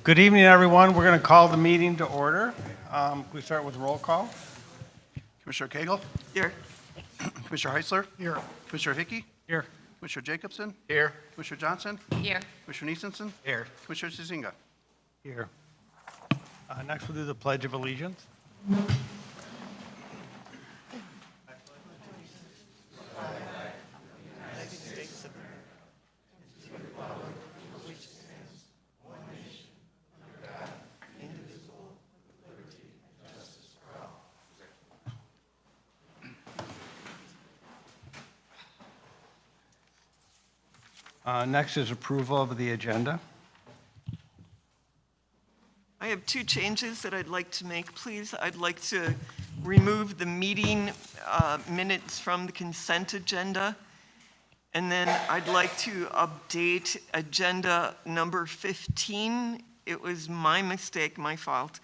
Good evening, everyone. We're going to call the meeting to order. We start with roll call. Commissioner Cagle? Here. Commissioner Heisler? Here. Commissioner Hickey? Here. Commissioner Jacobson? Here. Commissioner Johnson? Here. Commissioner Neesensen? Here. Commissioner Zizinga? Here. Next, we'll do the Pledge of Allegiance. Next is approval of the agenda. I have two changes that I'd like to make, please. I'd like to remove the meeting minutes from the consent agenda. And then I'd like to update agenda number 15. It was my mistake, my fault.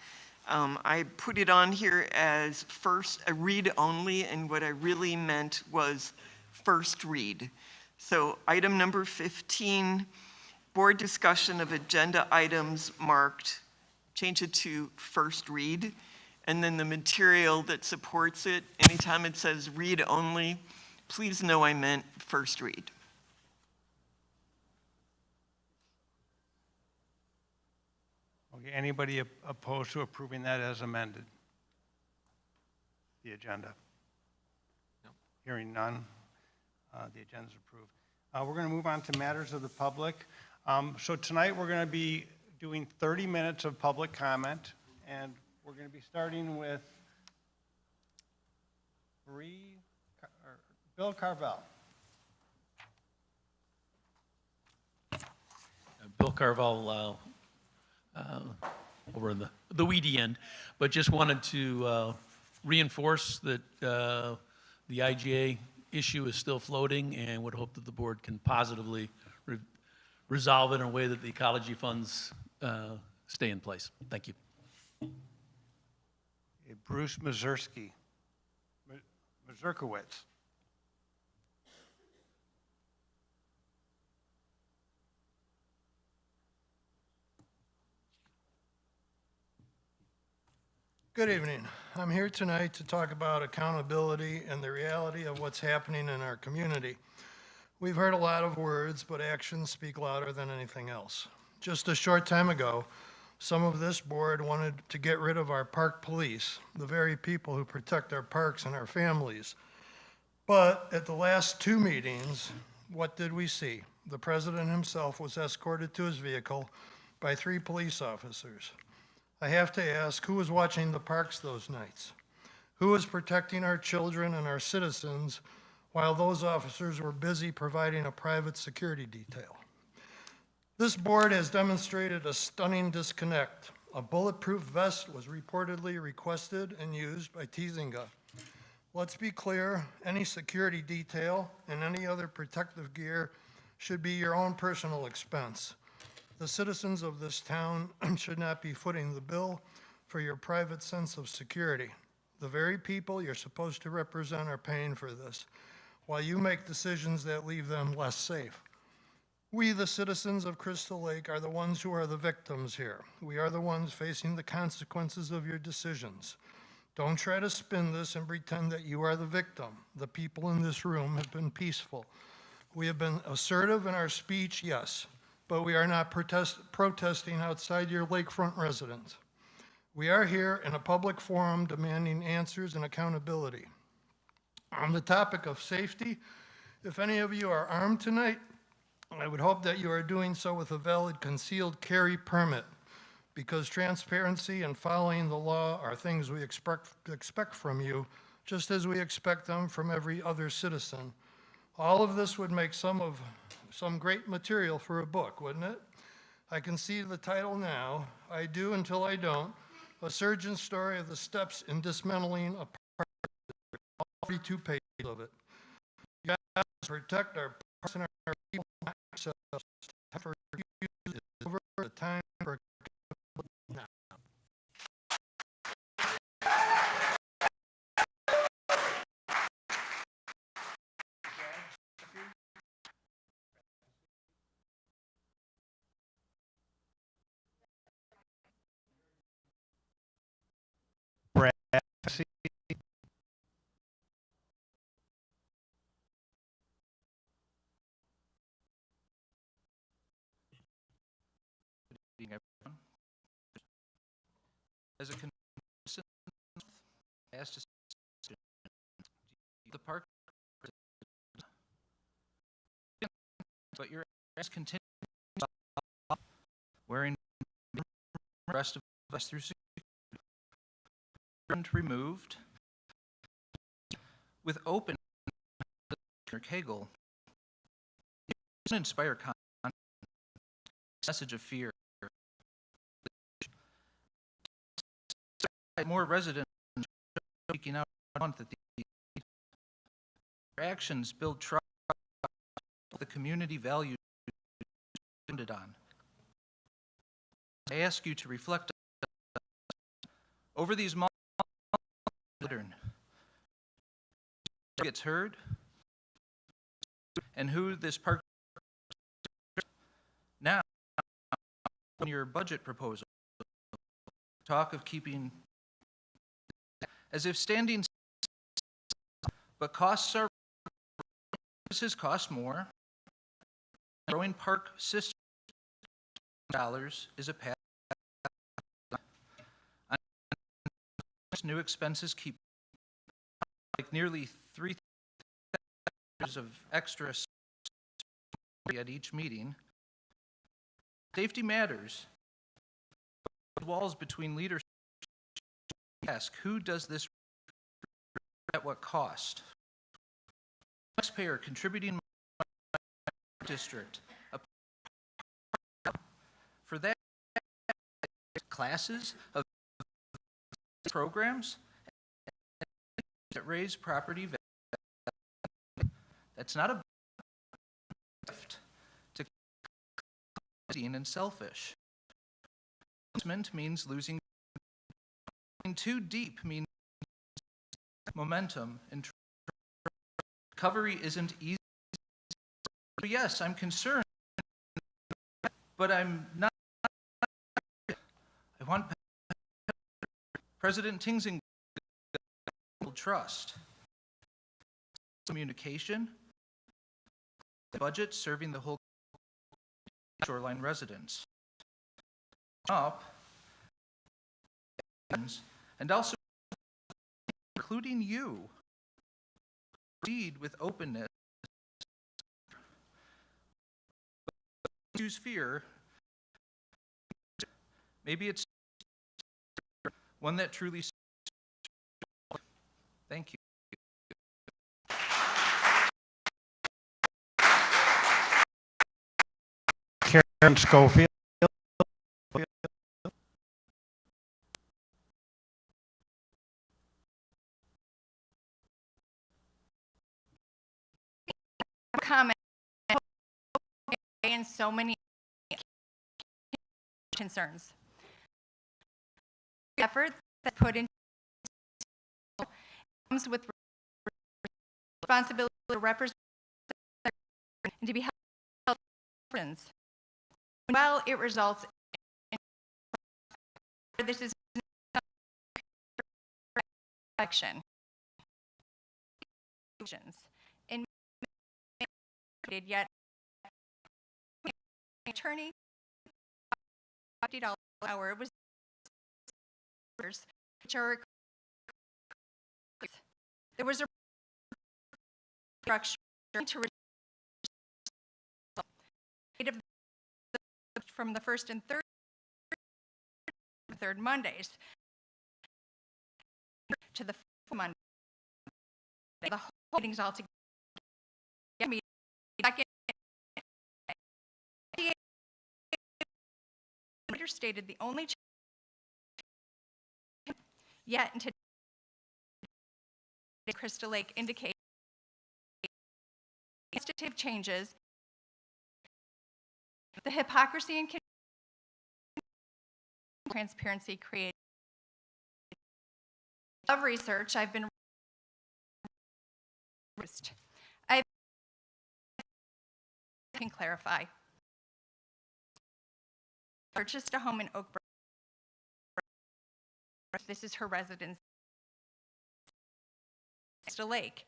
I put it on here as first, a read only, and what I really meant was first read. So item number 15, board discussion of agenda items marked, change it to first read, and then the material that supports it, anytime it says read only, please know I meant first read. Okay, anybody opposed to approving that as amended? The agenda? No. Hearing none, the agenda is approved. We're going to move on to matters of the public. So tonight, we're going to be doing 30 minutes of public comment, and we're going to be starting with Bill Carvel. Bill Carvel over in the weedy end, but just wanted to reinforce that the IGA issue is still floating and would hope that the board can positively resolve it in a way that the ecology funds stay in place. Thank you. Bruce Mazurkowitz. Good evening. I'm here tonight to talk about accountability and the reality of what's happening in our community. We've heard a lot of words, but actions speak louder than anything else. Just a short time ago, some of this board wanted to get rid of our park police, the very people who protect our parks and our families. But at the last two meetings, what did we see? The president himself was escorted to his vehicle by 3 police officers. I have to ask, who was watching the parks those nights? Who was protecting our children and our citizens while those officers were busy providing a private security detail? This board has demonstrated a stunning disconnect. A bulletproof vest was reportedly requested and used by Tizinga. Let's be clear, any security detail and any other protective gear should be your own personal expense. The citizens of this town should not be footing the bill for your private sense of security. The very people you're supposed to represent are paying for this, while you make decisions that leave them less safe. We, the citizens of Crystal Lake, are the ones who are the victims here. We are the ones facing the consequences of your decisions. Don't try to spin this and pretend that you are the victim. The people in this room have been peaceful. We have been assertive in our speech, yes, but we are not protesting outside your lakefront residence. We are here in a public forum demanding answers and accountability. On the topic of safety, if any of you are armed tonight, I would hope that you are doing so with a valid concealed carry permit, because transparency and following the law are things we expect from you, just as we expect them from every other citizen. All of this would make some great material for a book, wouldn't it? I can see the title now, I Do Until I Don't, a surgeon's story of the steps in dismantling a park, all 42 pages of it. We got to protect our parks and our people, not ourselves. Time for excuses is over, the time for now. Evening, everyone. As a consistent, asked to the park, but your ass continues wearing the rest of us through security removed with open Kegel. It doesn't inspire message of fear. More residents speaking out that their actions build trust the community values founded on. I ask you to reflect over these months gets heard and who this park now in your budget proposal talk of keeping as if standing, but costs are, services cost more. Growing park system dollars is a path. New expenses keep like nearly 3 years of extra at each meeting. Safety matters. Walls between leaders. Ask who does this at what cost? Taxpayer contributing district for that classes of programs that raise property value. That's not a gift to and selfish. Investment means losing. Too deep means momentum and recovery isn't easy. Yes, I'm concerned, but I'm not. I want President Tingson trust. Communication, budget serving the whole shoreline residents. Up. And also including you, proceed with openness. Use fear. Maybe it's one that truly. Thank you. Karen Schofield. Comment and so many concerns. Effort that put into comes with responsibility to represent and to be held friends. While it results in this is election. And yet attorney $50 an hour was which are there was a structure to from the first and third Mondays to the Monday the whole meetings all together. Stated the only yet until Crystal Lake indicates institutive changes, the hypocrisy and transparency created of research I've been I can clarify. Purchased a home in Oak Brook. This is her residence. a lake.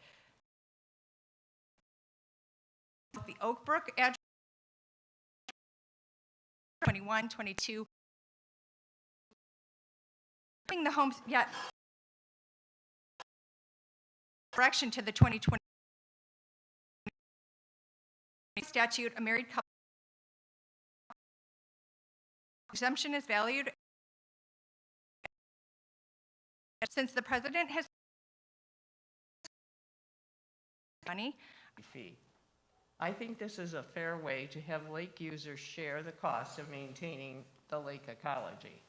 The Oak Brook address 21, 22. The homes yet correction to the 2020 statute, a married couple exemption is valued since the president has money. Fee. I think this is a fair way to have lake users share the cost of maintaining the lake ecology.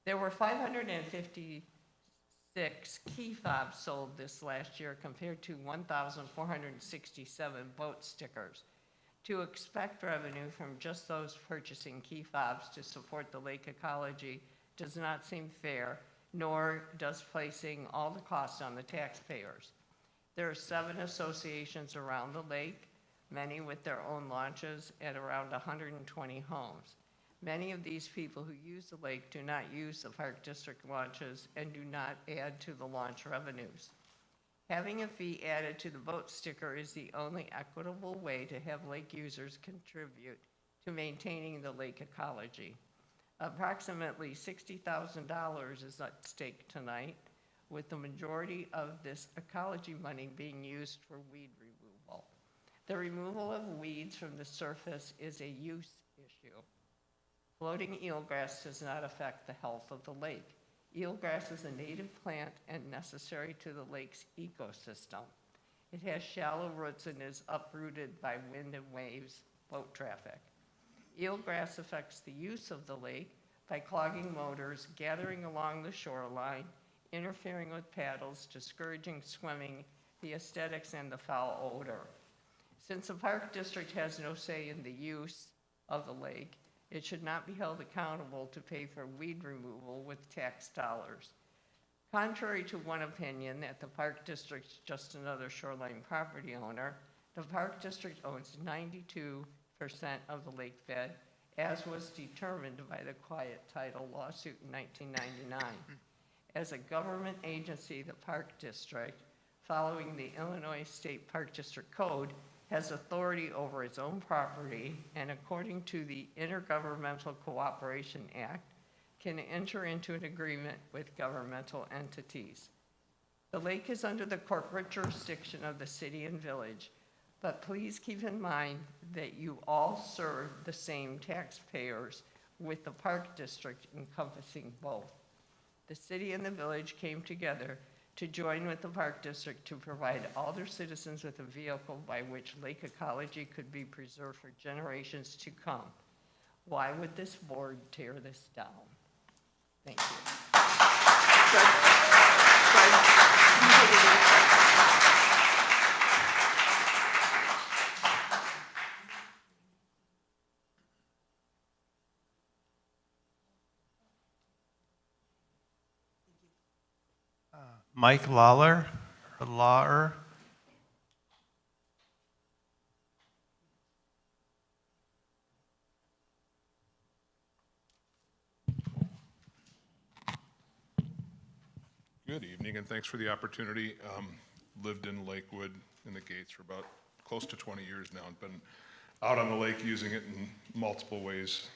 There were 556 key fobs sold this last year compared to 1,467 boat stickers. To expect revenue from just those purchasing key fobs to support the lake ecology does not seem fair, nor does placing all the costs on the taxpayers. There are 7 associations around the lake, many with their own launches, and around 120 homes. Many of these people who use the lake do not use the Park District launches and do not add to the launch revenues. Having a fee added to the boat sticker is the only equitable way to have lake users contribute to maintaining the lake ecology. Approximately $60,000 is at stake tonight, with the majority of this ecology money being used for weed removal. The removal of weeds from the surface is a use issue. Floating eelgrass does not affect the health of the lake. Eelgrass is a native plant and necessary to the lake's ecosystem. It has shallow roots and is uprooted by wind and waves, boat traffic. Eelgrass affects the use of the lake by clogging motors, gathering along the shoreline, interfering with paddles, discouraging swimming, the aesthetics, and the foul odor. Since the Park District has no say in the use of the lake, it should not be held accountable to pay for weed removal with tax dollars. Contrary to one opinion that the Park District's just another shoreline property owner, the Park District owns 92% of the lake bed, as was determined by the Quiet Title lawsuit in 1999. As a government agency, the Park District, following the Illinois State Park District Code, has authority over its own property, and according to the Intergovernmental Cooperation Act, can enter into an agreement with governmental entities. The lake is under the corporate jurisdiction of the city and village, but please keep in mind that you all serve the same taxpayers, with the Park District encompassing both. The city and the village came together to join with the Park District to provide all their citizens with a vehicle by which lake ecology could be preserved for generations to come. Why would this board tear this down? Thank you. Mike Lawler, or Lawler. Good evening, and thanks for the opportunity. Lived in Lakewood in the Gates for about close to 20 years now, and been out on the lake using it in multiple ways,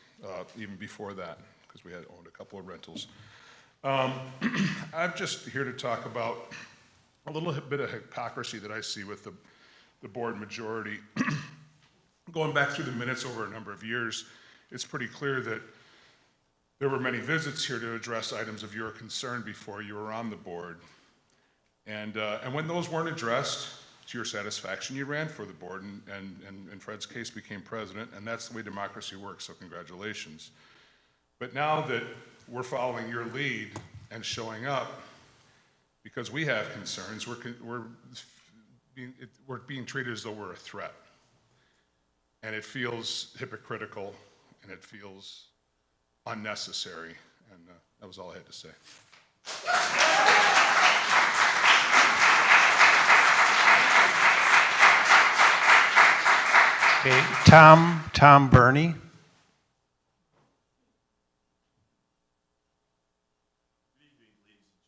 even before that, because we had owned a couple of rentals. I'm just here to talk about a little bit of hypocrisy that I see with the board majority. Going back through the minutes over a number of years, it's pretty clear that there were many visits here to address items of your concern before you were on the board. And when those weren't addressed to your satisfaction, you ran for the board and in Fred's case became president, and that's the way democracy works, so congratulations. But now that we're following your lead and showing up because we have concerns, we're being treated as though we're a threat. And it feels hypocritical, and it feels unnecessary, and that was all I had to say. Okay, Tom Burney.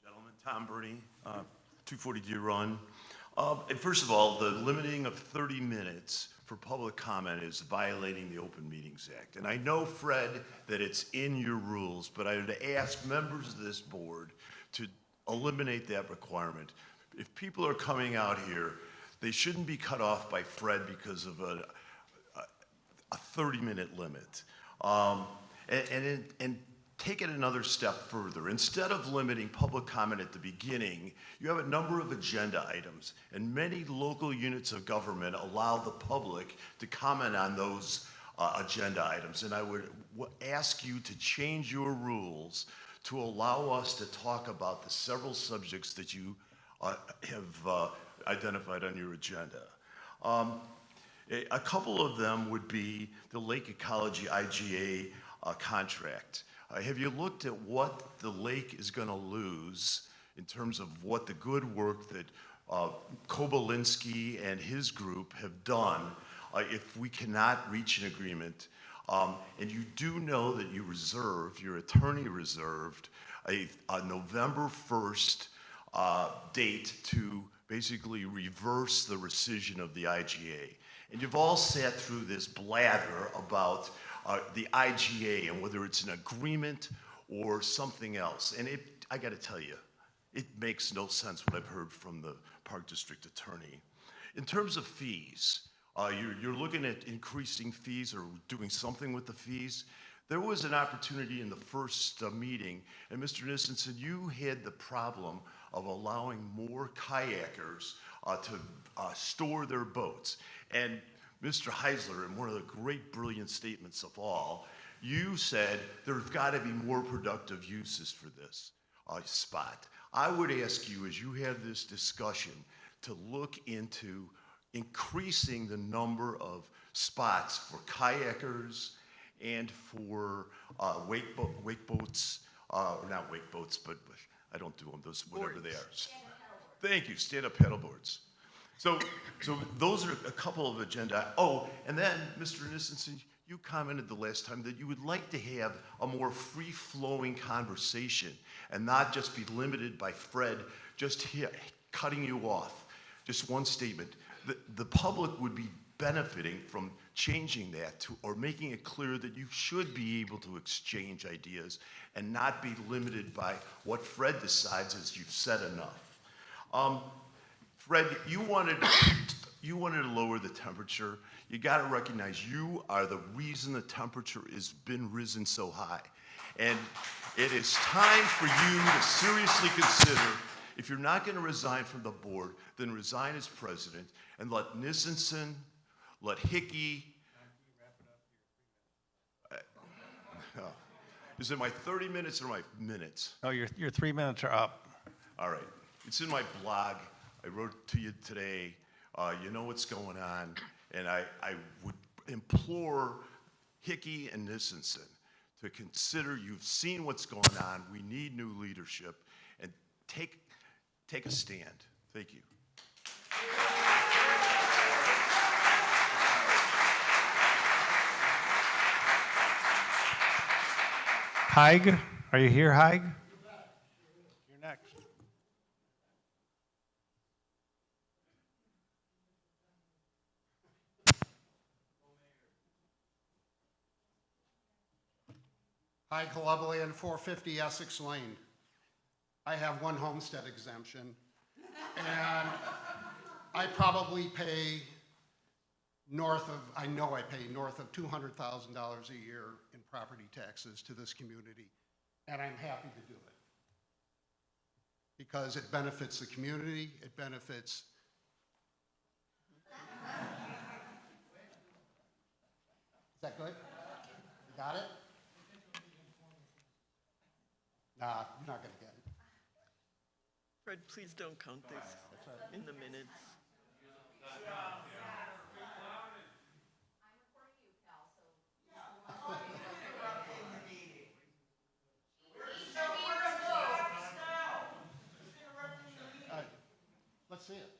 Gentlemen, Tom Burney, 240 Deer Run. And first of all, the limiting of 30 minutes for public comment is violating the Open Meetings Act. And I know, Fred, that it's in your rules, but I would ask members of this board to eliminate that requirement. If people are coming out here, they shouldn't be cut off by Fred because of a 30-minute limit. And take it another step further. Instead of limiting public comment at the beginning, you have a number of agenda items, and many local units of government allow the public to comment on those agenda items. And I would ask you to change your rules to allow us to talk about the several subjects that you have identified on your agenda. A couple of them would be the Lake Ecology IGA contract. Have you looked at what the lake is going to lose in terms of what the good work that Kobolinski and his group have done if we cannot reach an agreement? And you do know that your attorney reserved a November 1st date to basically reverse the rescission of the IGA. And you've all sat through this blather about the IGA and whether it's an agreement or something else. And I got to tell you, it makes no sense what I've heard from the Park District Attorney. In terms of fees, you're looking at increasing fees or doing something with the fees. There was an opportunity in the first meeting, and Mr. Nisenson, you had the problem of allowing more kayakers to store their boats. And Mr. Heisler, in one of the great brilliant statements of all, you said there's got to be more productive uses for this spot. I would ask you, as you have this discussion, to look into increasing the number of spots for kayakers and for wake boats, or not wake boats, but I don't do them, those, whatever they are. Thank you, stand-up paddleboards. So those are a couple of agenda. Oh, and then, Mr. Nisenson, you commented the last time that you would like to have a more free-flowing conversation and not just be limited by Fred just cutting you off. Just one statement. The public would be benefiting from changing that or making it clear that you should be able to exchange ideas and not be limited by what Fred decides as you've said enough. Fred, you wanted to lower the temperature. You got to recognize you are the reason the temperature has been risen so high. And it is time for you to seriously consider, if you're not going to resign from the board, then resign as president and let Nisenson, let Hickey. Is it my 30 minutes or my minutes? No, your 3 minutes are up. All right. It's in my blog. I wrote to you today. You know what's going on. And I would implore Hickey and Nisenson to consider, you've seen what's going on. We need new leadership. And take a stand. Thank you. Haig, are you here, Haig? You're next. Hi, Columbia, 450 Essex Lane. I have one homestead exemption, and I probably pay I know I pay north of $200,000 a year in property taxes to this community, and I'm happy to do it. Because it benefits the community, it benefits. Is that good? You got it? Nah, you're not gonna get it. Fred, please don't count this in the minutes. Let's see it.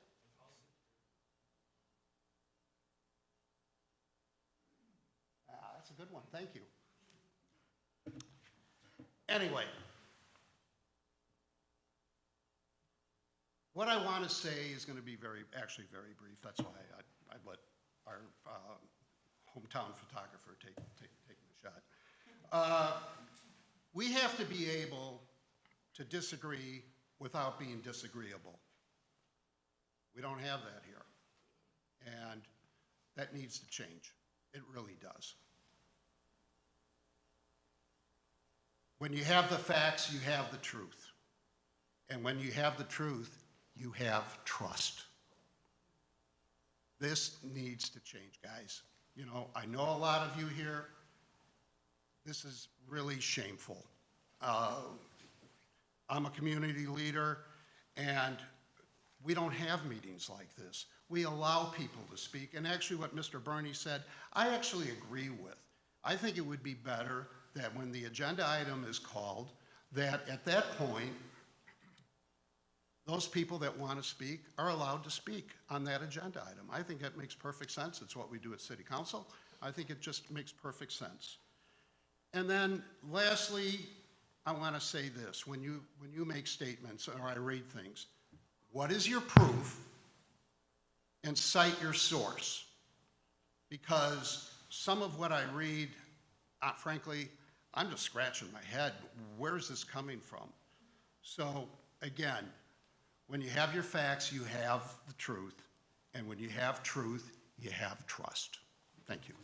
That's a good one, thank you. Anyway. What I want to say is going to be actually very brief. That's why I let our hometown photographer take the shot. We have to be able to disagree without being disagreeable. We don't have that here. And that needs to change. It really does. When you have the facts, you have the truth. And when you have the truth, you have trust. This needs to change, guys. You know, I know a lot of you here. This is really shameful. I'm a community leader, and we don't have meetings like this. We allow people to speak, and actually what Mr. Burney said, I actually agree with. I think it would be better that when the agenda item is called, that at that point, those people that want to speak are allowed to speak on that agenda item. I think that makes perfect sense. It's what we do at City Council. I think it just makes perfect sense. And then lastly, I want to say this. When you make statements or I read things, what is your proof? And cite your source. Because some of what I read, frankly, I'm just scratching my head. Where is this coming from? So again, when you have your facts, you have the truth. And when you have truth, you have trust. Thank you.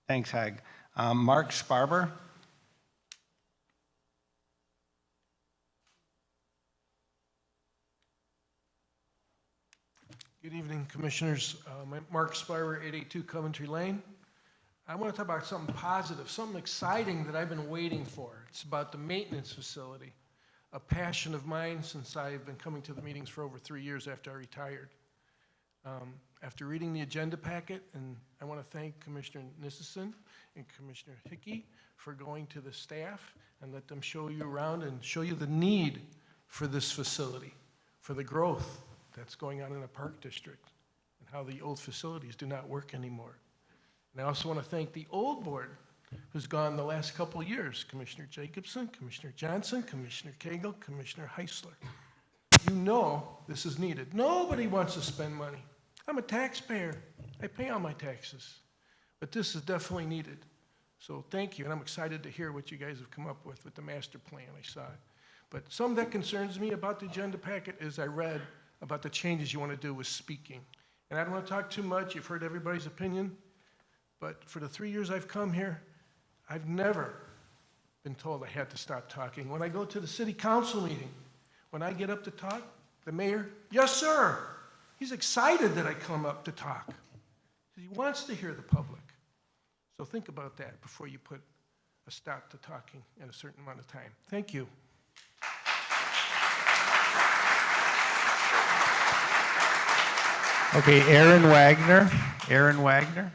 Thanks, Hag. Mark Sparber. Good evening, Commissioners. Mark Spire, 882 Coventry Lane. I want to talk about something positive, something exciting that I've been waiting for. It's about the maintenance facility, a passion of mine since I've been coming to the meetings for over 3 years after I retired. After reading the agenda packet, and I want to thank Commissioner Nicholson and Commissioner Hickey for going to the staff and let them show you around and show you the need for this facility, for the growth that's going on in the Park District and how the old facilities do not work anymore. And I also want to thank the old board who's gone the last couple of years, Commissioner Jacobson, Commissioner Johnson, Commissioner Cagle, Commissioner Heisler. You know this is needed. Nobody wants to spend money. I'm a taxpayer. I pay all my taxes. But this is definitely needed. So thank you, and I'm excited to hear what you guys have come up with the master plan. I saw it. But something that concerns me about the agenda packet is I read about the changes you want to do with speaking. And I don't want to talk too much. You've heard everybody's opinion. But for the 3 years I've come here, I've never been told I had to stop talking. When I go to the city council meeting, when I get up to talk, the mayor, yes, sir. He's excited that I come up to talk. He wants to hear the public. So think about that before you put a stop to talking in a certain amount of time. Thank you. Okay, Aaron Wagner. Aaron Wagner.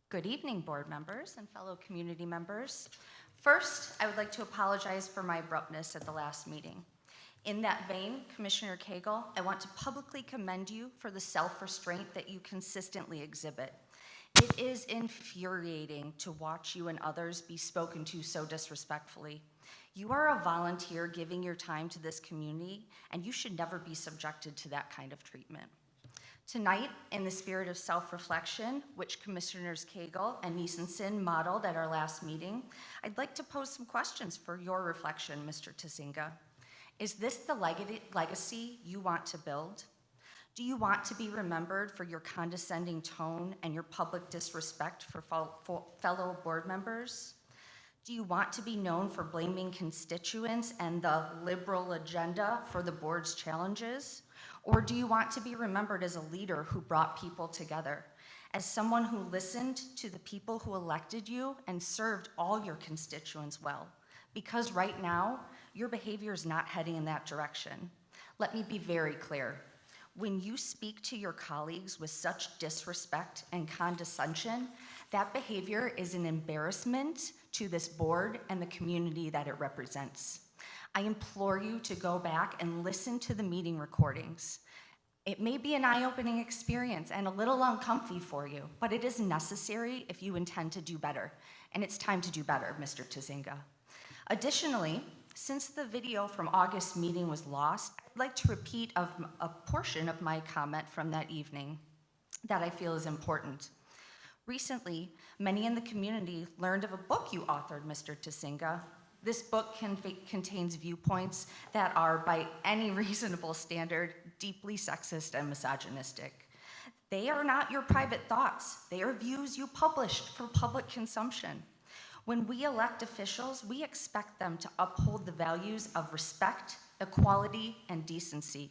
Good evening, board members and fellow community members. First, I would like to apologize for my abruptness at the last meeting. In that vein, Commissioner Cagle, I want to publicly commend you for the self-restraint that you consistently exhibit. It is infuriating to watch you and others be spoken to so disrespectfully. You are a volunteer giving your time to this community, and you should never be subjected to that kind of treatment. Tonight, in the spirit of self-reflection, which Commissioners Cagle and Nicholson modeled at our last meeting, I'd like to pose some questions for your reflection, Mr. Tazinga. Is this the legacy you want to build? Do you want to be remembered for your condescending tone and your public disrespect for fellow board members? Do you want to be known for blaming constituents and the liberal agenda for the board's challenges? Or do you want to be remembered as a leader who brought people together, as someone who listened to the people who elected you and served all your constituents well? Because right now, your behavior is not heading in that direction. Let me be very clear. When you speak to your colleagues with such disrespect and condescension, that behavior is an embarrassment to this board and the community that it represents. I implore you to go back and listen to the meeting recordings. It may be an eye-opening experience and a little uncomfy for you, but it is necessary if you intend to do better. And it's time to do better, Mr. Tazinga. Additionally, since the video from August's meeting was lost, I'd like to repeat a portion of my comment from that evening that I feel is important. Recently, many in the community learned of a book you authored, Mr. Tazinga. This book contains viewpoints that are, by any reasonable standard, deeply sexist and misogynistic. They are not your private thoughts. They are views you published for public consumption. When we elect officials, we expect them to uphold the values of respect, equality, and decency.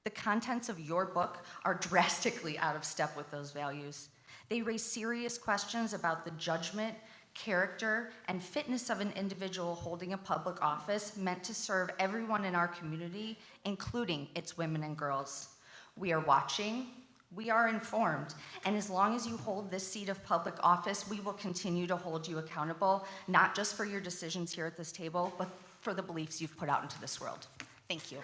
The contents of your book are drastically out of step with those values. They raise serious questions about the judgment, character, and fitness of an individual holding a public office meant to serve everyone in our community, including its women and girls. We are watching, we are informed, and as long as you hold this seat of public office, we will continue to hold you accountable, not just for your decisions here at this table, but for the beliefs you've put out into this world. Thank you.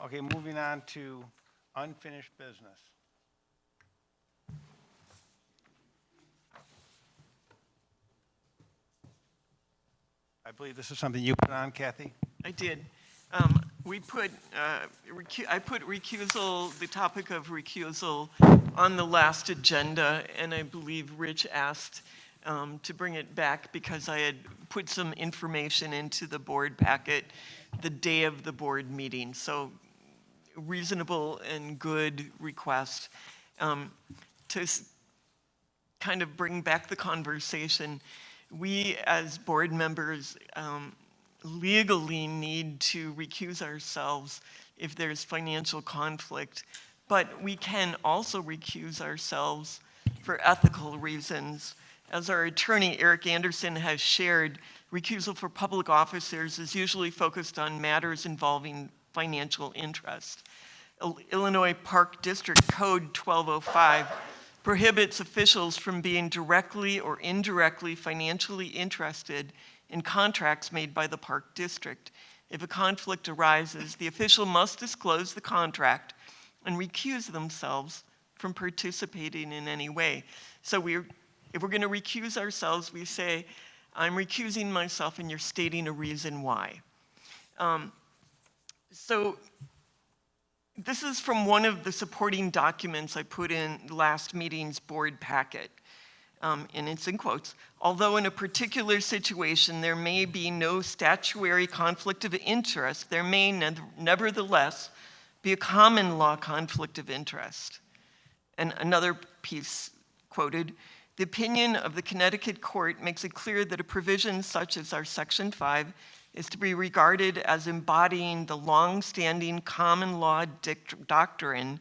Okay, moving on to unfinished business. I believe this is something you put on, Kathy? I did. I put recusal, the topic of recusal, on the last agenda, and I believe Rich asked to bring it back because I had put some information into the board packet the day of the board meeting. So reasonable and good request to kind of bring back the conversation. We as board members legally need to recuse ourselves if there's financial conflict, but we can also recuse ourselves for ethical reasons. As our attorney, Eric Anderson, has shared, recusal for public officers is usually focused on matters involving financial interest. Illinois Park District Code 1205 prohibits officials from being directly or indirectly financially interested in contracts made by the Park District. If a conflict arises, the official must disclose the contract and recuse themselves from participating in any way. So if we're going to recuse ourselves, we say, I'm recusing myself, and you're stating a reason why. So this is from one of the supporting documents I put in last meeting's board packet, and it's in quotes. Although in a particular situation there may be no statutory conflict of interest, there may nevertheless be a common law conflict of interest. And another piece quoted, the opinion of the Connecticut court makes it clear that a provision such as our Section 5 is to be regarded as embodying the long-standing common law doctrine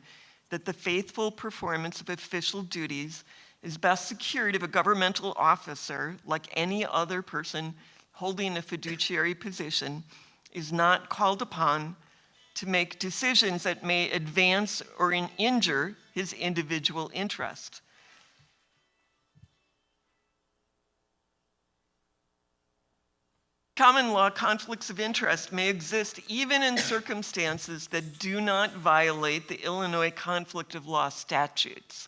that the faithful performance of official duties is best secured if a governmental officer, like any other person holding a fiduciary position, is not called upon to make decisions that may advance or injure his individual interest. Common law conflicts of interest may exist even in circumstances that do not violate the Illinois conflict of law statutes.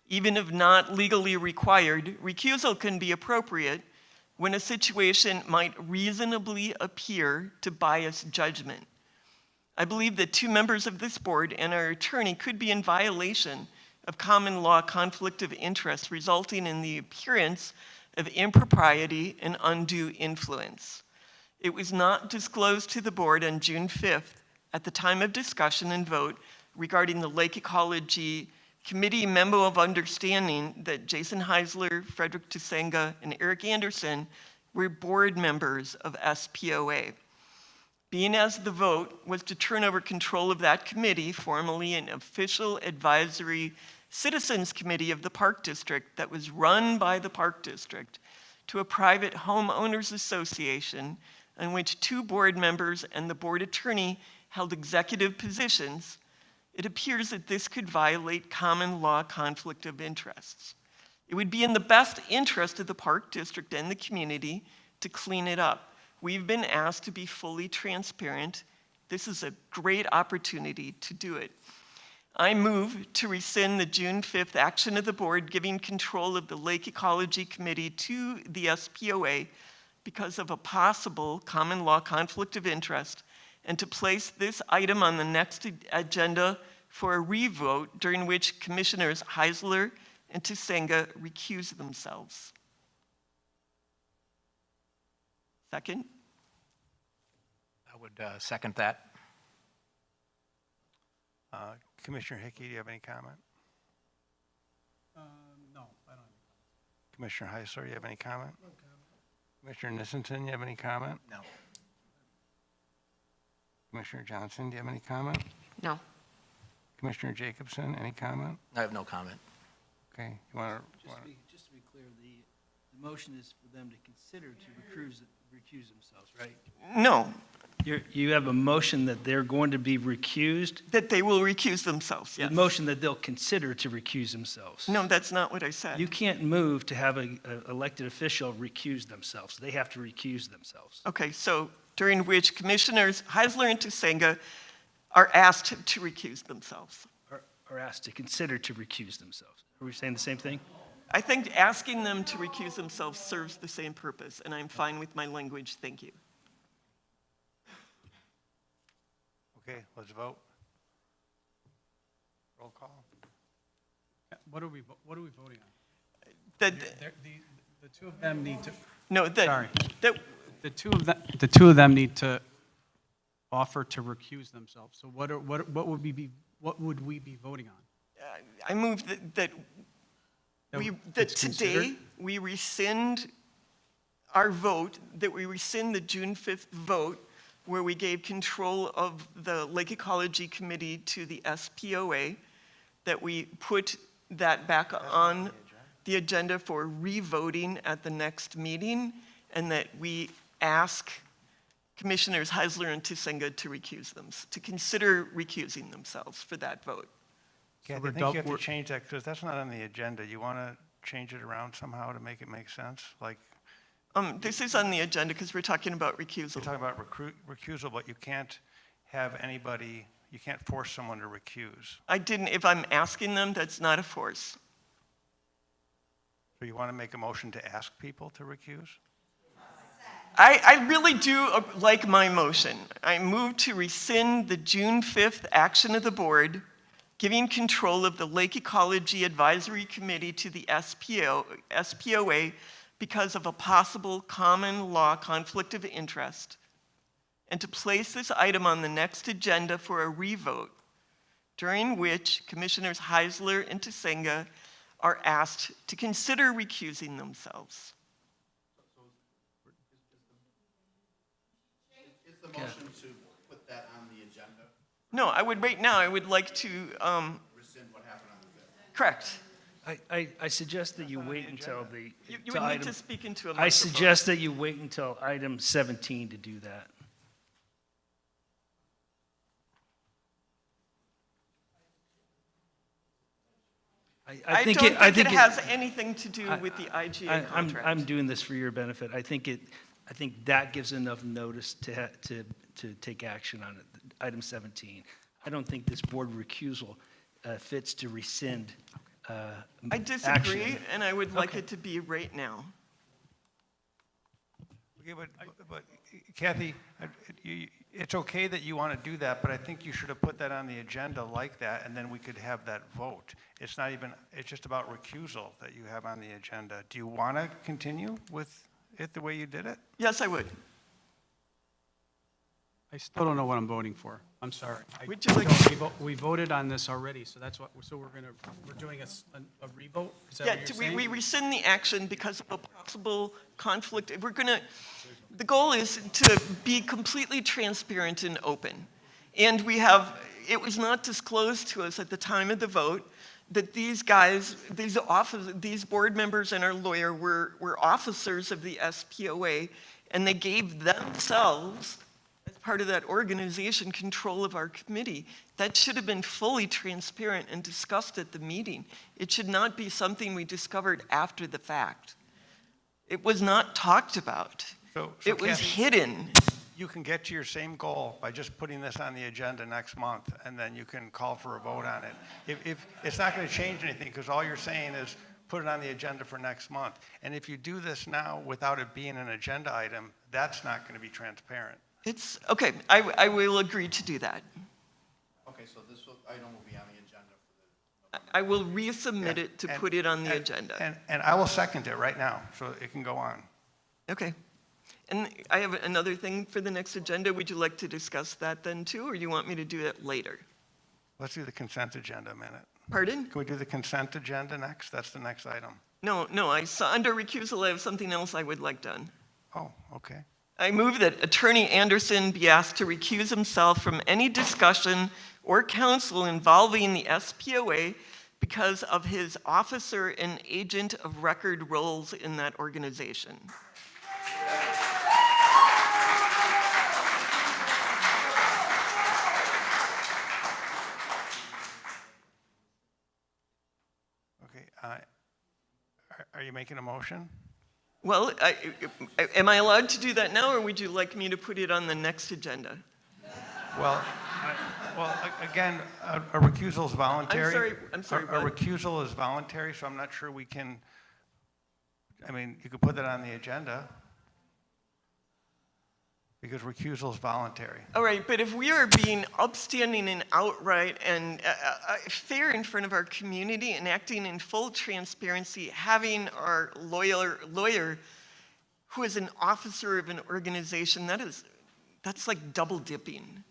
Even if not legally required, recusal can be appropriate when a situation might reasonably appear to bias judgment. I believe that two members of this board and our attorney could be in violation of common law conflict of interest, resulting in the appearance of impropriety and undue influence. It was not disclosed to the board on June 5th at the time of discussion and vote regarding the Lake Ecology committee memo of understanding that Jason Heisler, Frederick Tusenga, and Eric Anderson were board members of SPOA. Being as the vote was to turn over control of that committee, formally an official advisory citizens committee of the Park District that was run by the Park District, to a private homeowners association in which 2 board members and the board attorney held executive positions, it appears that this could violate common law conflict of interests. It would be in the best interest of the Park District and the community to clean it up. We've been asked to be fully transparent. This is a great opportunity to do it. I move to rescind the June 5th action of the board giving control of the Lake Ecology Committee to the SPOA because of a possible common law conflict of interest, and to place this item on the next agenda for a revote during which Commissioners Heisler and Tusenga recuse themselves. Second? I would second that. Commissioner Hickey, do you have any comment? No, I don't. Commissioner Heisler, do you have any comment? No comment. Commissioner Nissenson, you have any comment? No. Commissioner Johnson, do you have any comment? No. Commissioner Jacobson, any comment? I have no comment. Okay, you want to? Just to be clear, the motion is for them to consider to recuse themselves, right? No, You have a motion that they're going to be recused? that they will recuse themselves, The yes. motion that they'll consider to recuse themselves? No, that's not what I said. You can't move to have an elected official recuse themselves. They have to recuse themselves. Okay, so during which Commissioners Heisler and Tusenga are asked to recuse themselves. Or asked to consider to recuse themselves. Are we saying the same thing? I think asking them to recuse themselves serves the same purpose, and I'm fine with my language, thank you. Okay, let's vote. Roll call. What are we voting on? The, The 2 of them need to, no, sorry. that, the 2 of them need to offer to recuse themselves. So what would we be voting on? I move that it's today considered? we rescind our vote, that we rescind the June 5th vote where we gave control of the Lake Ecology Committee to the SPOA, that we put that back on the agenda for revoting at the next meeting, and that we ask Commissioners Heisler and Tusenga to recuse them, to consider recusing themselves for that vote. Kathy, I think you have to change that because that's not on the agenda. You want to change it around somehow to make it make sense? Like, This is on the agenda because we're talking about recusal. you're talking about recusal, but you can't have anybody, you can't force someone to recuse. I didn't, if I'm asking them, that's not a force. So you want to make a motion to ask people to recuse? I really do like my motion. I move to rescind the June 5th action of the board, giving control of the Lake Ecology Advisory Committee to the SPOA because of a possible common law conflict of interest, and to place this item on the next agenda for a revote, during which Commissioners Heisler and Tusenga are asked to consider recusing themselves. Is the motion to put that on the agenda? No, I would, right now, I would like to, Rescind what happened on the fifth? correct. I suggest that you wait until the. You to would need item- to speak into a I microphone. suggest that you wait until item 17 to do that. I don't think it has anything to do with the IGA contract. I'm doing this for your benefit. I think that gives enough notice to take action on it. Item 17. I don't think this board recusal fits to rescind I disagree, action. and I would like it to be right now. Okay, but Kathy, it's okay that you want to do that, but I think you should have put that on the agenda like that, and then we could have that vote. It's not even, it's just about recusal that you have on the agenda. Do you want to continue with it the way you did it? Yes, I would. I still don't know what I'm voting for. I'm sorry. Would you like- We voted on this already, so that's what, so we're doing a revote? Is that Yeah, what you're we saying? rescind the action because of a possible conflict. The goal is to be completely transparent and open. And it was not disclosed to us at the time of the vote that these guys, these board members and our lawyer were officers of the SPOA, and they gave themselves, as part of that organization, control of our committee. That should have been fully transparent and discussed at the meeting. It should not be something we discovered after the fact. It was not talked about. It was Kathy, hidden. You can get to your same goal by just putting this on the agenda next month, and then you can call for a vote on it. If it's not going to change anything, because all you're saying is put it on the agenda for next month. And if you do this now without it being an agenda item, that's not going to be transparent. Okay, I will agree to do that. Okay, so this item will be on the agenda for the. I will resubmit it to put it on the agenda. And I will second it right now, so it can go on. Okay. And I have another thing for the next agenda. Would you like to discuss that then too, or you want me to do it later? Let's do the consent agenda a minute. Pardon? Can we do the consent agenda next? That's the next item. No, I saw under recusal, I have something else I would like done. Oh, okay. I move that Attorney Anderson be asked to recuse himself from any discussion or counsel involving the SPOA because of his officer and agent of record roles in that organization. Okay. Are you making a motion? Well, am I allowed to do that now, or would you like me to put it on the next agenda? Well, again, a recusal is voluntary. I'm sorry, A what? recusal is voluntary, so I'm not sure we can, you could put that on the agenda, because recusal is voluntary. All right, but if we are being upstanding and outright and fair in front of our community and acting in full transparency, having our lawyer who is an officer of an organization, that's like double dipping.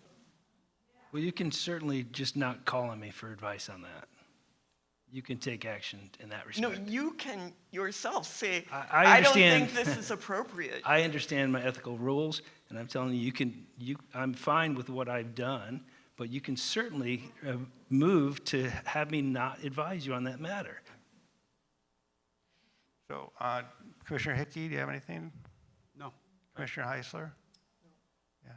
Well, you can certainly just not call on me for advice on that. You can take action in that respect. No, you can yourself say, I don't understand. think this is appropriate. I understand my ethical rules, and I'm telling you, I'm fine with what I've done, but you can certainly move to have me not advise you on that matter. So, Commissioner Hickey, do you have anything? No. Commissioner Heisler? Yeah.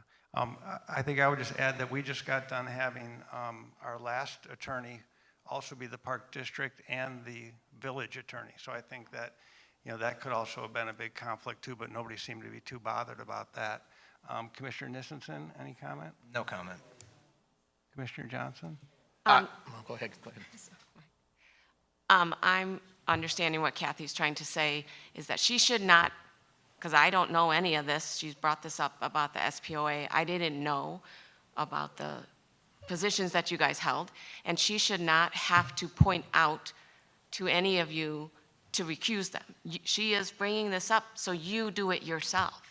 I think I would just add that we just got done having our last attorney also be the Park District and the village attorney. So I think that, that could also have been a big conflict too, but nobody seemed to be too bothered about that. Commissioner Nissenson, any comment? No comment. Commissioner Johnson? Go ahead. I'm understanding what Kathy's trying to say is that she should not, because I don't know any of this, she's brought this up about the SPOA. I didn't know about the positions that you guys held, and she should not have to point out to any of you to recuse them. She is bringing this up so you do it yourself.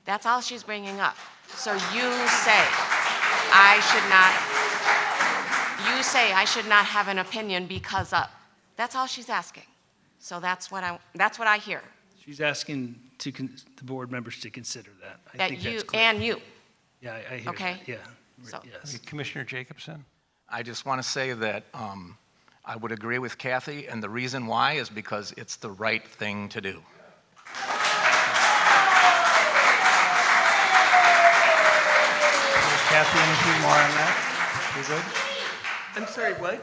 That's all she's bringing up. So you say, I should not have an opinion because of. That's all she's asking. So that's what I hear. She's asking the board members to consider that. I That think you, that's clear. and you. Yeah, I hear Okay. that, yeah. So- Yes. Commissioner Jacobson? I just want to say that I would agree with Kathy, and the reason why is because it's the right thing to do. Kathy, anything more on that? You good? I'm sorry, what?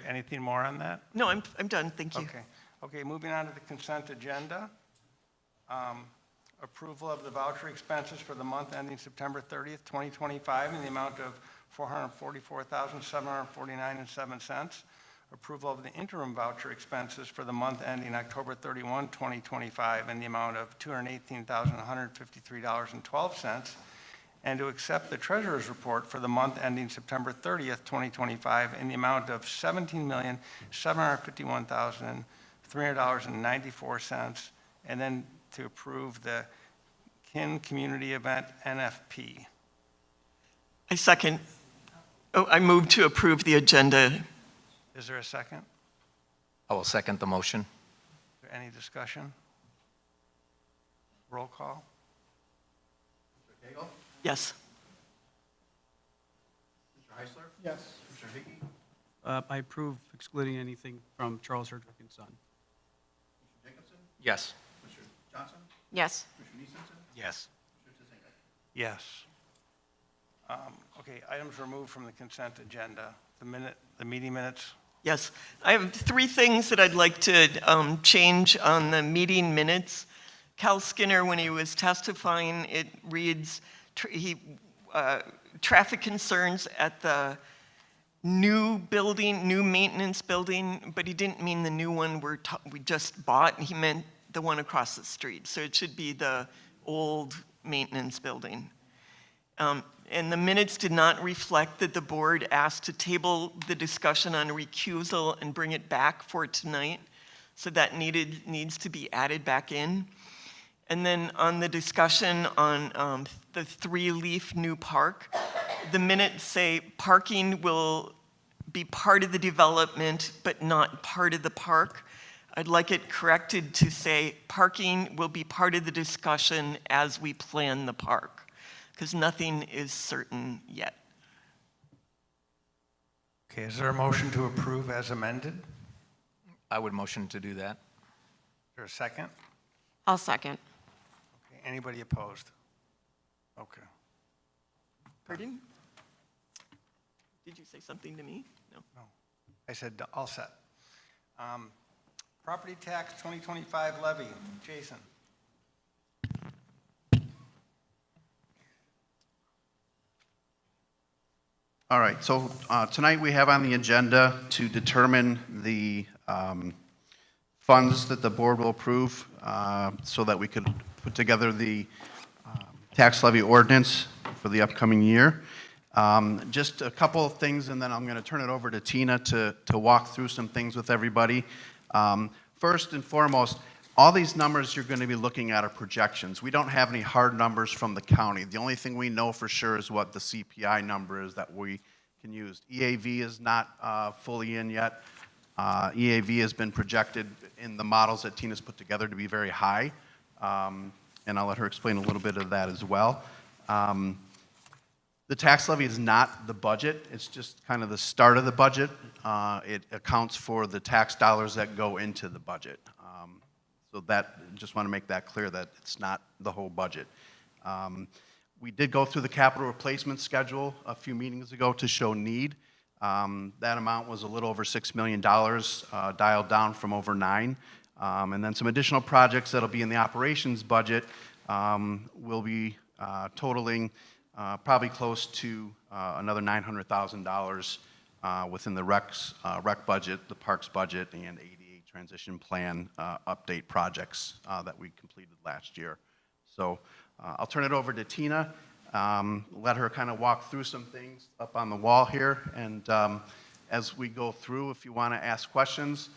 Anything more on that? No, I'm done, thank you. Okay, moving on to the consent agenda. Approval of the voucher expenses for the month ending September 30th, 2025 in the amount of $444,749.07. Approval of the interim voucher expenses for the month ending October 31, 2025 in the amount of $218,153.12. And to accept the treasurer's report for the month ending September 30th, 2025 in the amount of $17,751,300.94. And then to approve the Kin Community Event NFP. I second. Oh, I move to approve the agenda. Is there a second? I will second the motion. Is there any discussion? Roll call? Mr. Cagle? Yes. Mr. Heisler? Yes. Mr. Hickey? I approve excluding anything from Charles Herdrick and Son. Mr. Jacobson? Yes. Mr. Johnson? Yes. Mr. Neeson? Yes. Mr. Tizinga? Yes. Okay, items removed from the consent agenda. The meeting minutes? Yes. I have three things that I'd like to change on the meeting minutes. Cal Skinner, when he was testifying, it reads, traffic concerns at the new building, new maintenance building, but he didn't mean the new one we just bought. He meant the one across the street. So it should be the old maintenance building. And the minutes did not reflect that the board asked to table the discussion on recusal and bring it back for tonight. So that needs to be added back in. And then on the discussion on the three-leaf new park, the minutes say parking will be part of the development, but not part of the park. I'd like it corrected to say parking will be part of the discussion as we plan the park, because nothing is certain yet. Okay, is there a motion to approve as amended? I would motion to do that. Is there a second? I'll second. Okay, anybody opposed? Okay. Pardon? Did you say something to me? No. No. I said all set. Property tax 2025 levy. Jason? All right, so tonight we have on the agenda to determine the funds that the board will approve so that we could put together the tax levy ordinance for the upcoming year. Just a couple of things, and then I'm going to turn it over to Tina to walk through some things with everybody. First and foremost, all these numbers you're going to be looking at are projections. We don't have any hard numbers from the county. The only thing we know for sure is what the CPI number is that we can use. EAV is not fully in yet. EAV has been projected in the models that Tina's put together to be very high, and I'll let her explain a little bit of that as well. The tax levy is not the budget. It's just kind of the start of the budget. It accounts for the tax dollars that go into the budget. So that, just want to make that clear that it's not the whole budget. We did go through the capital replacement schedule a few meetings ago to show need. That amount was a little over $6 million, dialed down from over $9 million. And then some additional projects that'll be in the operations budget will be totaling probably close to another $900,000 within the rec budget, the parks budget, and ADA transition plan update projects that we completed last year. So I'll turn it over to Tina, let her kind of walk through some things up on the wall here, and as we go through, if you want to ask questions,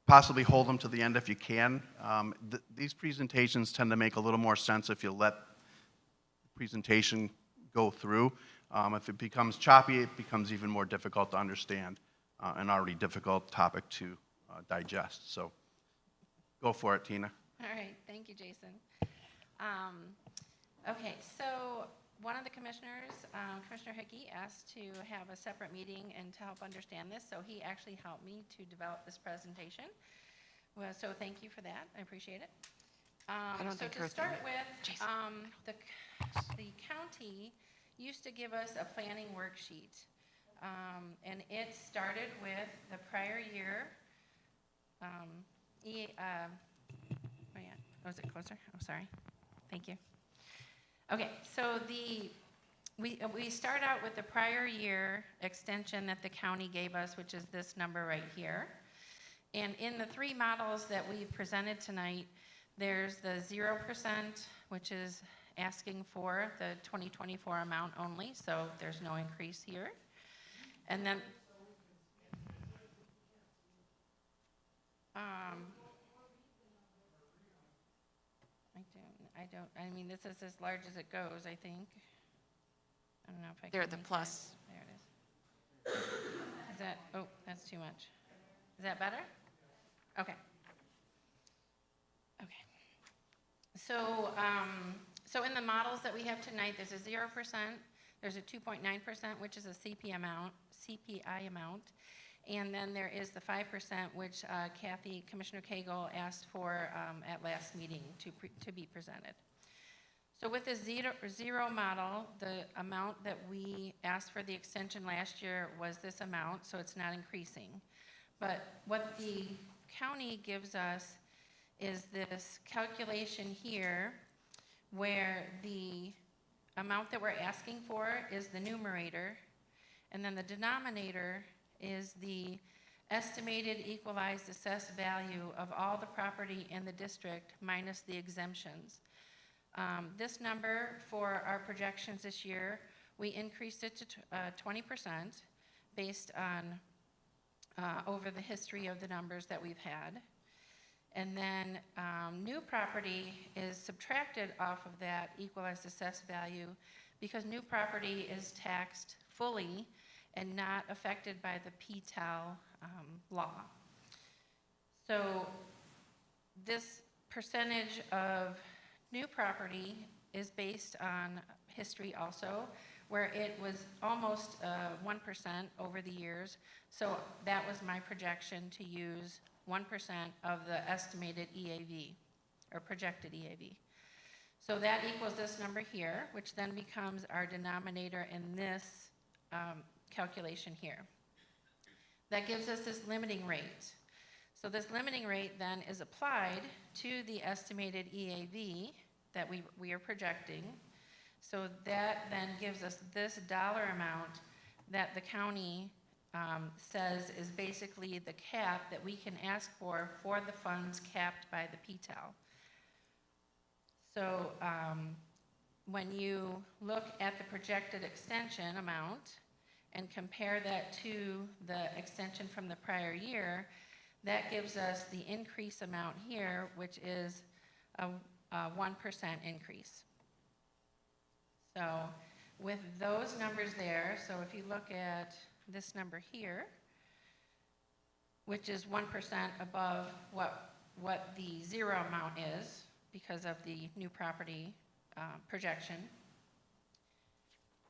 possibly hold them to the end if you can. These presentations tend to make a little more sense if you let the presentation go through. If it becomes choppy, it becomes even more difficult to understand, an already difficult topic to digest. So go for it, Tina. All right, thank you, Jason. Okay, so one of the commissioners, Commissioner Hickey, asked to have a separate meeting and to help understand this, so he actually helped me to develop this presentation. Well, so thank you for that, I appreciate it. So to start with, the county used to give us a planning worksheet, and it started with the prior year. Was it closer? I'm sorry. Thank you. Okay, so we start out with the prior year extension that the county gave us, which is this number right here. And in the three models that we've presented tonight, there's the 0%, which is asking for the 2024 amount only, so there's no increase here. And then I mean, this is as large as it goes, I think. I don't know if I can. There at the make that. plus. There it is. Is that, oh, that's too much. Is that better? Okay. Okay. So, so in the models that we have tonight, there's a 0%, there's a 2.9%, which is a CPI amount, and then there is the 5%, which Kathy, Commissioner Cagle asked for at last meeting to be presented. So with the zero model, the amount that we asked for the extension last year was this amount, so it's not increasing. But what the county gives us is this calculation here where the amount that we're asking for is the numerator, and then the denominator is the estimated equalized assessed value of all the property in the district minus the exemptions. This number for our projections this year, we increased it to 20% based on over the history of the numbers that we've had. And then new property is subtracted off of that equalized assessed value because new property is taxed fully and not affected by the PTAL law. So this percentage of new property is based on history also, where it was almost 1% over the years. So that was my projection to use 1% of the estimated EAV, or projected EAV. So that equals this number here, which then becomes our denominator in this calculation here. That gives us this limiting rate. So this limiting rate then is applied to the estimated EAV that we are projecting. So that then gives us this dollar amount that the county says is basically the cap that we can ask for the funds capped by the PTAL. So when you look at the projected extension amount and compare that to the extension from the prior year, that gives us the increase amount here, which is a 1% increase. So with those numbers there, so if you look at this number here, which is 1% above what the zero amount is because of the new property projection,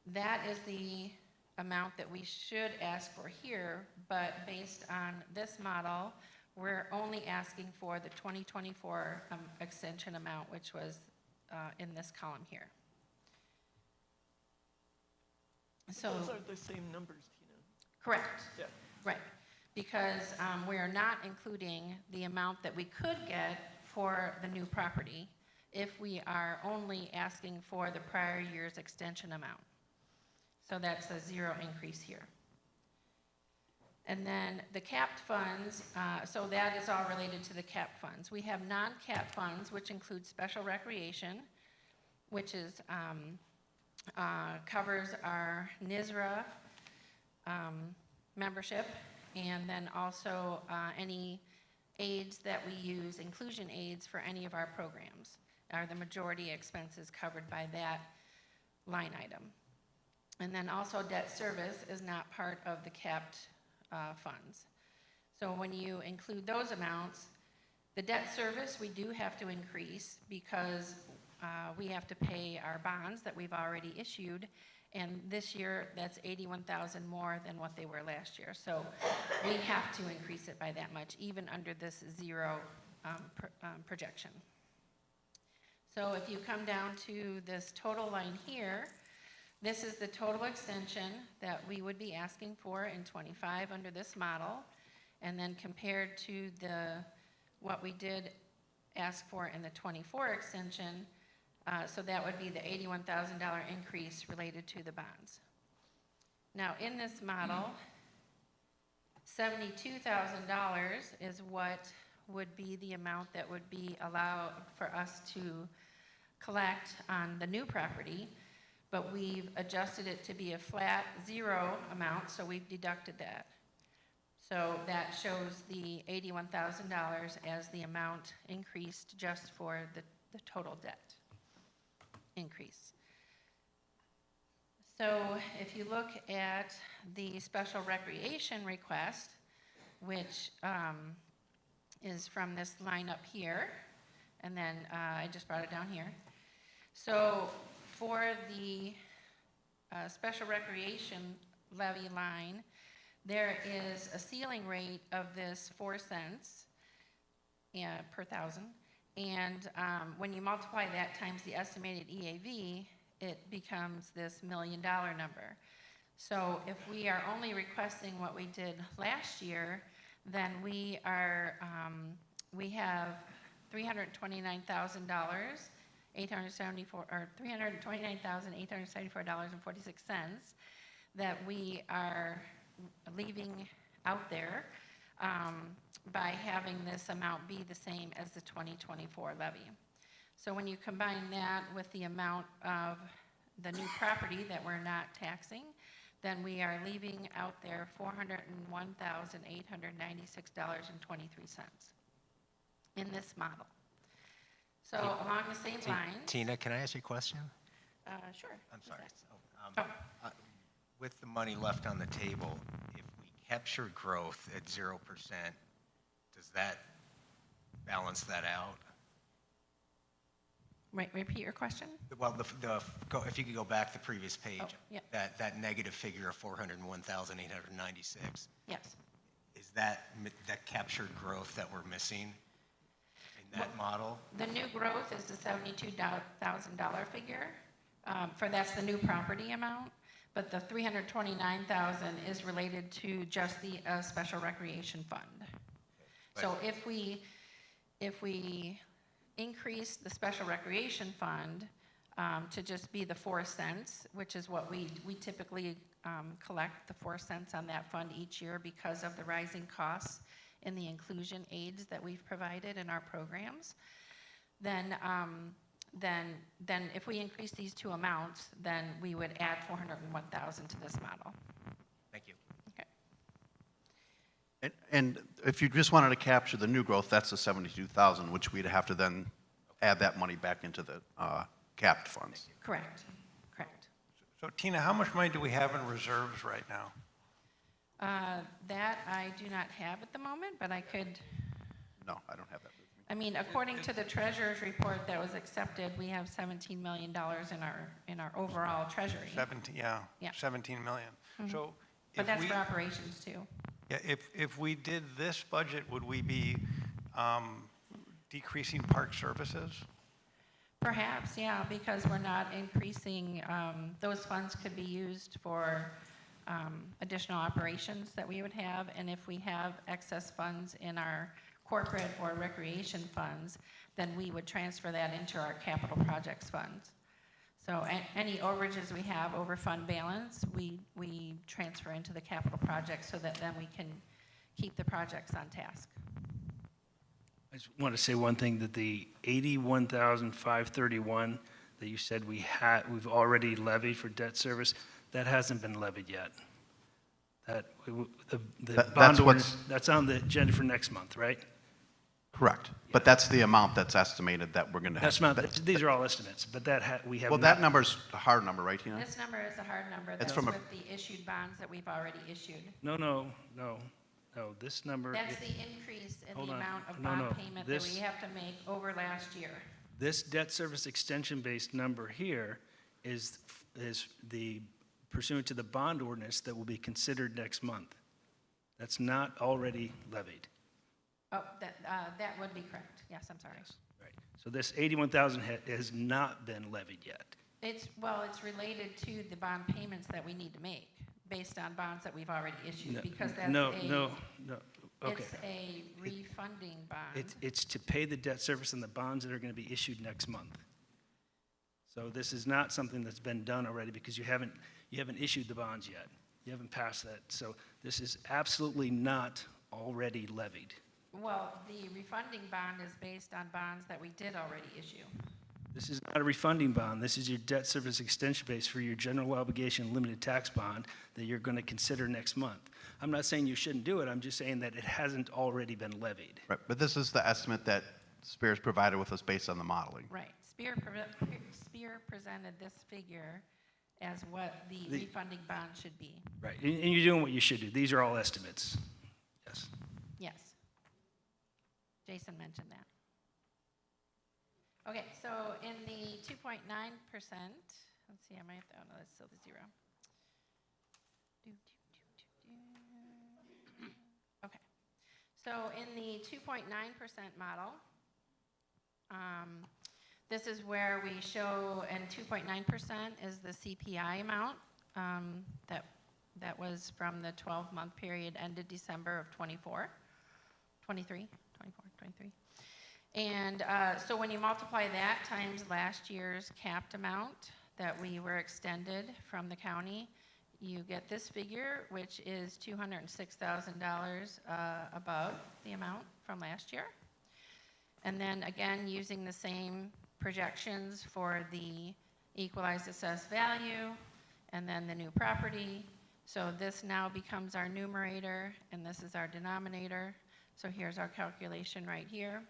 that is the amount that we should ask for here, but based on this model, we're only asking for the 2024 extension amount, which was in this column here. So Those are the same numbers, Tina. correct. Yeah. Right, because we are not including the amount that we could get for the new property if we are only asking for the prior year's extension amount. So that's a zero increase here. And then the capped funds, so that is all related to the capped funds. We have non-capped funds, which include special recreation, which is covers our NISRA membership, and then also any aids that we use, inclusion aids for any of our programs, are the majority expenses covered by that line item. And then also debt service is not part of the capped funds. So when you include those amounts, the debt service we do have to increase because we have to pay our bonds that we've already issued, and this year that's 81,000 more than what they were last year. So we have to increase it by that much, even under this zero projection. So if you come down to this total line here, this is the total extension that we would be asking for in 25 under this model, and then compared to what we did ask for in the 24 extension, so that would be the $81,000 increase related to the bonds. Now, in this model, $72,000 is what would be the amount that would be allowed for us to collect on the new property, but we've adjusted it to be a flat zero amount, so we've deducted that. So that shows the $81,000 as the amount increased just for the total debt increase. So if you look at the special recreation request, which is from this line up here, and then I just brought it down here. So for the special recreation levy line, there is a ceiling rate of this 4 cents per thousand. And when you multiply that times the estimated EAV, it becomes this $1 million number. So if we are only requesting what we did last year, then we are, we have $329,000, $329,874.46 that we are leaving out there by having this amount be the same as the 2024 levy. So when you combine that with the amount of the new property that we're not taxing, then we are leaving out there $401,896.23 in this model. So along the same lines. Tina, can I ask you a question? Sure. I'm sorry. With the money left on the table, if we capture growth at 0%, does that balance that out? Repeat your question? Well, if you could go back the previous page, yeah. that negative figure of 401,896. Yes. Is that captured growth that we're missing in that model? The new growth is the $72,000 figure. That's the new property amount, but the $329,000 is related to just the special recreation fund. So if we increase the special recreation fund to just be the 4 cents, which is what we typically collect, the 4 cents on that fund each year because of the rising costs in the inclusion aids that we've provided in our programs, then if we increase these two amounts, then we would add $401,000 to this model. Thank you. Okay. And if you just wanted to capture the new growth, that's the 72,000, which we'd have to then add that money back into the capped funds. Correct. Correct. So Tina, how much money do we have in reserves right now? That I do not have at the moment, but I could. No, I don't have that with me. I mean, according to the treasurer's report that was accepted, we have $17 million in our overall treasury. 17, yeah. 17 million. Mhm. So But if that's we- for operations too. Yeah, if we did this budget, would we be decreasing park services? Perhaps, yeah, because we're not increasing, those funds could be used for additional operations that we would have, and if we have excess funds in our corporate or recreation funds, then we would transfer that into our capital projects funds. So any overages we have over fund balance, we transfer into the capital projects so that then we can keep the projects on task. I just want to say one thing, that the 81,531 that you said we've already levied for debt service, that hasn't been levied yet. The That's bond what's- ordinance, that's on the agenda for next month, right? Correct. But that's the amount that's estimated that we're going to have. That's not, these are all estimates, but we have. Well, not- that number's a hard number, right, Tina? This number is a hard number. It's That's from a- with the issued bonds that we've already issued. No, this number. That's the increase in Hold the on. amount of No, bond no. payment that we have to make over last year. This debt service extension-based number here is the pursuant to the bond ordinance that will be considered next month. That's not already levied. Oh, that would be correct. Yes, I'm sorry. Right. So this 81,000 has not been levied yet. It's related to the bond payments that we need to make based on bonds that we've already issued because that's No, okay. It's a refunding bond. It's to pay the debt service and the bonds that are going to be issued next month. So this is not something that's been done already because you haven't issued the bonds yet. You haven't passed that. So this is absolutely not already levied. Well, the refunding bond is based on bonds that we did already issue. This is not a refunding bond. This is your debt service extension base for your general obligation limited tax bond that you're going to consider next month. I'm not saying you shouldn't do it. I'm just saying that it hasn't already been levied. Right, but this is the estimate that Spears provided with us based on the modeling. Right. Spear presented this figure as what the refunding bond should be. Right, and you're doing what you should do. These are all estimates. Yes. Yes. Jason mentioned that. Okay, so in the 2.9%, let's see, I might have, oh no, that's still the 0. Okay, so in the 2.9% model, this is where we show, and 2.9% is the CPI amount that was from the 12-month period ended December of 23. And so when you multiply that times last year's capped amount that we were extended from the county, you get this figure, which is $206,000 above the amount from last year. And then again, using the same projections for the equalized assessed value and then the new property. So this now becomes our numerator and this is our denominator. So here's our calculation right here.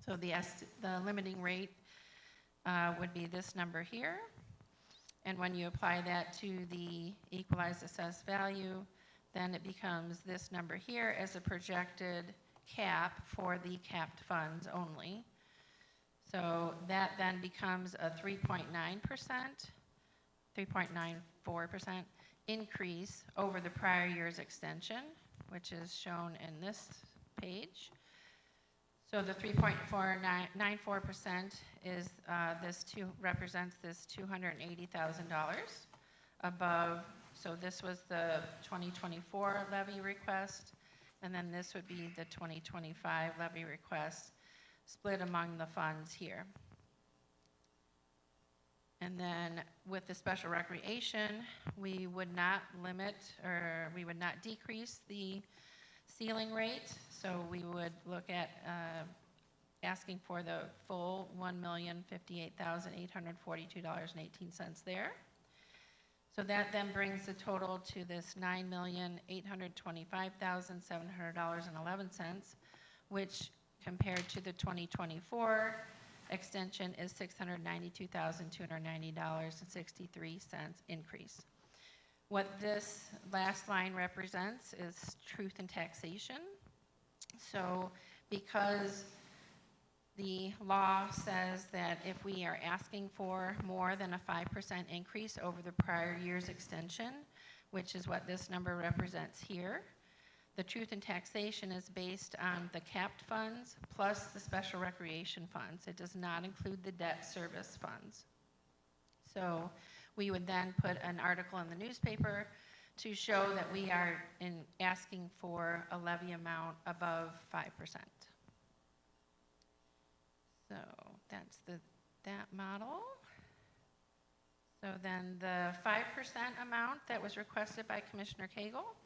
So the limiting rate would be this number here. And when you apply that to the equalized assessed value, then it becomes this number here as a projected cap for the capped funds only. So that then becomes a 3.94% increase over the prior year's extension, which is shown in this page. So the 3.94% is represents this $280,000 above. So this was the 2024 levy request, and then this would be the 2025 levy request split among the funds here. And then with the special recreation, we would not limit or we would not decrease the ceiling rate. So we would look at asking for the full $1,058,842.18 there. So that then brings the total to this $9,825,700.11, which compared to the 2024 extension is $692,290.63 increase. What this last line represents is truth in taxation. So because the law says that if we are asking for more than a 5% increase over the prior year's extension, which is what this number represents here, the truth in taxation is based on the capped funds plus the special recreation funds. It does not include the debt service funds. So we would then put an article in the newspaper to show that we are asking for a levy amount above 5%. So that's that model. So then the 5% amount that was requested by Commissioner Cagle.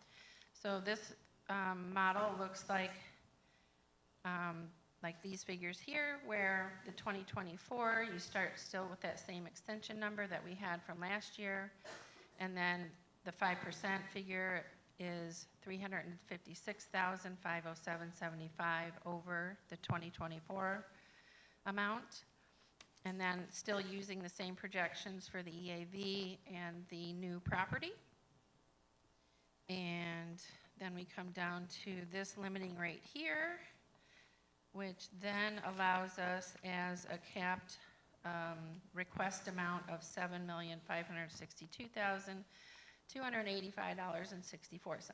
So this model looks like these figures here, where the 2024, you start still with that same extension number that we had from last year, and then the 5% figure is $356,507.75 over the 2024 amount, and then still using the same projections for the EAV and the new property. And then we come down to this limiting rate here, which then allows us as a capped request amount of $7,562,285.64.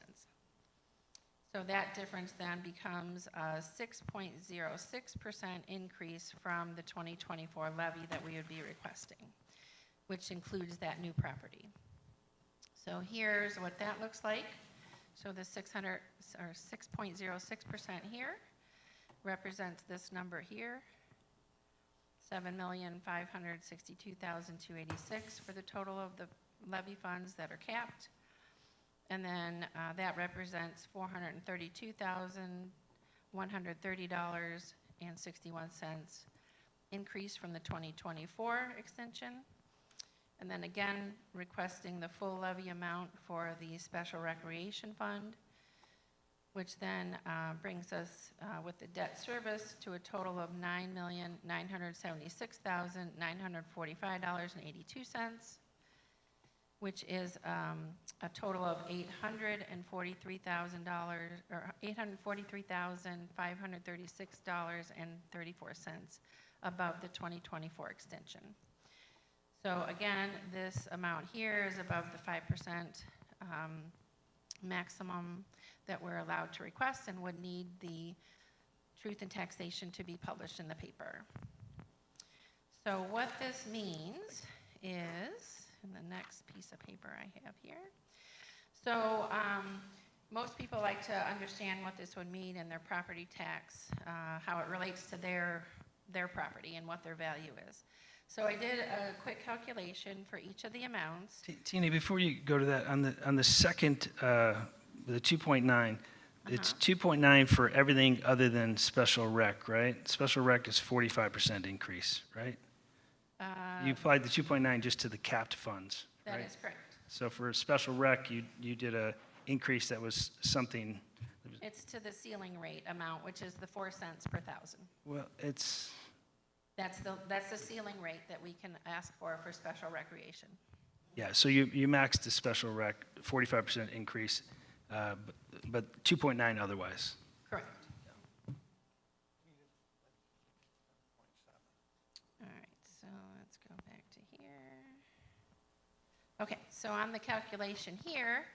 So that difference then becomes a 6.06% increase from the 2024 levy that we would be requesting, which includes that new property. So here's what that looks like. So the 6.06% here represents this number here, $7,562,286 for the total of the levy funds that are capped. And then that represents $432,130.61 increase from the 2024 extension. And then again, requesting the full levy amount for the special recreation fund, which then brings us with the debt service to a total of $9,976,945.82. which is a total of $843,000, or $843,536.34 above the 2024 extension. So again, this amount here is above the 5% maximum that we're allowed to request and would need the truth in taxation to be published in the paper. So what this means is, in the next piece of paper I have here, so most people like to understand what this would mean in their property tax, how it relates to their property and what their value is. So I did a quick calculation for each of the amounts. Tina, before you go to that, on the second, the 2.9, it's 2.9 for everything other than special rec, right? Special rec is 45% increase, right? You applied the 2.9 just to the capped funds, right? That is correct. So for special rec, you did a increase that was something. It's to the ceiling rate amount, which is the 4 cents per thousand. Well, it's. That's the ceiling rate that we can ask for special recreation. Yeah, so you maxed the special rec, 45% increase, but 2.9 otherwise. Correct. All right, so let's go back to here. Okay, so on the calculation here,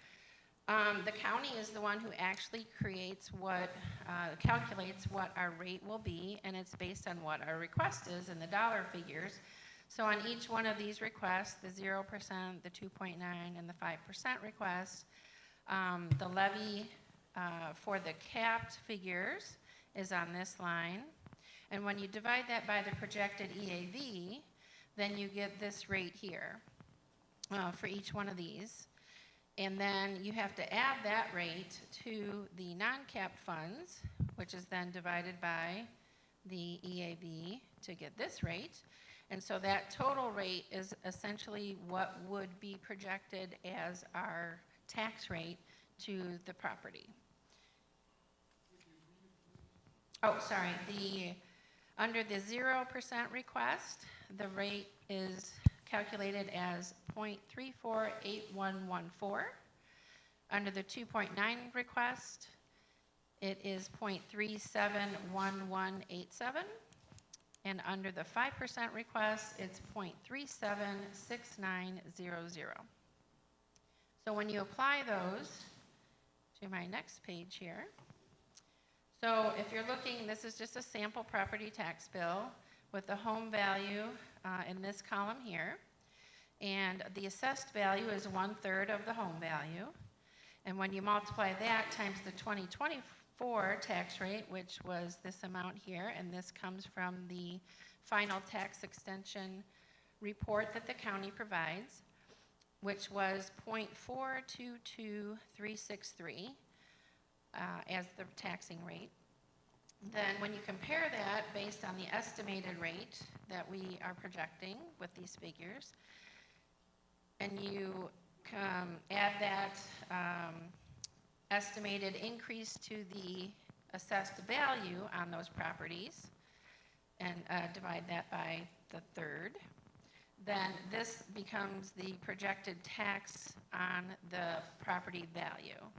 the county is the one who actually calculates what our rate will be, and it's based on what our request is in the dollar figures. So on each one of these requests, the 0%, the 2.9, and the 5% request, the levy for the capped figures is on this line. And when you divide that by the projected EAV, then you get this rate here for each one of these. And then you have to add that rate to the non-capped funds, which is then divided by the EAV to get this rate. And so that total rate is essentially what would be projected as our tax rate to the property. Oh, sorry, under the 0% request, the rate is calculated as 0.348114. Under the 2.9 request, it is 0.371187. And under the 5% request, it's 0.376900. So when you apply those to my next page here, so if you're looking, this is just a sample property tax bill with the home value in this column here. And the assessed value is 1/3 of the home value. And when you multiply that times the 2024 tax rate, which was this amount here, and this comes from the final tax extension report that the county provides, which was 0.422363 as the taxing rate. Then when you compare that based on the estimated rate that we are projecting with these figures, and you add that estimated increase to the assessed value on those properties and divide that by the third, then this becomes the projected tax on the property value.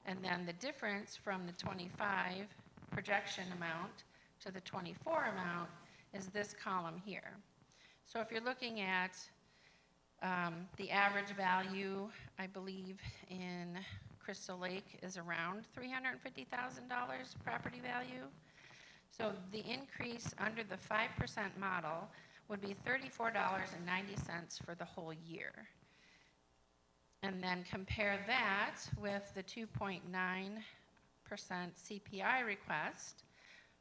And then the difference from the 25 projection amount to the 24 amount is this column here. So if you're looking at the average value, I believe in Crystal Lake is around $350,000 property value. So the increase under the 5% model would be $34.90 for the whole year. And then compare that with the 2.9% CPI request,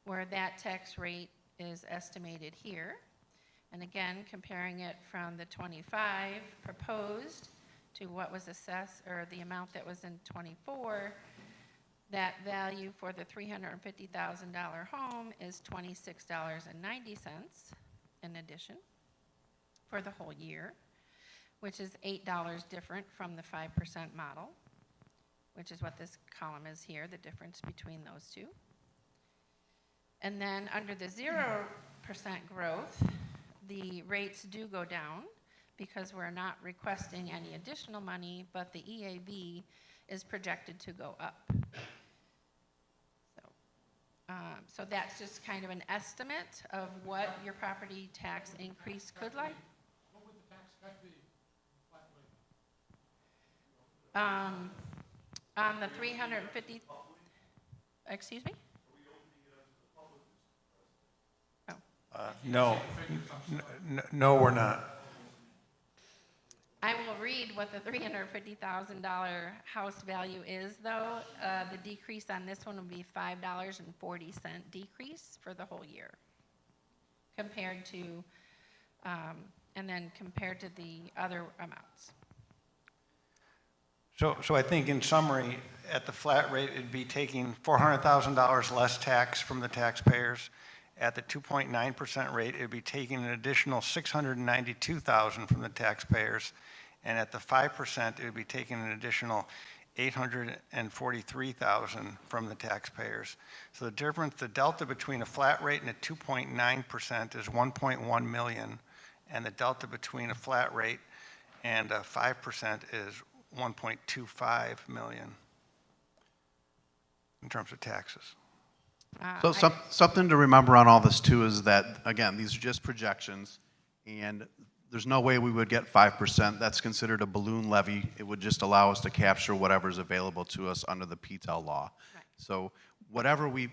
where that tax rate is estimated here. And again, comparing it from the 25 proposed to what was assessed, or the amount that was in 24, that value for the $350,000 home is $26.90 in addition for the whole year, which is $8 different from the 5% model, which is what this column is here, the difference between those two. And then under the 0% growth, the rates do go down because we're not requesting any additional money, but the EAV is projected to go up. So that's just kind of an estimate of what your property tax increase could like. What would the tax cut be? On the 350, excuse me? No, no, we're not. I will read what the $350,000 house value is, though. The decrease on this one would be $5.40 decrease for the whole year, compared to, and then compared to the other amounts. So I think in summary, at the flat rate, it'd be taking $400,000 less tax from the taxpayers. At the 2.9% rate, it'd be taking an additional $692,000 from the taxpayers. And at the 5%, it would be taking an additional $843,000 from the taxpayers. So the difference, the delta between a flat rate and a 2.9% is 1.1 million. And the delta between a flat rate and a 5% is 1.25 million in terms of taxes. So something to remember on all this too is that, again, these are just projections, and there's no way we would get 5%. That's considered a balloon levy. It would just allow us to capture whatever's available to us under the PTEL law. Right. So whatever we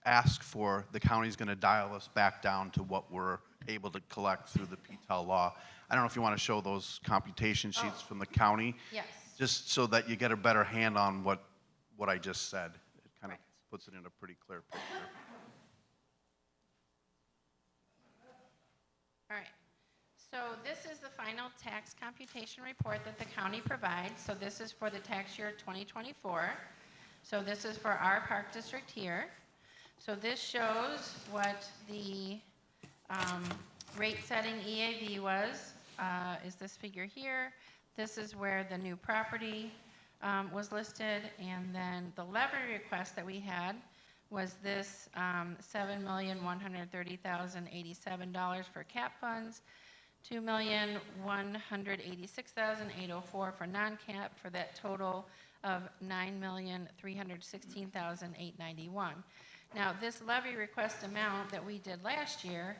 ask for, the county's going to dial us back down to what we're able to collect through the PTEL law. I don't know if you want to show those computation sheets from the county. Yes. Just so that you get a better hand on what I just said. It kind of puts it in a pretty clear picture. All right. So this is the final tax computation report that the county provides. So this is for the tax year 2024. So this is for our park district here. So this shows what the rate-setting EAV was, is this figure here. This is where the new property was listed, and then the levy request that we had was this $7,130,087 for cap funds, $2,186,804 for non-cap, for that total of $9,316,891. Now, this levy request amount that we did last year,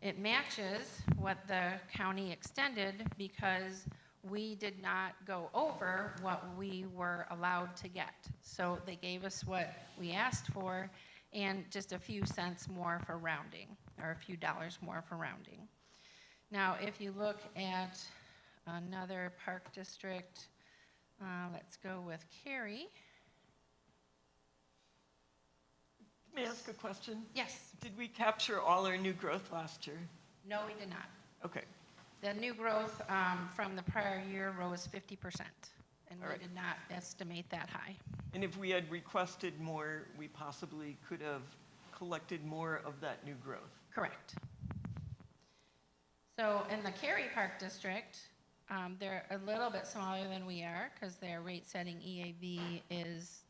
it matches what the county extended because we did not go over what we were allowed to get. So they gave us what we asked for and just a few cents more for rounding, or a few dollars more for rounding. Now, if you look at another park district, let's go with Cary. May I ask a question? Yes. Did we capture all our new growth last year? No, we did not. Okay. The new growth from the prior year rose 50%, and we did not estimate that high. And if we had requested more, we possibly could have collected more of that new growth? Correct. So in the Cary Park District, they're a little bit smaller than we are because their rate-setting EAV is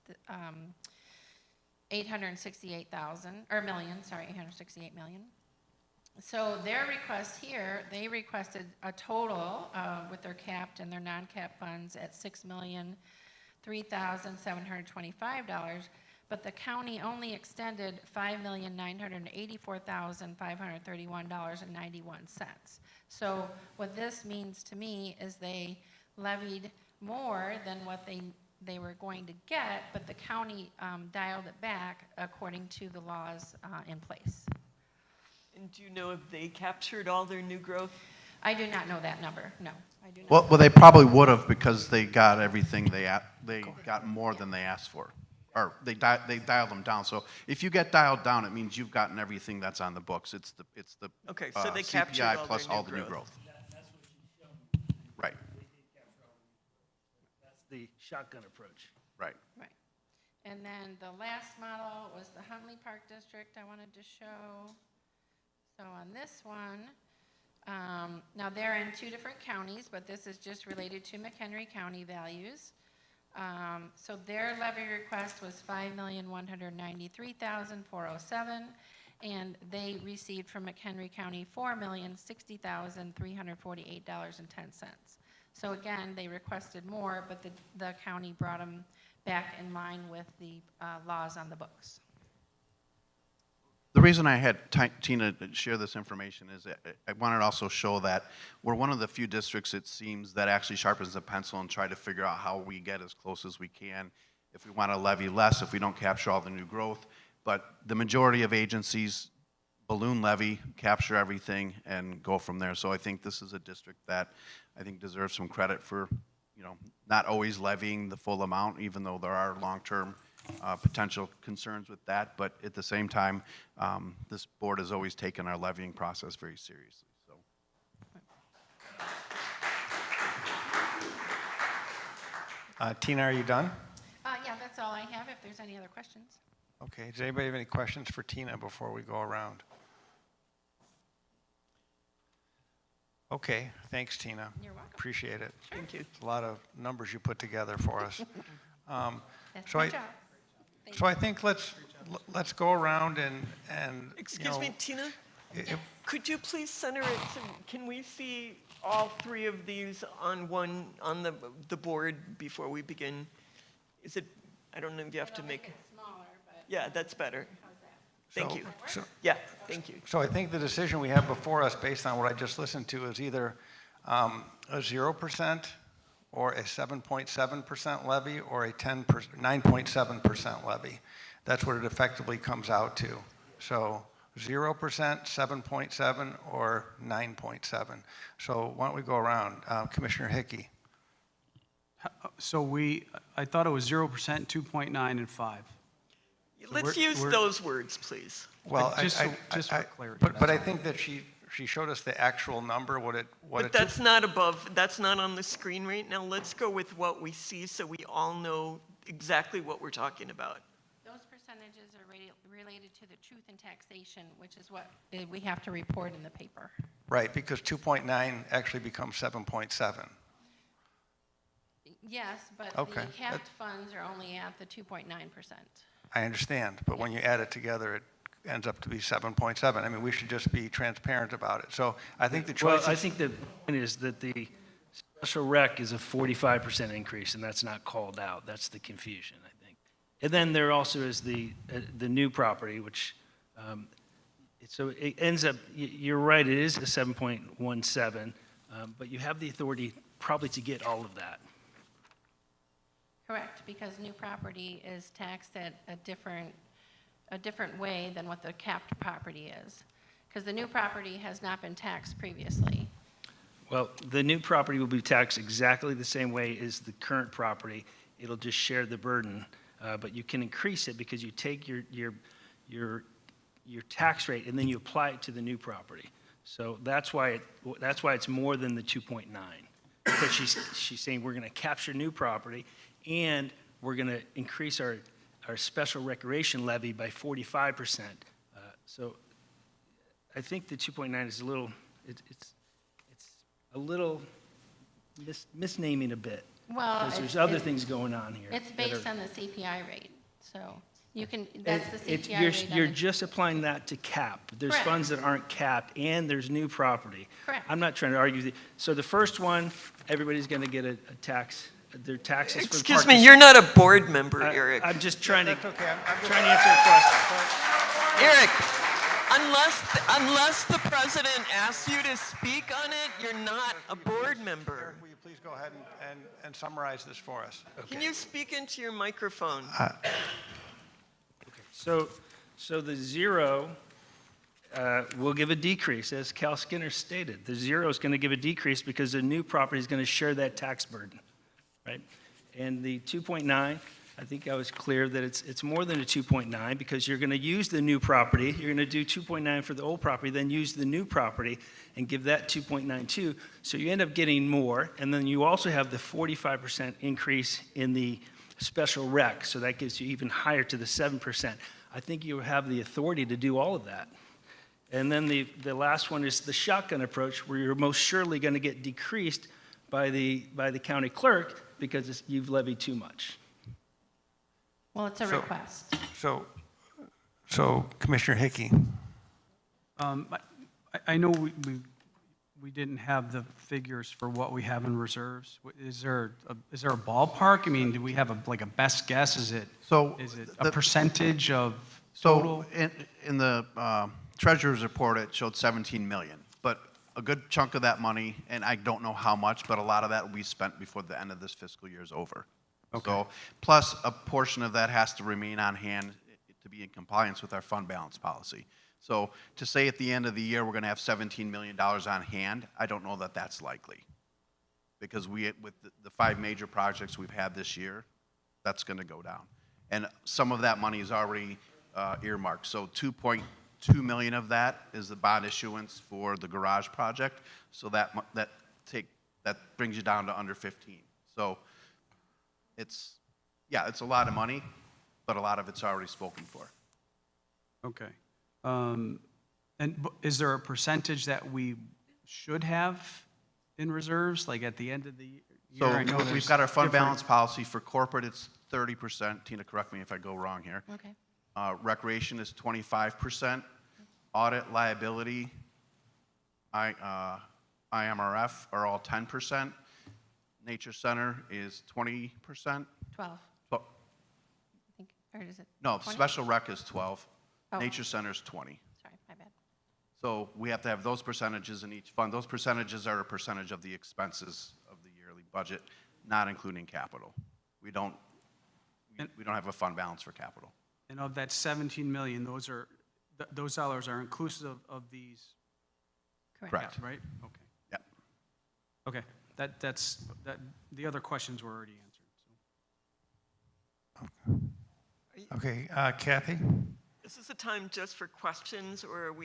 868 million. So their request here, they requested a total with their capped and their non-capped funds at $6,003,725, but the county only extended $5,984,531.91. So what this means to me is they levied more than what they were going to get, but the county dialed it back according to the laws in place. And do you know if they captured all their new growth? I do not know that number, no. I do not. Well, they probably would have because they got everything they got more than they asked for. Or they dialed them down. So if you get dialed down, it means you've gotten everything that's on the books. It's the Okay, so they captured CPI all plus their all new the new growth. growth. Right, That's the shotgun approach. right. Right. And then the last model was the Huntley Park District I wanted to show. So on this one, now they're in two different counties, but this is just related to McHenry County values. So their levy request was $5,193,407, and they received from McHenry County $4,060,348.10. So again, they requested more, but the county brought them back in line with the laws on the books. The reason I had Tina share this information is that I wanted to also show that we're one of the few districts, it seems, that actually sharpens the pencil and try to figure out how we get as close as we can. If we want to levy less, if we don't capture all the new growth. But the majority of agencies balloon levy, capture everything, and go from there. So I think this is a district that I think deserves some credit for, not always levying the full amount, even though there are long-term potential concerns with that. But at the same time, this board has always taken our levying process very seriously. So. Tina, are you done? Yeah, that's all I have, if there's any other questions. Okay, does anybody have any questions for Tina before we go around? Okay, thanks, Tina. You're welcome. Appreciate it. Thank you. It's a lot of numbers you put together for us. That's So my I- job. So I think let's go around and Excuse me, Tina? if- Could you please center it, can we see all three of these on the board before we begin? Is it, I don't know if you have to make. Yeah, that's better. Thank So- you. so- Yeah, thank you. So I think the decision we have before us, based on what I just listened to, is either a 0% or a 7.7% levy or a 9.7% levy. That's what it effectively comes out to. So 0%, 7.7, or 9.7. So why don't we go around? Commissioner Hickey. So I thought it was 0%, 2.9, and 5. Let's use those words, please. Well, Just for clarity. But I think that she showed us the actual number, But that's not that's not on the screen right now. Let's go with what we see so we all know exactly what we're talking about. Those percentages are related to the truth in taxation, which is what we have to report in the paper. Right, because 2.9 actually becomes 7.7. Yes, but Okay. the capped funds are only at the 2.9%. I understand, but when you add it together, it ends up to be 7.7. I mean, we should just be transparent about it. So I think the Well, choice I is, think the point is that the special rec is a 45% increase, and that's not called out. That's the confusion, I think. And then there also is the new property, which, so it ends up, you're right, it is a 7.17, but you have the authority probably to get all of that. Correct, because new property is taxed at a different way than what the capped property is. Because the new property has not been taxed previously. Well, the new property will be taxed exactly the same way as the current property. It'll just share the burden, but you can increase it because you take your tax rate and then you apply it to the new property. So that's why it's more than the 2.9. Because she's saying we're going to capture new property and we're going to increase our special recreation levy by 45%. So I think the 2.9 is a little, it's a little misnaming a bit. Well, because there's other things going on here. It's that based are- on the CPI rate, so you can, that's the It's- CPI you're- rate. on You're the- just applying that to cap. There's Correct. funds that aren't capped, and there's new property. Correct. I'm not trying to argue. So the first one, everybody's going to get a tax, their taxes for Excuse me, you're not a board member, Eric. I'm just trying to, that's okay. I'm just- trying to answer a question. Eric, unless the president asks you to speak on it, you're not a board member. Eric, will you please go ahead and summarize this for us? Can you speak into your microphone? So the zero will give a decrease, as Cal Skinner stated. The zero is going to give a decrease because the new property is going to share that tax burden, right? And the 2.9, I think I was clear that it's more than a 2.9 because you're going to use the new property. You're going to do 2.9 for the old property, then use the new property and give that 2.92. So you end up getting more. And then you also have the 45% increase in the special rec. So that gives you even higher to the 7%. I think you have the authority to do all of that. And then the last one is the shotgun approach, where you're most surely going to get decreased by the county clerk because you've levied too much. Well, it's a request. So Commissioner Hickey, I know we didn't have the figures for what we have in reserves. Is there a ballpark? I mean, do we have like a best guess? Is it a percentage of total? So in the treasurer's report, it showed 17 million, but a good chunk of that money, and I don't know how much, but a lot of that will be spent before the end of this fiscal year is over. Okay. So, plus a portion of that has to remain on hand to be in compliance with our fund balance policy. So to say at the end of the year, we're going to have $17 million on hand, I don't know that that's likely. Because with the 5 major projects we've had this year, that's going to go down. And some of that money is already earmarked. So 2.2 million of that is the bond issuance for the garage project. So that brings you down to under 15. So it's a lot of money, but a lot of it's already spoken for. Okay. Is there a percentage that we should have in reserves, like at the end of the year? So I know we've there's got our fund different- balance policy. For corporate, it's 30%. Tina, correct me if I go wrong here. Okay. Recreation is 25%. Audit liability, IMRF are all 10%. Nature Center is 20%. 12, Oh, I think, or is it? no, 20? Special Rec is 12. Oh. Nature Center is 20. Sorry, my bad. So we have to have those percentages in each fund. Those percentages are a percentage of the expenses of the yearly budget, not including capital. We don't have a fund balance for capital. And of that 17 million, those dollars are inclusive of these? Correct. Right? Okay. Yep. Okay, the other questions were already answered. Okay, Kathy? Is this a time just for questions, or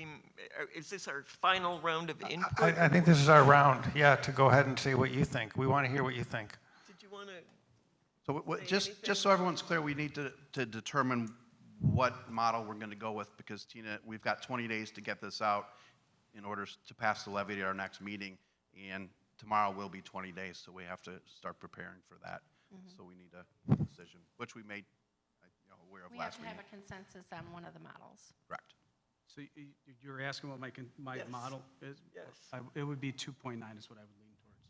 is this our final round of input? I think this is our round, to go ahead and say what you think. We want to hear what you think. Did you want to? So just so everyone's clear, we need to determine what model we're going to go with, because Tina, we've got 20 days to get this out in order to pass the levy at our next meeting, and tomorrow will be 20 days, so we have to start preparing for that. So we need a decision, which we made aware of We have last to meeting. have a consensus on one of the models. Correct. So you're asking what my Yes. model is? Yes. It would be 2.9 is what I would lean towards.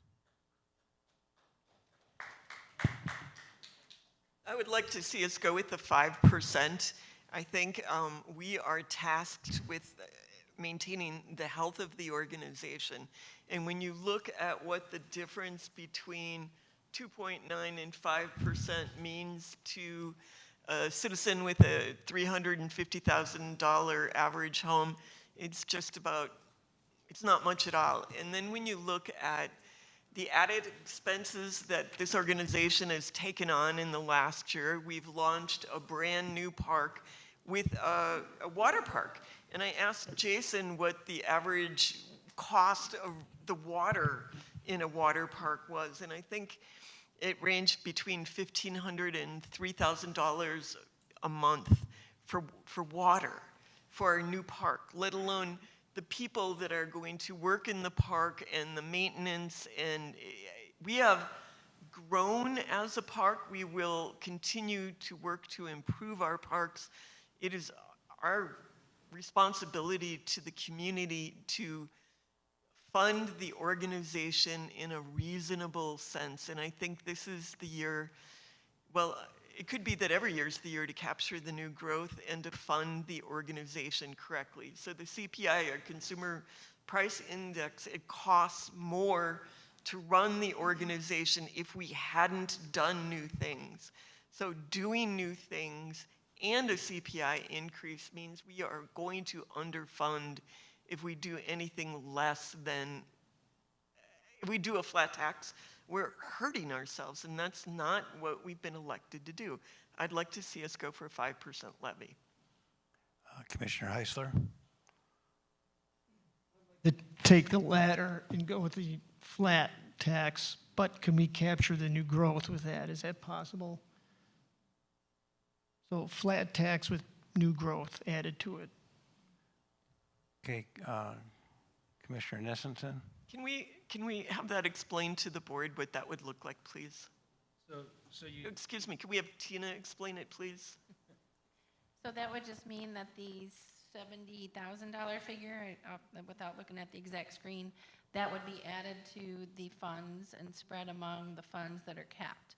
I would like to see us go with the 5%. I think we are tasked with maintaining the health of the organization. And when you look at what the difference between 2.9 and 5% means to a citizen with a $350,000 average home, it's not much at all. And then when you look at the added expenses that this organization has taken on in the last year, we've launched a brand new park with a water park. And I asked Jason what the average cost of the water in a water park was, and I think it ranged between $1,500 and $3,000 a month for water for our new park, let alone the people that are going to work in the park and the maintenance. And we have grown as a park. We will continue to work to improve our parks. It is our responsibility to the community to fund the organization in a reasonable sense. And I think this is the year, well, it could be that every year is the year to capture the new growth and to fund the organization correctly. So the CPI, our Consumer Price Index, it costs more to run the organization if we hadn't done new things. So doing new things and a CPI increase means we are going to underfund if we do anything less than, if we do a flat tax, we're hurting ourselves, and that's not what we've been elected to do. I'd like to see us go for a 5% levy. Commissioner Heisler? Take the latter and go with the flat tax, but can we capture the new growth with that? Is that possible? So flat tax with new growth added to it. Okay, Commissioner Nessenson? Can we have that explained to the board, what that would look like, please? So you. Excuse me, can we have Tina explain it, please? So that would just mean that these $70,000 figure, without looking at the exact screen, that would be added to the funds and spread among the funds that are capped.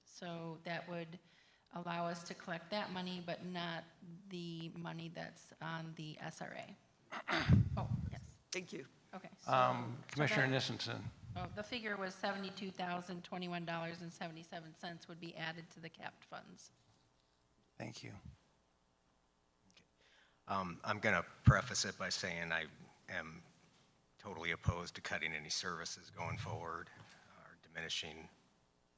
So that would allow us to collect that money, but not the money that's on the SRA. Oh, yes. Thank you. Okay. Commissioner that- Nissenson. Oh, the figure was $72,021.77 would be added to the capped funds. Thank you. I'm going to preface it by saying I am totally opposed to cutting any services going forward or diminishing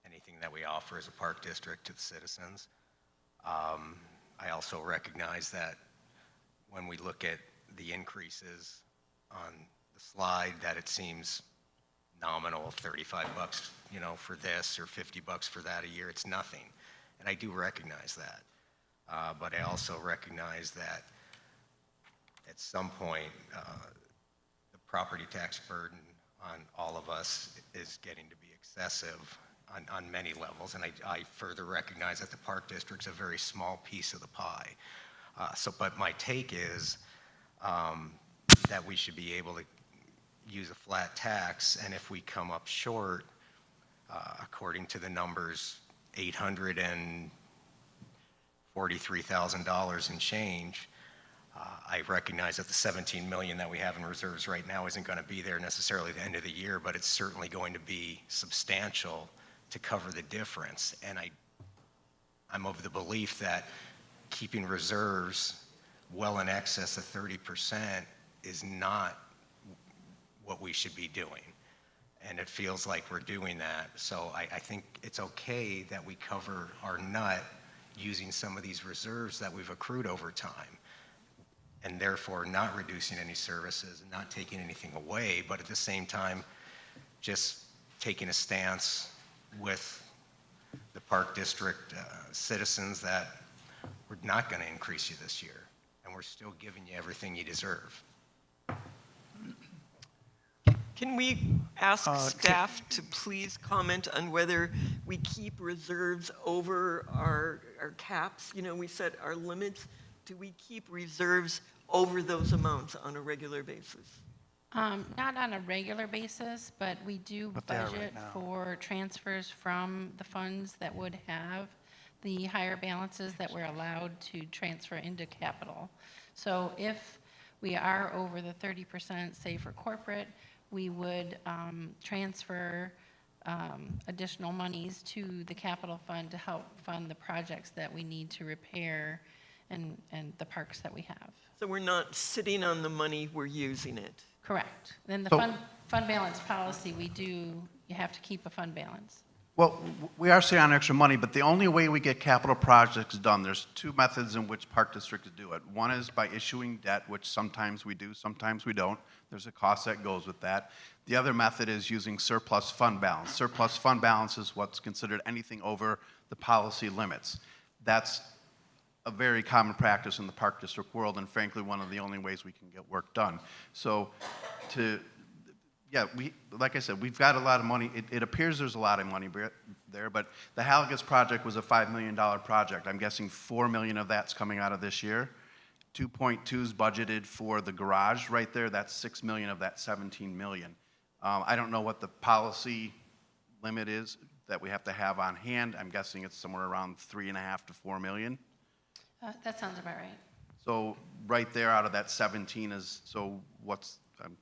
anything that we offer as a park district to the citizens. I also recognize that when we look at the increases on the slide, that it seems nominal, $35, for this or $50 for that a year. It's nothing, and I do recognize that. But I also recognize that at some point, the property tax burden on all of us is getting to be excessive on many levels, and I further recognize that the park district's a very small piece of the pie. But my take is that we should be able to use a flat tax, and if we come up short, according to the numbers, $843,000 in change, I recognize that the 17 million that we have in reserves right now isn't going to be there necessarily at the end of the year, but it's certainly going to be substantial to cover the difference. And I'm of the belief that keeping reserves well in excess of 30% is not what we should be doing. And it feels like we're doing that. So I think it's okay that we cover our nut using some of these reserves that we've accrued over time, and therefore not reducing any services and not taking anything away, but at the same time, just taking a stance with the Park District citizens that we're not going to increase you this year, and we're still giving you everything you deserve. Can we ask staff to please comment on whether we keep reserves over our caps? We set our limits. Do we keep reserves over those amounts on a regular basis? Not on a regular basis, but we do But they are right budget now. for transfers from the funds that would have the higher balances that we're allowed to transfer into capital. So if we are over the 30%, say for corporate, we would transfer additional monies to the capital fund to help fund the projects that we need to repair and the parks that we have. So we're not sitting on the money, we're using it. Correct. Then the So- fund balance policy, you have to keep a fund balance. Well, we are sitting on extra money, but the only way we get capital projects done, there's two methods in which park districts do it. One is by issuing debt, which sometimes we do, sometimes we don't. There's a cost that goes with that. The other method is using surplus fund balance. Surplus fund balance is what's considered anything over the policy limits. That's a very common practice in the park district world, and frankly, one of the only ways we can get work done. So like I said, we've got a lot of money. It appears there's a lot of money there, but the Haligus project was a $5 million project. I'm guessing $4 million of that's coming out of this year. 2.2 is budgeted for the garage right there. That's $6 million of that 17 million. I don't know what the policy limit is that we have to have on hand. I'm guessing it's somewhere around 3.5 to 4 million. That sounds about right. So right there out of that 17 is, so I'm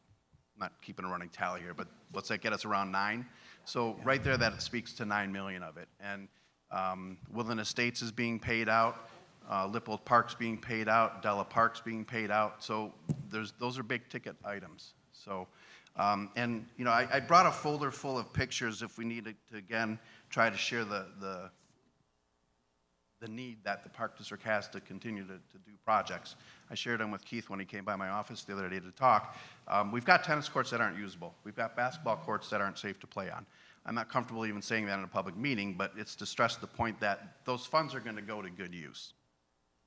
not keeping a running tally here, but let's say get us around 9. So right there, that speaks to 9 million of it. And Woodland Estates is being paid out, Lippold Park's being paid out, Della Park's being paid out. So those are big ticket items. So, I brought a folder full of pictures if we need to again, try to share the need that the Park District has to continue to do projects. I shared them with Keith when he came by my office the other day to talk. We've got tennis courts that aren't usable. We've got basketball courts that aren't safe to play on. I'm not comfortable even saying that in a public meeting, but it's to stress the point that those funds are going to go to good use.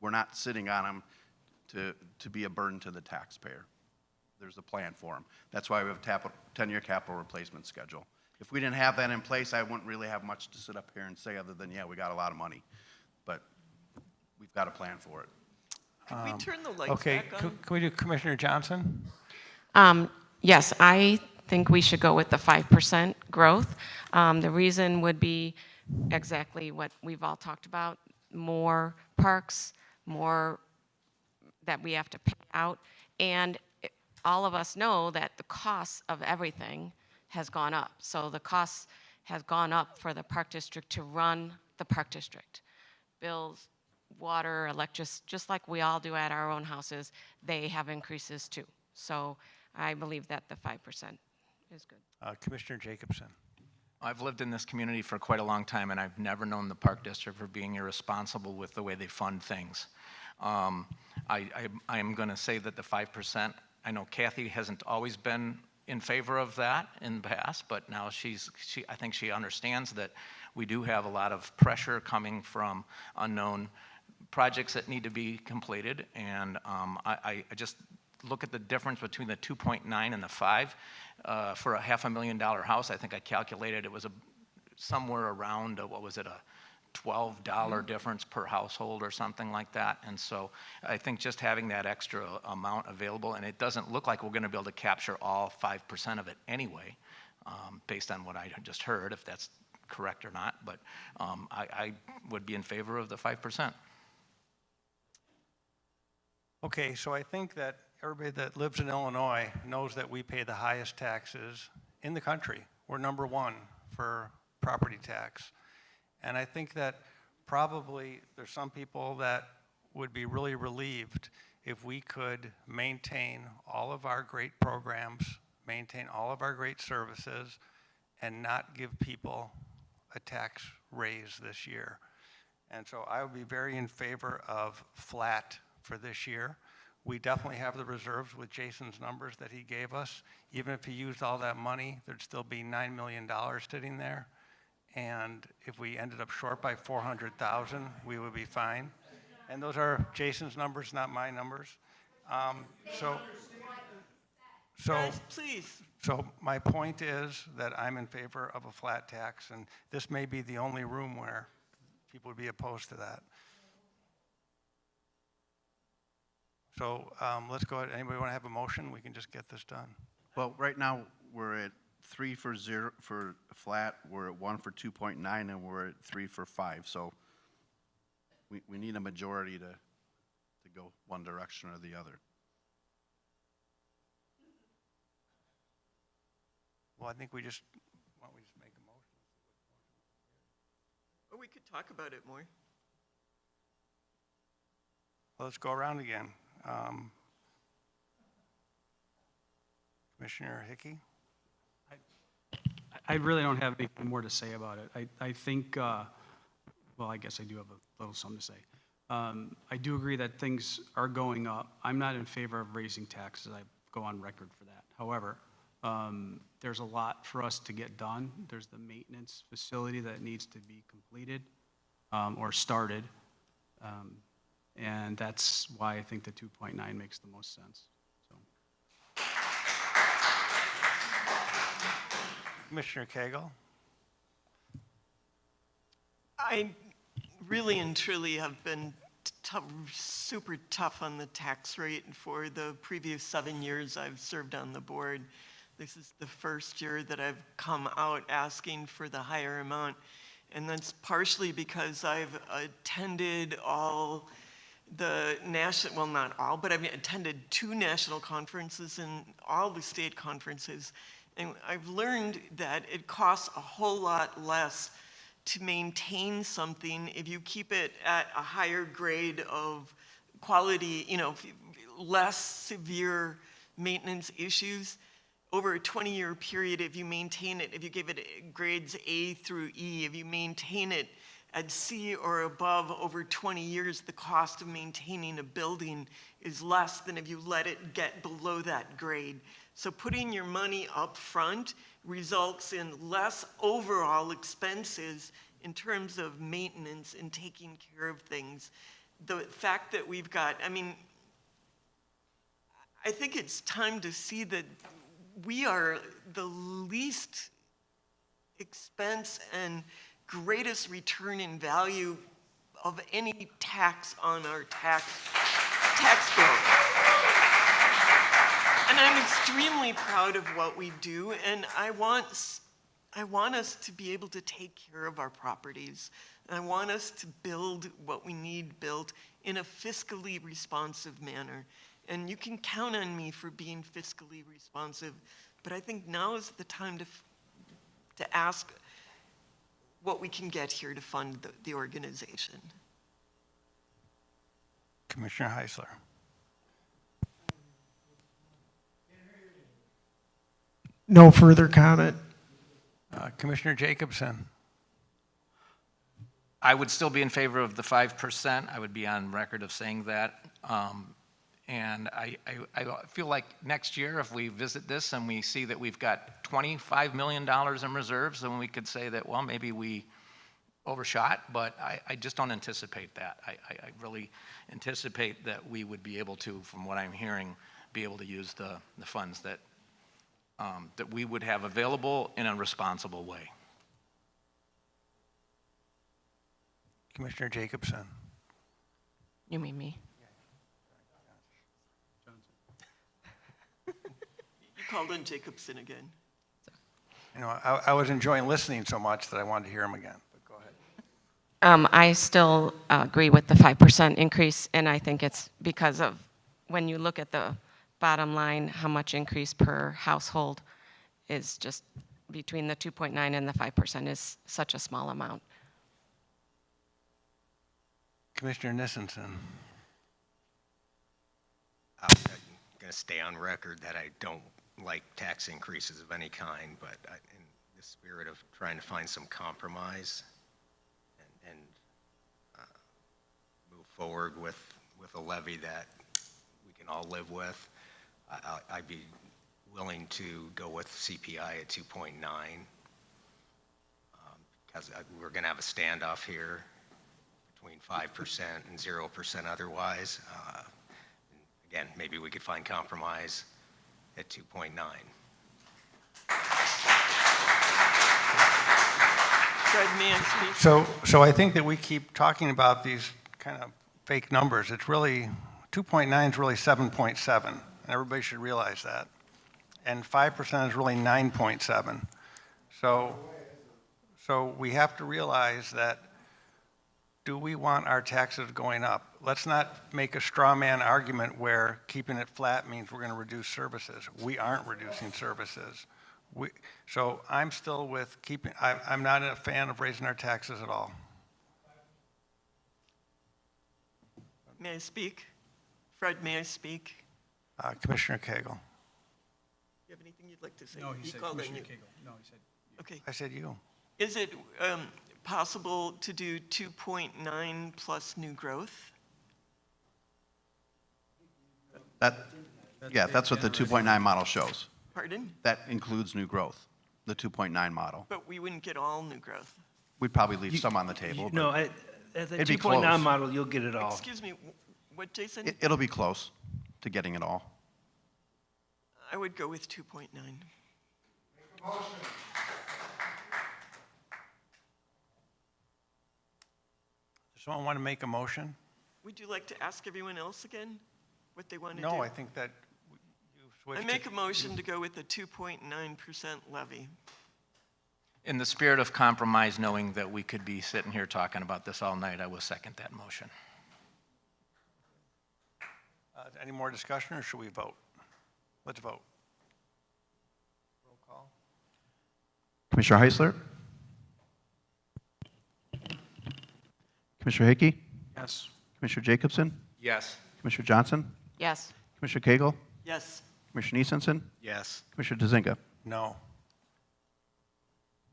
We're not sitting on them to be a burden to the taxpayer. There's a plan for them. That's why we have a 10-year capital replacement schedule. If we didn't have that in place, I wouldn't really have much to sit up here and say other than, yeah, we got a lot of money. But we've got a plan for it. Can we turn the lights Okay, back on? can we do Commissioner Johnson? Yes, I think we should go with the 5% growth. The reason would be exactly what we've all talked about, more parks, more that we have to pay out. And all of us know that the cost of everything has gone up. So the costs has gone up for the park district to run the park district. Bills, water, electricity, just like we all do at our own houses, they have increases too. So I believe that the 5% is good. Commissioner Jacobson. I've lived in this community for quite a long time, and I've never known the Park District for being irresponsible with the way they fund things. I am going to say that the 5%, I know Kathy hasn't always been in favor of that in the past, but now I think she understands that we do have a lot of pressure coming from unknown projects that need to be completed, and I just look at the difference between the 2.9 and the 5. For a $500,000 house, I think I calculated it was somewhere around, what was it, a $12 difference per household or something like that. And so I think just having that extra amount available, and it doesn't look like we're going to be able to capture all 5% of it anyway, based on what I just heard, if that's correct or not, but I would be in favor of the 5%. Okay, so I think that everybody that lives in Illinois knows that we pay the highest taxes in the country. We're number one for property tax. And I think that probably there's some people that would be really relieved if we could maintain all of our great programs, maintain all of our great services, and not give people a tax raise this year. And so I would be very in favor of flat for this year. We definitely have the reserves with Jason's numbers that he gave us. Even if he used all that money, there'd still be $9 million sitting there. And if we ended up short by 400,000, we would be fine. And those are Jason's numbers, not my numbers. Guys, please. So my point is that I'm in favor of a flat tax, and this may be the only room where people would be opposed to that. So let's go ahead. Anybody want to have a motion? We can just get this done. Well, right now, we're at 3 for 0 for flat, we're at 1 for 2.9, and we're at 3 for 5. So we need a majority to go one direction or the other. Well, I think why don't we just make a motion? Or we could talk about it more. Well, let's go around again. Commissioner Hickey? I really don't have anything more to say about it. I think, well, I guess I do have a little something to say. I do agree that things are going up. I'm not in favor of raising taxes. I go on record for that. However, there's a lot for us to get done. There's the maintenance facility that needs to be completed or started. And that's why I think the 2.9 makes the most sense. So. Commissioner Cagle? I really and truly have been super tough on the tax rate for the previous 7 years I've served on the board. This is the first year that I've come out asking for the higher amount. And that's partially because I've attended all the national, well, not all, but I've attended 2 national conferences and all the state conferences. And I've learned that it costs a whole lot less to maintain something if you keep it at a higher grade of quality, less severe maintenance issues. Over a 20-year period, if you maintain it, if you give it grades A through E, if you maintain it at C or above over 20 years, the cost of maintaining a building is less than if you let it get below that grade. So putting your money up front results in less overall expenses in terms of maintenance and taking care of things. The fact that we've got, I think it's time to see that we are the least expense and greatest return in value of any tax on our tax tax bill. And I'm extremely proud of what we do, and I want us to be able to take care of our properties. And I want us to build what we need built in a fiscally responsive manner. And you can count on me for being fiscally responsive, but I think now is the time to ask what we can get here to fund the organization. Commissioner Heisler. No further comment. Commissioner Jacobson. I would still be in favor of the 5%. I would be on record of saying that. And I feel like next year, if we visit this and we see that we've got $25 million in reserves, then we could say that, well, maybe we overshot, but I just don't anticipate that. I really anticipate that we would be able to, from what I'm hearing, be able to use the funds that we would have available in a responsible way. Commissioner Jacobson. You mean me? You called in Jacobson again. You know, I was enjoying listening so much that I wanted to hear him again, but go ahead. I still agree with the 5% increase, and I think it's because of when you look at the bottom line, how much increase per household is just between the 2.9 and the 5% is such a small amount. Commissioner Nissenson. I'm going to stay on record that I don't like tax increases of any kind, but in the spirit of trying to find some compromise and move forward with a levy that we can all live with, I'd be willing to go with CPI at 2.9 because we're going to have a standoff here between 5% and 0% otherwise. Again, maybe we could find compromise at 2.9. Fred, may I speak? So I think that we keep talking about these kind of fake numbers. It's really, 2.9 is really 7.7, and everybody should realize that. And 5% is really 9.7. So we have to realize that, do we want our taxes going up? Let's not make a straw man argument where keeping it flat means we're going to reduce services. We aren't reducing services. So I'm still with keeping, I'm not a fan of raising our taxes at all. May I speak? Fred, may I speak? Commissioner Cagle. You have anything you'd like to say? No, he said called on Commissioner you. Cagle. No, he said. Okay. I said you. Is it possible to do 2.9 plus new growth? Yeah, that's what the 2.9 model shows. Pardon? That includes new growth, the 2.9 model. But we wouldn't get all new growth. We'd probably leave some on the table. but No, at the it'd be 2.9 close. model, you'll get it all. Excuse me, what, Jason? It'll be close to getting it all. I would go with 2.9. Someone want to make a motion? Would you like to ask everyone else again what they want to do? No, I think that you switched I make a motion to go with the 2.9% levy. In the spirit of compromise, knowing that we could be sitting here talking about this all night, I will second that motion. Any more discussion, or should we vote? Let's vote. Roll call. Commissioner Heisler? Commissioner Hickey? Yes. Commissioner Jacobson? Yes. Commissioner Johnson? Yes. Commissioner Cagle? Yes. Commissioner Nissenson? Yes. Commissioner DeZinga? No.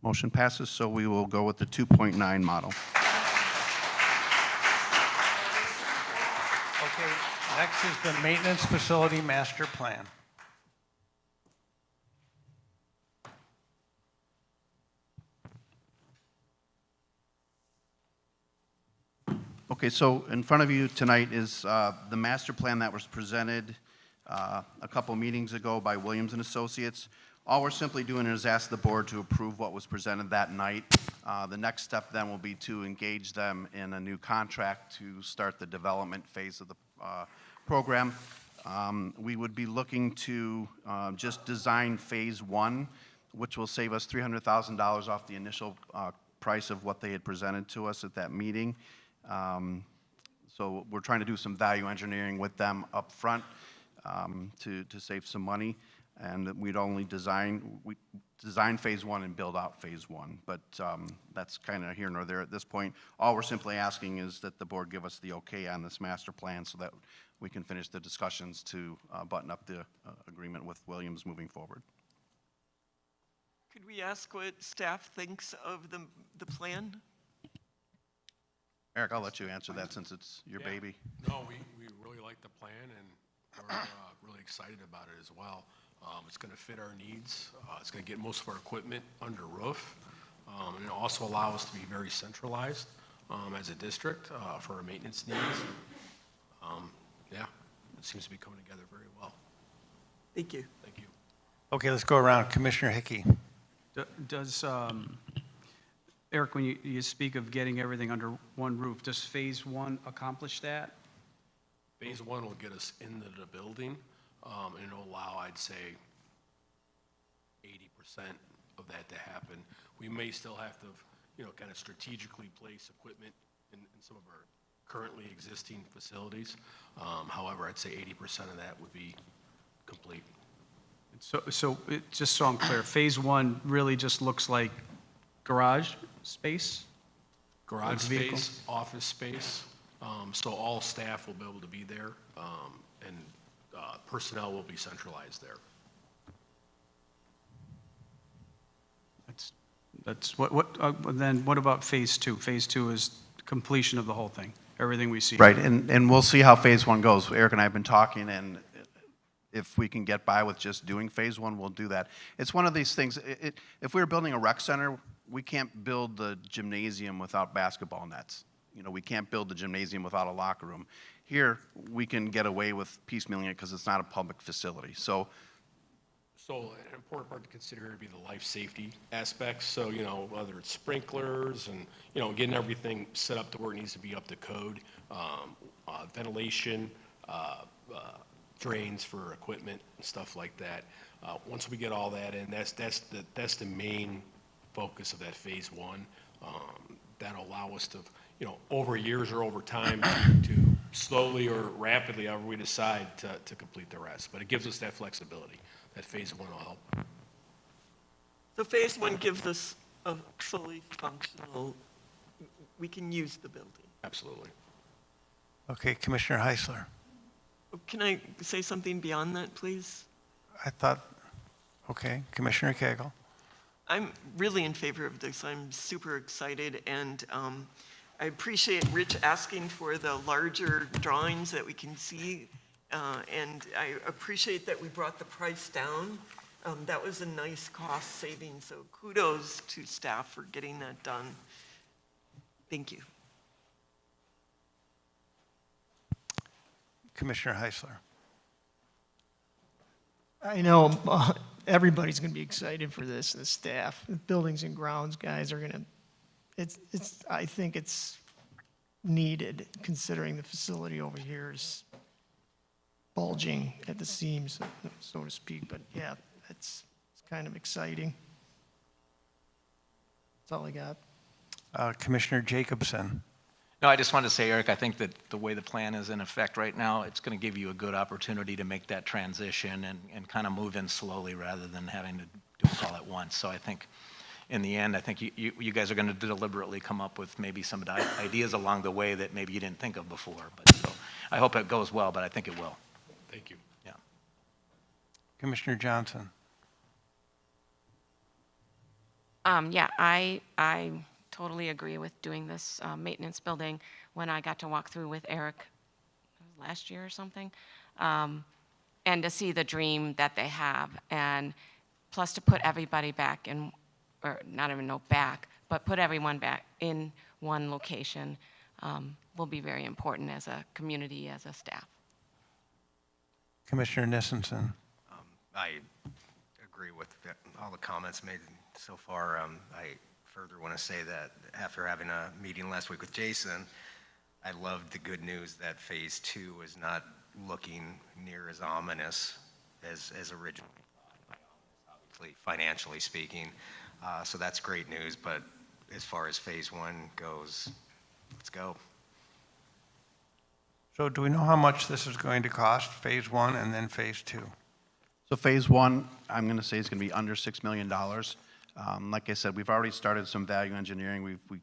Motion passes, so we will go with the 2.9 model. Okay, next is the Maintenance Facility Master Plan. Okay, so in front of you tonight is the master plan that was presented a couple meetings ago by Williams and Associates. All we're simply doing is ask the board to approve what was presented that night. The next step then will be to engage them in a new contract to start the development phase of program. We would be looking to just design Phase 1, which will save us $300,000 off the initial price of what they had presented to us at that meeting. So we're trying to do some value engineering with them up front to save some money. And we'd only design Phase 1 and build out Phase 1. But that's kind of here nor there at this point. All we're simply asking is that the board give us the okay on this master plan so that we can finish the discussions to button up the agreement with Williams moving forward. Could we ask what staff thinks of the plan? Eric, I'll let you answer that since it's your Yeah. baby. No, we really like the plan, and we're really excited about it as well. It's going to fit our needs. It's going to get most of our equipment under roof, and it'll also allow us to be very centralized as a district for our maintenance needs. Yeah, it seems to be coming together very well. Thank you. Thank you. Okay, let's go around. Commissioner Hickey. Does, Eric, when you speak of getting everything under one roof, does Phase 1 accomplish that? Phase 1 will get us into the building, and it'll allow, I'd say, 80% of that to happen. We may still have to, kind of strategically place equipment in some of our currently existing facilities. However, I'd say 80% of that would be complete. Just so I'm clear, Phase 1 really just looks like garage space? Garage Like vehicle? space, office space, so all staff will be able to be there, and personnel will be centralized there. That's then what about Phase 2? Phase 2 is completion of the whole thing, everything we see. Right, and we'll see how Phase 1 goes. Eric and I have been talking, and if we can get by with just doing Phase 1, we'll do that. It's one of these things, if we were building a rec center, we can't build the gymnasium without basketball nets. We can't build the gymnasium without a locker room. Here, we can get away with piecemealing it because it's not a public facility. So an important part to consider would be the life safety aspects. So, whether it's sprinklers and, getting everything set up to where it needs to be up to code, ventilation, drains for equipment and stuff like that. Once we get all that in, that's the main focus of that Phase 1. That'll allow us to, over years or over time to slowly or rapidly, however we decide to complete the rest. But it gives us that flexibility. That Phase 1 will help. So Phase 1 gives us a fully functional, we can use the building. Absolutely. Okay, Commissioner Heisler. Can I say something beyond that, please? I thought, okay, Commissioner Cagle. I'm really in favor of this. I'm super excited, and I appreciate Rich asking for the larger drawings that we can see, and I appreciate that we brought the price down. That was a nice cost saving, so kudos to staff for getting that done. Thank you. Commissioner Heisler. I know everybody's going to be excited for this, the staff. The buildings and grounds guys are going to, I think it's needed, considering the facility over here is bulging at the seams, so to speak. But yeah, it's kind of exciting. That's all I got. Commissioner Jacobson. No, I just wanted to say, Eric, I think that the way the plan is in effect right now, it's going to give you a good opportunity to make that transition and kind of move in slowly rather than having to do it all at once. So I think in the end, I think you guys are going to deliberately come up with maybe some ideas along the way that maybe you didn't think of before. But so I hope it goes well, but I think it will. Thank you. Yeah. Commissioner Johnson. Yeah, I totally agree with doing this maintenance building. When I got to walk through with Eric last year or something, and to see the dream that they have, and plus to put everybody back in, or not even no back, but put everyone back in one location will be very important as a community, as a staff. Commissioner Nissenson. I agree with all the comments made so far. I further want to say that after having a meeting last week with Jason, I loved the good news that Phase 2 is not looking near as ominous as originally, obviously financially speaking. So that's great news, but as far as Phase 1 goes, let's go. So do we know how much this is going to cost, Phase 1 and then Phase 2? So Phase 1, I'm going to say is going to be under $6 million. Like I said, we've already started some value engineering. We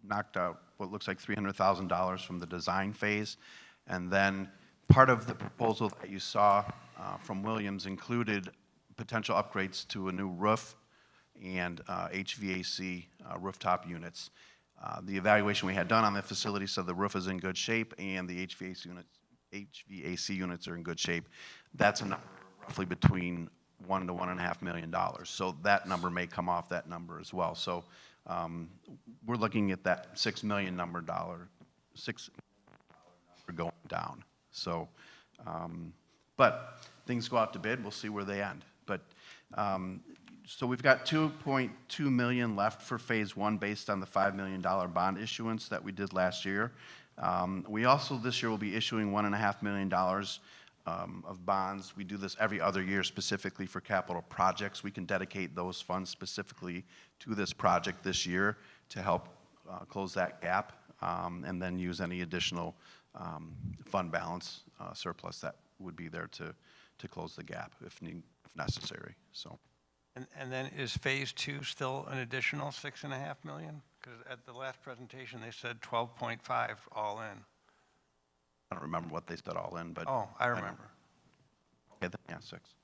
knocked out what looks like $300,000 from the design phase. And then part of the proposal that you saw from Williams included potential upgrades to a new roof and HVAC rooftop units. The evaluation we had done on the facility said the roof is in good shape and the HVAC units are in good shape. That's a number roughly between $1 to $1.5 million. So that number may come off that number as well. So we're looking at that $6 million number going down. So, but things go out to bid, we'll see where they end. But so we've got $2.2 million left for Phase 1 based on the $5 million bond issuance that we did last year. We also this year will be issuing $1.5 million of bonds. We do this every other year specifically for capital projects. We can dedicate those funds specifically to this project this year to help close that gap and then use any additional fund balance surplus that would be there to close the gap if necessary. So. And then is Phase 2 still an additional $6.5 million? Because at the last presentation, they said 12.5 all in. I don't remember what they said all in, but. Oh, I remember. Yeah, 6.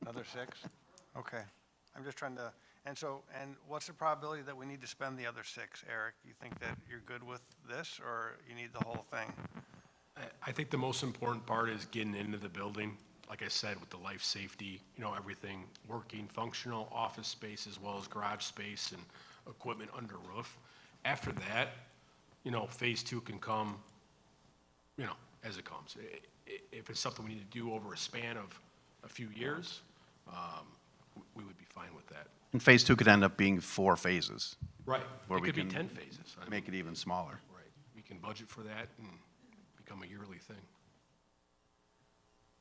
Another 6? Okay. I'm just trying to, and what's the probability that we need to spend the other 6, Eric? You think that you're good with this, or you need the whole thing? I think the most important part is getting into the building. Like I said, with the life safety, everything working, functional, office space as well as garage space and equipment under roof. After that, Phase 2 can come, as it comes. If it's something we need to do over a span of a few years, we would be fine with that. And Phase 2 could end up being 4 phases. Right. Where It we could be can 10 phases. make it even smaller. Right. We can budget for that and become a yearly thing.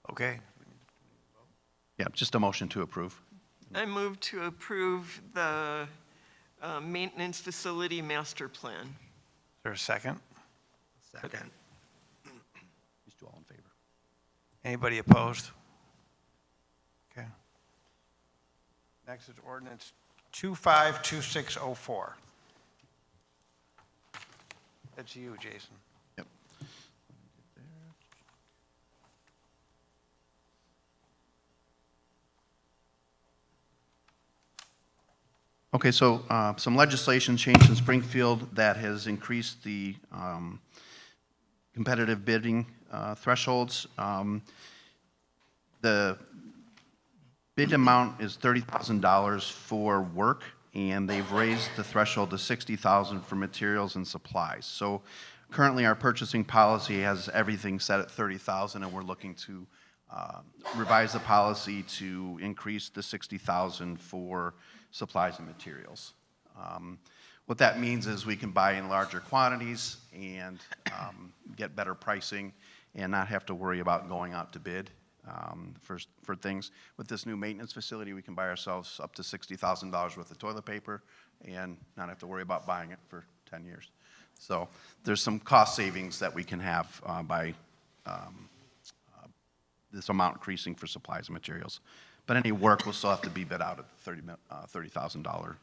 Okay. Yeah, just a motion to approve. I move to approve the maintenance facility master plan. Is there a second? Second. These two all in favor. Anybody opposed? Okay. Next is ordinance 252604. That's you, Jason. Yep. Okay, so some legislation changed in Springfield that has increased the competitive bidding thresholds. The bid amount is $30,000 for work, and they've raised the threshold to $60,000 for materials and supplies. So currently, our purchasing policy has everything set at $30,000, and we're looking to revise the policy to increase the $60,000 for supplies and materials. What that means is we can buy in larger quantities and get better pricing and not have to worry about going out to bid for things. With this new maintenance facility, we can buy ourselves up to $60,000 worth of toilet paper and not have to worry about buying it for 10 years. So there's some cost savings that we can have by this amount increasing for supplies and materials. But any work will still have to be bid out at the $30,000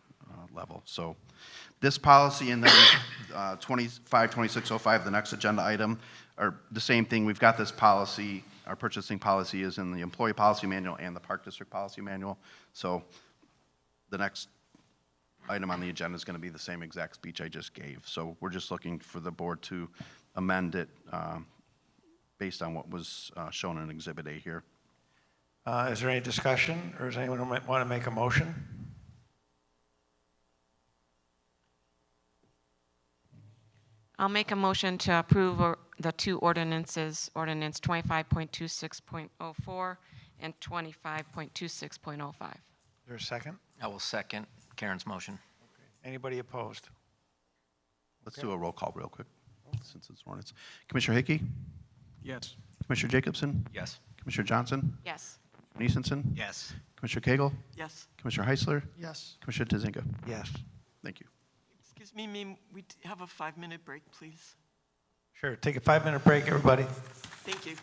level. So this policy and then 252605, the next agenda item, are the same thing. We've got this policy. Our purchasing policy is in the employee policy manual and the Park District policy manual. So the next item on the agenda is going to be the same exact speech I just gave. So we're just looking for the board to amend it based on what was shown in Exhibit A here. Is there any discussion, or does anyone want to make a motion? I'll make a motion to approve the two ordinances, ordinance 25.26.04 and 25.26.05. Is there a second? I will second Karen's motion. Anybody opposed? Let's do a roll call real quick. Oh, since it's ordinance. Commissioner Hickey? Yes. Commissioner Jacobson? Yes. Commissioner Johnson? Yes. Neesenson? Yes. Commissioner Cagle? Yes. Commissioner Heisler? Yes. Commissioner Tazinga? Yes. Thank you. Excuse me, may we have a 5-minute break, please? Sure, take a 5-minute break, everybody. Thank you.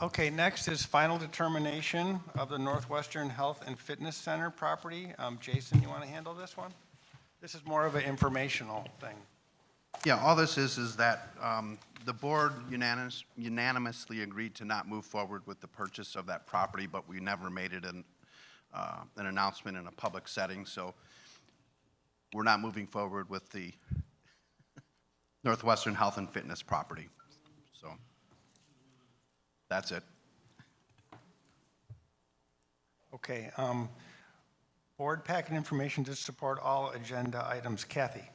Okay, next is final determination of the Northwestern Health and Fitness Center property. Jason, you want to handle this one? This is more of an informational thing. Yeah, all this is that the board unanimously agreed to not move forward with the purchase of that property, but we never made it an announcement in a public setting, so we're not moving forward with the Northwestern Health and Fitness property. So that's it. Okay, board packet information to support all agenda items. Kathy?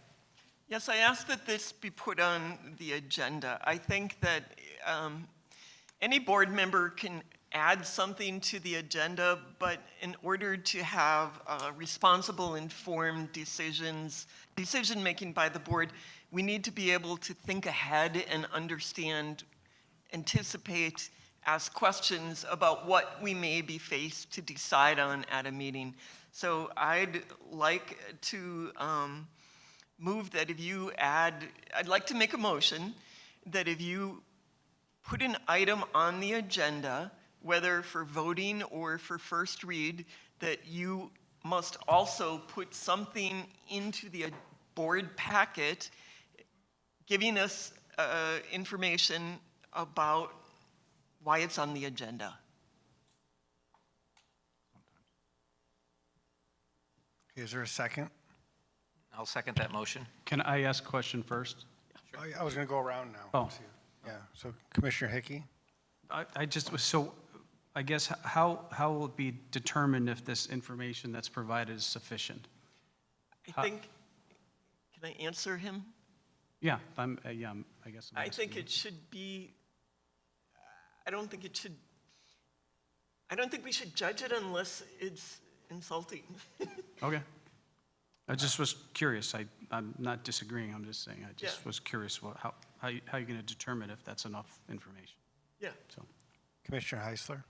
Yes, I ask that this be put on the agenda. I think that any board member can add something to the agenda, but in order to have responsible, informed decision-making by the board, we need to be able to think ahead and understand, anticipate, ask questions about what we may be faced to decide on at a meeting. So I'd like to move that if you I'd like to make a motion that if you put an item on the agenda, whether for voting or for first read, that you must also put something into the board packet giving us information about why it's on the agenda. Is there a second? I'll second that motion. Can I ask a question first? I was going to go around now. Oh. Yeah, so Commissioner Hickey? I just was, so I guess how will it be determined if this information that's provided is sufficient? I think, can I answer him? Yeah, I guess. I'm I think asking. it should be, I don't think we should judge it unless it's insulting. Okay. I just was curious. I'm not disagreeing. I'm just saying, I just was curious how you're going to determine if that's enough information. Yeah. So, Commissioner Heisler?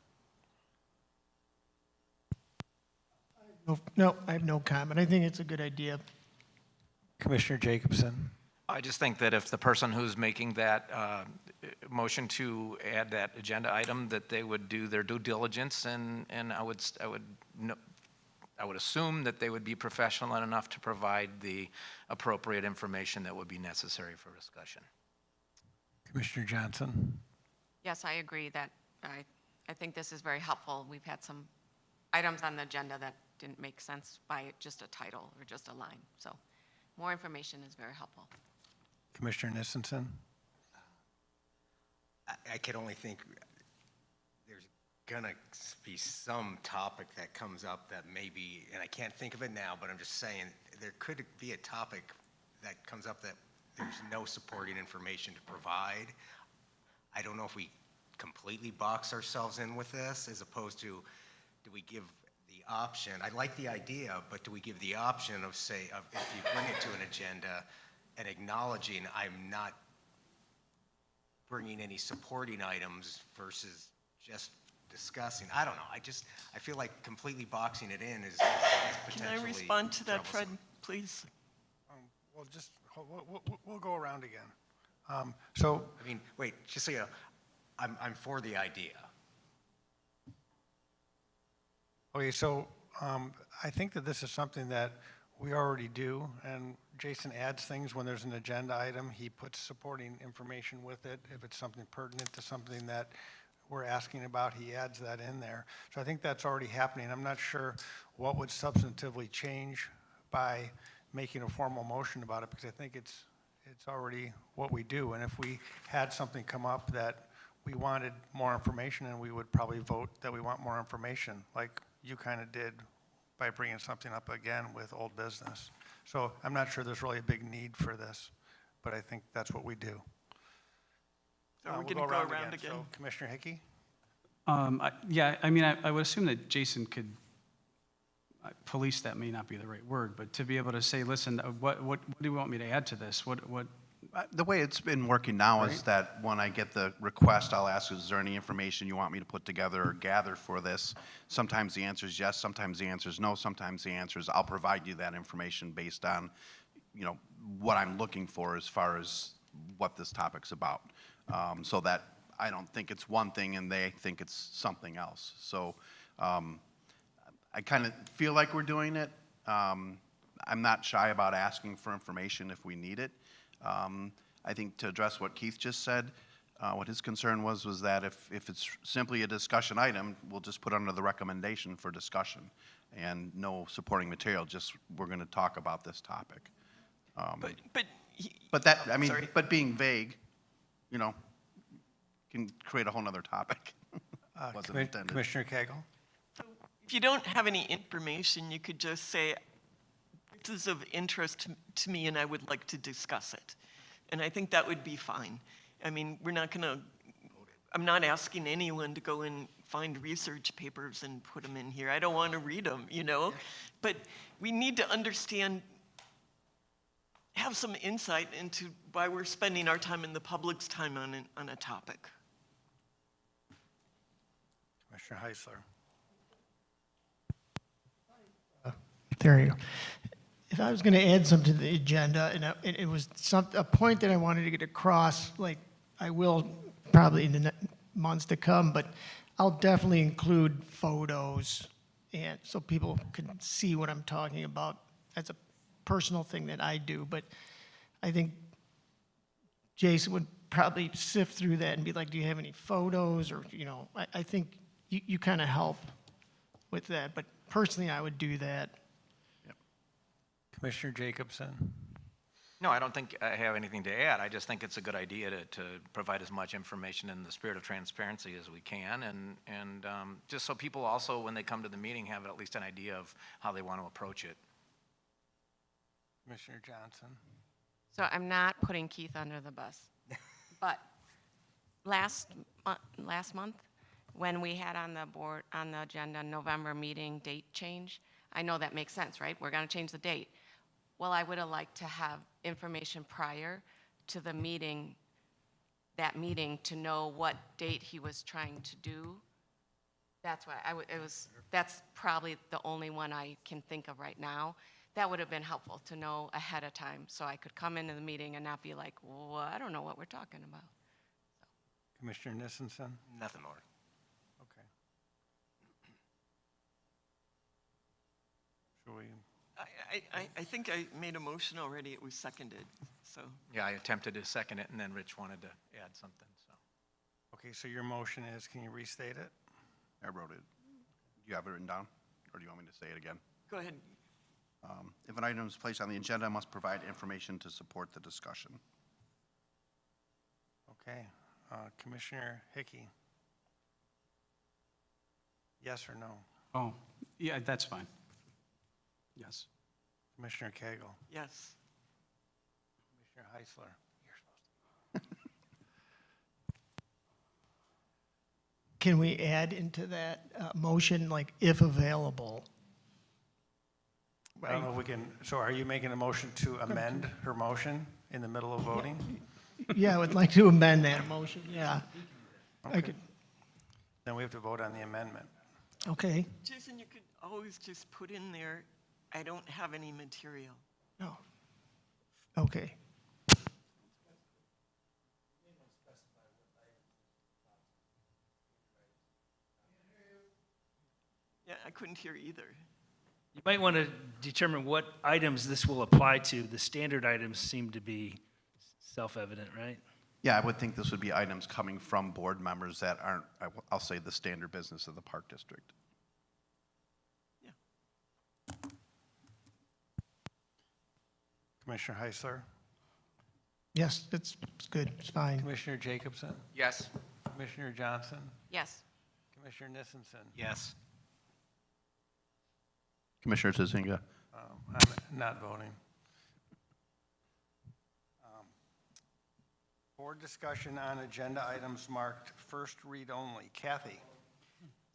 No, I have no comment. I think it's a good idea. Commissioner Jacobson? I just think that if the person who's making that motion to add that agenda item, that they would do their due diligence, and I would assume that they would be professional enough to provide the appropriate information that would be necessary for discussion. Commissioner Johnson? Yes, I agree that I think this is very helpful. We've had some items on the agenda that didn't make sense by just a title or just a line. So more information is very helpful. Commissioner Nissenson? I could only think there's gonna be some topic that comes up that maybe, and I can't think of it now, but I'm just saying, there could be a topic that comes up that there's no supporting information to provide. I don't know if we completely box ourselves in with this, as opposed to, do we give the option? I like the idea, but do we give the option of, say, of if you bring it to an agenda and acknowledging I'm not bringing any supporting items versus just discussing? I don't know. I feel like completely boxing it in is potentially Can I respond to that, Fred, troublesome. please? We'll go around again. So, I mean, wait, just so you know, I'm for the idea. okay, so I think that this is something that we already do, and Jason adds things when there's an agenda item. He puts supporting information with it. If it's something pertinent to something that we're asking about, he adds that in there. So I think that's already happening. I'm not sure what would substantively change by making a formal motion about it, because I think it's already what we do. And if we had something come up that we wanted more information, and we would probably vote that we want more information, like you kind of did by bringing something up again with old business. So I'm not sure there's really a big need for this, but I think that's what we do. So we're We'll going to go around again. So Commissioner Hickey? Yeah, I mean, I would assume that Jason could, police that may not be the right word, but to be able to say, listen, what do you want me to add to this? What The way it's been working now is that when I get the request, I'll ask, is there any information you want me to put together or gather for this? Sometimes the answer is yes, sometimes the answer is no, sometimes the answer is I'll provide you that information based on, what I'm looking for as far as what this topic's about. So that I don't think it's one thing and they think it's something else. So I kind of feel like we're doing it. I'm not shy about asking for information if we need it. I think to address what Keith just said, what his concern was that if it's simply a discussion item, we'll just put under the recommendation for discussion and no supporting material, just we're going to talk about this topic. But that, I mean, Sorry. but being vague, you know, can create a whole nother topic. Wasn't intended. Commissioner Cagle? If you don't have any information, you could just say, this is of interest to me and I would like to discuss it. And I think that would be fine. I mean, we're not gonna, I'm not asking anyone to go and find research papers and put them in here. I don't want to read them, you know? But we need to understand, have some insight into why we're spending our time and the public's time on a topic. Commissioner Heisler? There you go. If I was going to add something to the agenda, and it was a point that I wanted to get across, like I will probably in the months to come, but I'll definitely include photos, and so people can see what I'm talking about. That's a personal thing that I do, but I think Jason would probably sift through that and be like, do you have any photos? Or, you know, I think you kind of help with that, but personally, I would do that. Commissioner Jacobson? No, I don't think I have anything to add. I just think it's a good idea to provide as much information in the spirit of transparency as we can, and just so people also, when they come to the meeting, have at least an idea of how they want to approach it. Commissioner Johnson? So I'm not putting Keith under the bus. But last month, when we had on the agenda, November meeting date change, I know that makes sense, right? We're going to change the date. Well, I would have liked to have information prior to the meeting, that meeting, to know what date he was trying to do. That's why that's probably the only one I can think of right now. That would have been helpful to know ahead of time, so I could come into the meeting and not be like, well, I don't know what we're talking about. Commissioner Nissenson? Nothing more. Okay. Shall we? I think I made a motion already, it was seconded, so. Yeah, I attempted to second it, and then Rich wanted to add something, so. Okay, so your motion is, can you restate it? I wrote it. Do you have it written down, or do you want me to say it again? Go ahead. If an item is placed on the agenda, I must provide information to support the discussion. Okay. Commissioner Hickey? Yes or no? Oh, yeah, that's fine. Yes. Commissioner Cagle? Yes. Commissioner Heisler? Can we add into that motion, like, if available? I don't know if we can, so are you making a motion to amend her motion in the middle of voting? Yeah, I would like to amend that motion, yeah. I could, Then we have to vote on the amendment. okay, Jason, you could always just put in there, I don't have any material. no. Okay. Yeah, I couldn't hear either. You might want to determine what items this will apply to. The standard items seem to be self-evident, right? Yeah, I would think this would be items coming from board members that aren't, I'll say, the standard business of the Park District. Commissioner Heisler? Yes, it's good, it's fine. Commissioner Jacobson? Yes. Commissioner Johnson? Yes. Commissioner Nissenson? Yes. Commissioner Tazinga? I'm not voting. Board discussion on agenda items marked first read only. Kathy?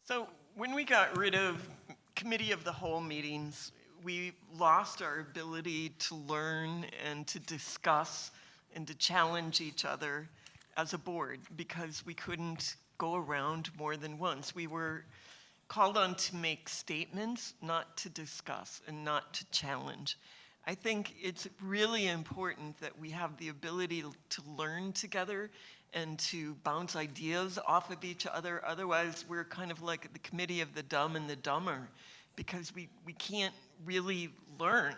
So when we got rid of committee of the whole meetings, we lost our ability to learn and to discuss and to challenge each other as a board because we couldn't go around more than once. We were called on to make statements, not to discuss and not to challenge. I think it's really important that we have the ability to learn together and to bounce ideas off of each other. Otherwise, we're kind of like the committee of the dumb and the dumber, because we can't really learn.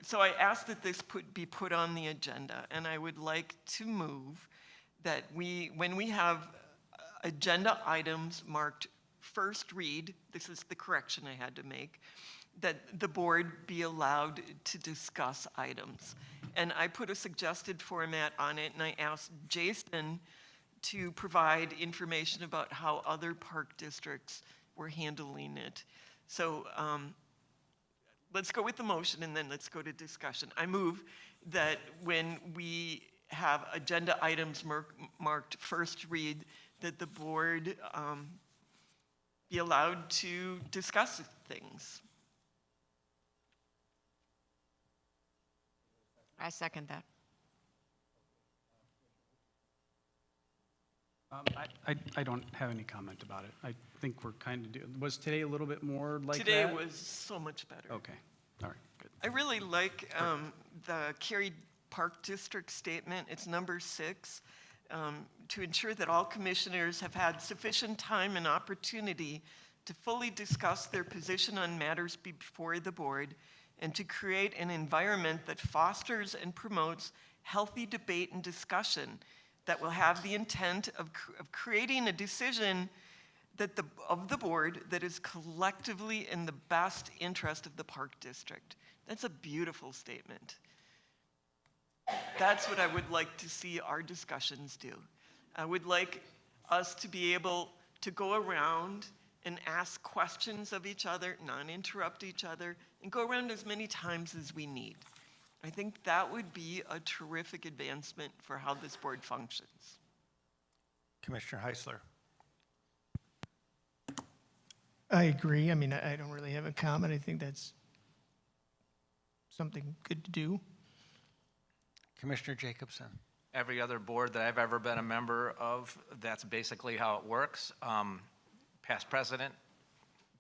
So I asked that this be put on the agenda, and I would like to move that when we have agenda items marked first read, this is the correction I had to make, that the board be allowed to discuss items. And I put a suggested format on it, and I asked Jason to provide information about how other park districts were handling it. So let's go with the motion, and then let's go to discussion. I move that when we have agenda items marked first read, that the board be allowed to discuss things. I second that. I don't have any comment about it. I think we're kind of, was today a little bit more like that? Today was so much better. Okay, all right, good. I really like the Cary Park District statement. It's number 6. To ensure that all commissioners have had sufficient time and opportunity to fully discuss their position on matters before the board, and to create an environment that fosters and promotes healthy debate and discussion that will have the intent of creating a decision of the board that is collectively in the best interest of the park district. That's a beautiful statement. That's what I would like to see our discussions do. I would like us to be able to go around and ask questions of each other, not interrupt each other, and go around as many times as we need. I think that would be a terrific advancement for how this board functions. Commissioner Heisler. I agree. I mean, I don't really have a comment. I think that's something good to do. Commissioner Jacobson. Every other board that I've ever been a member of, that's basically how it works. Past president,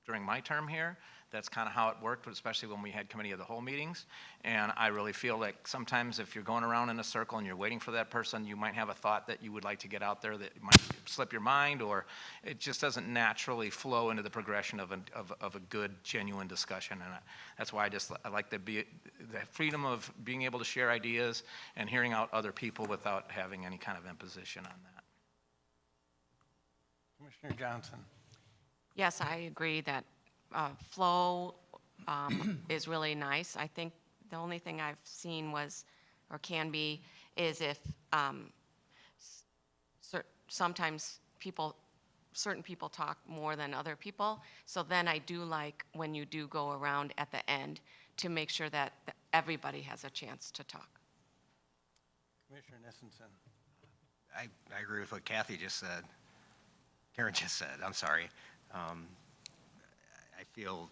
during my term here, that's kind of how it worked, especially when we had committee of the whole meetings. And I really feel like sometimes if you're going around in a circle and you're waiting for that person, you might have a thought that you would like to get out there that might slip your mind, or it just doesn't naturally flow into the progression of a good, genuine discussion. And that's why I like the freedom of being able to share ideas and hearing out other people without having any kind of imposition on that. Commissioner Johnson. Yes, I agree that flow is really nice. I think the only thing I've seen was, or can be, is if sometimes certain people talk more than other people. So then I do like when you do go around at the end to make sure that everybody has a chance to talk. Commissioner Nissenson. I agree with what Kathy just said. Karen just said, I'm sorry. I feel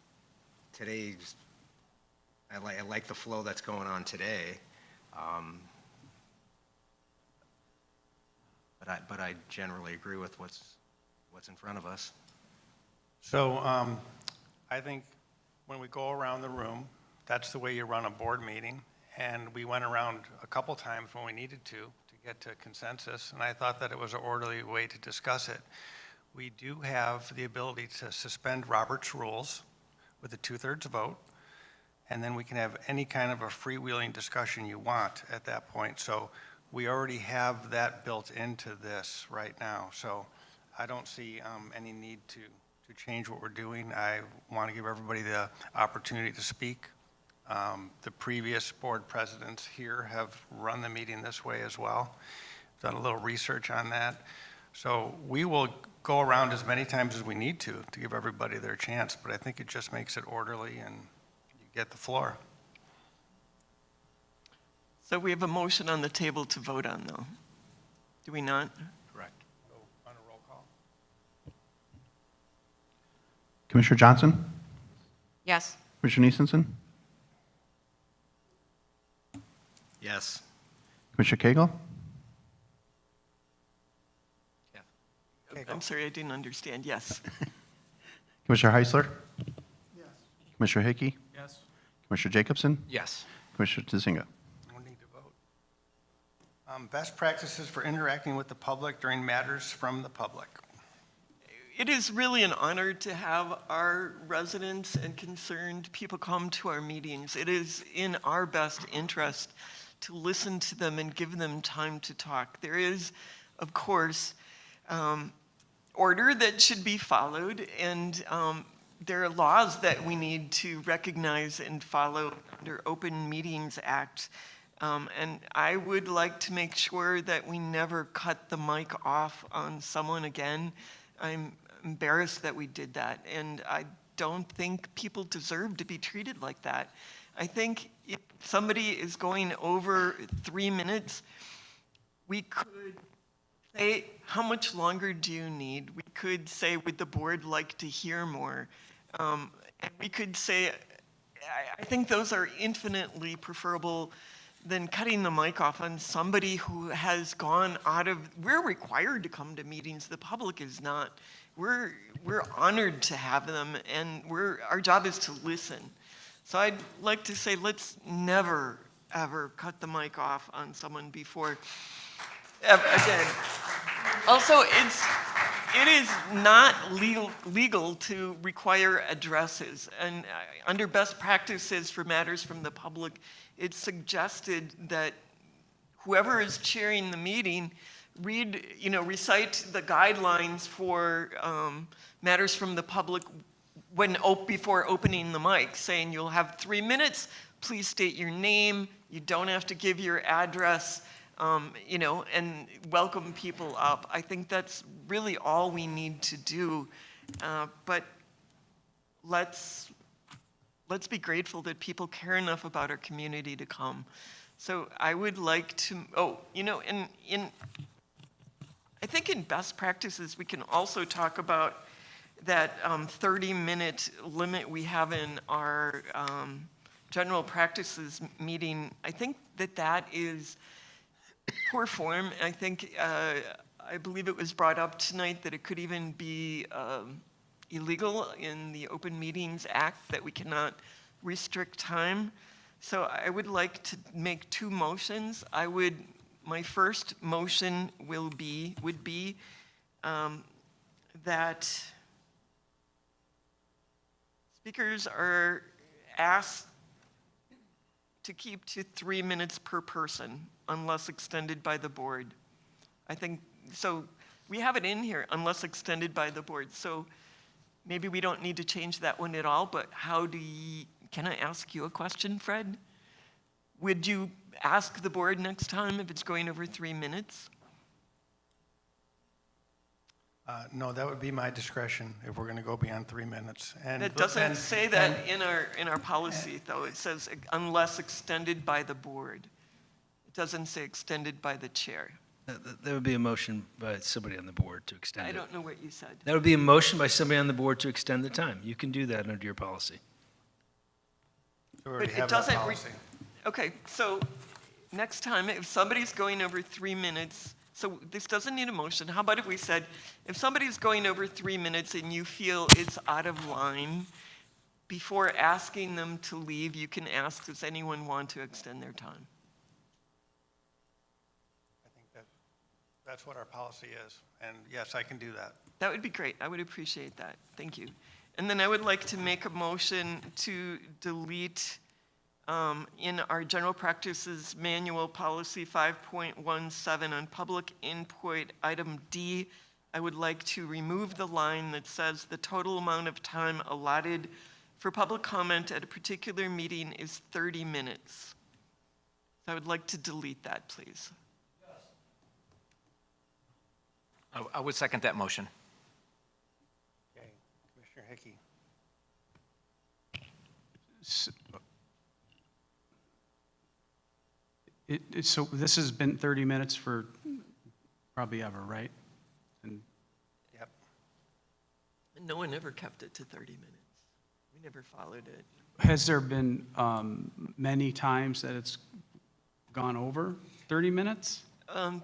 today's, I like the flow that's going on today. But I generally agree with what's in front of us. So I think when we go around the room, that's the way you run a board meeting. And we went around a couple times when we needed to get to consensus. And I thought that it was an orderly way to discuss it. We do have the ability to suspend Robert's rules with a 2/3 vote, and then we can have any kind of a freewheeling discussion you want at that point. So we already have that built into this right now. So I don't see any need to change what we're doing. I want to give everybody the opportunity to speak. The previous board presidents here have run the meeting this way as well. Done a little research on that. So we will go around as many times as we need to give everybody their chance, but I think it just makes it orderly and you get the floor. So we have a motion on the table to vote on, though. Do we not? Correct. So on a roll call. Commissioner Johnson? Yes. Commissioner Nissenson? Yes. Commissioner Cagle? I'm sorry, I didn't understand. Yes. Commissioner Heisler? Yes. Commissioner Hickey? Yes. Commissioner Jacobson? Yes. Commissioner Nzinga? No need to vote. Best practices for interacting with the public during matters from the public. It is really an honor to have our residents and concerned people come to our meetings. It is in our best interest to listen to them and give them time to talk. There is, of course, order that should be followed, and there are laws that we need to recognize and follow under Open Meetings Act. And I would like to make sure that we never cut the mic off on someone again. I'm embarrassed that we did that, and I don't think people deserve to be treated like that. I think if somebody is going over 3 minutes, we could say, how much longer do you need? We could say, would the board like to hear more? And we could say, I think those are infinitely preferable than cutting the mic off on somebody who has gone out of, we're required to come to meetings, the public is not. We're honored to have them, and our job is to listen. So I'd like to say, let's never, ever cut the mic off on someone before, again. Also, it is not legal to require addresses, and under best practices for matters from the public, it's suggested that whoever is chairing the meeting recite the guidelines for matters from the public before opening the mic, saying you'll have 3 minutes, please state your name, you don't have to give your address, and welcome people up. I think that's really all we need to do. But let's be grateful that people care enough about our community to come. So I would like to, I think in best practices, we can also talk about that 30-minute limit we have in our general practices meeting. I think that is poor form. I think, I believe it was brought up tonight that it could even be illegal in the Open Meetings Act, that we cannot restrict time. So I would like to make 2 motions. My first motion would be that speakers are asked to keep to 3 minutes per person unless extended by the board. I think, so we have it in here, unless extended by the board. So maybe we don't need to change that one at all, but can I ask you a question, Fred? Would you ask the board next time if it's going over 3 minutes? No, that would be my discretion if we're going to go beyond 3 minutes. And It doesn't say that in our policy, though. It says unless extended by the board. It doesn't say extended by the chair. There would be a motion by somebody on the board to extend it. I don't know what you said. That would be a motion by somebody on the board to extend the time. You can do that under your policy. We already But have it that doesn't, policy. okay, so next time, if somebody's going over 3 minutes, so this doesn't need a motion. How about if we said, if somebody's going over 3 minutes and you feel it's out of line, before asking them to leave, you can ask, does anyone want to extend their time? I think that's what our policy is. And yes, I can do that. That would be great. I would appreciate that. Thank you. And then I would like to make a motion to delete in our general practices manual policy 5.17 on public input, item D, I would like to remove the line that says the total amount of time allotted for public comment at a particular meeting is 30 minutes. So I would like to delete that, please. I would second that motion. Okay, Commissioner Hickey. So this has been 30 minutes for probably ever, right? And Yep. No one ever kept it to 30 minutes. We never followed it. has there been many times that it's gone over 30 minutes?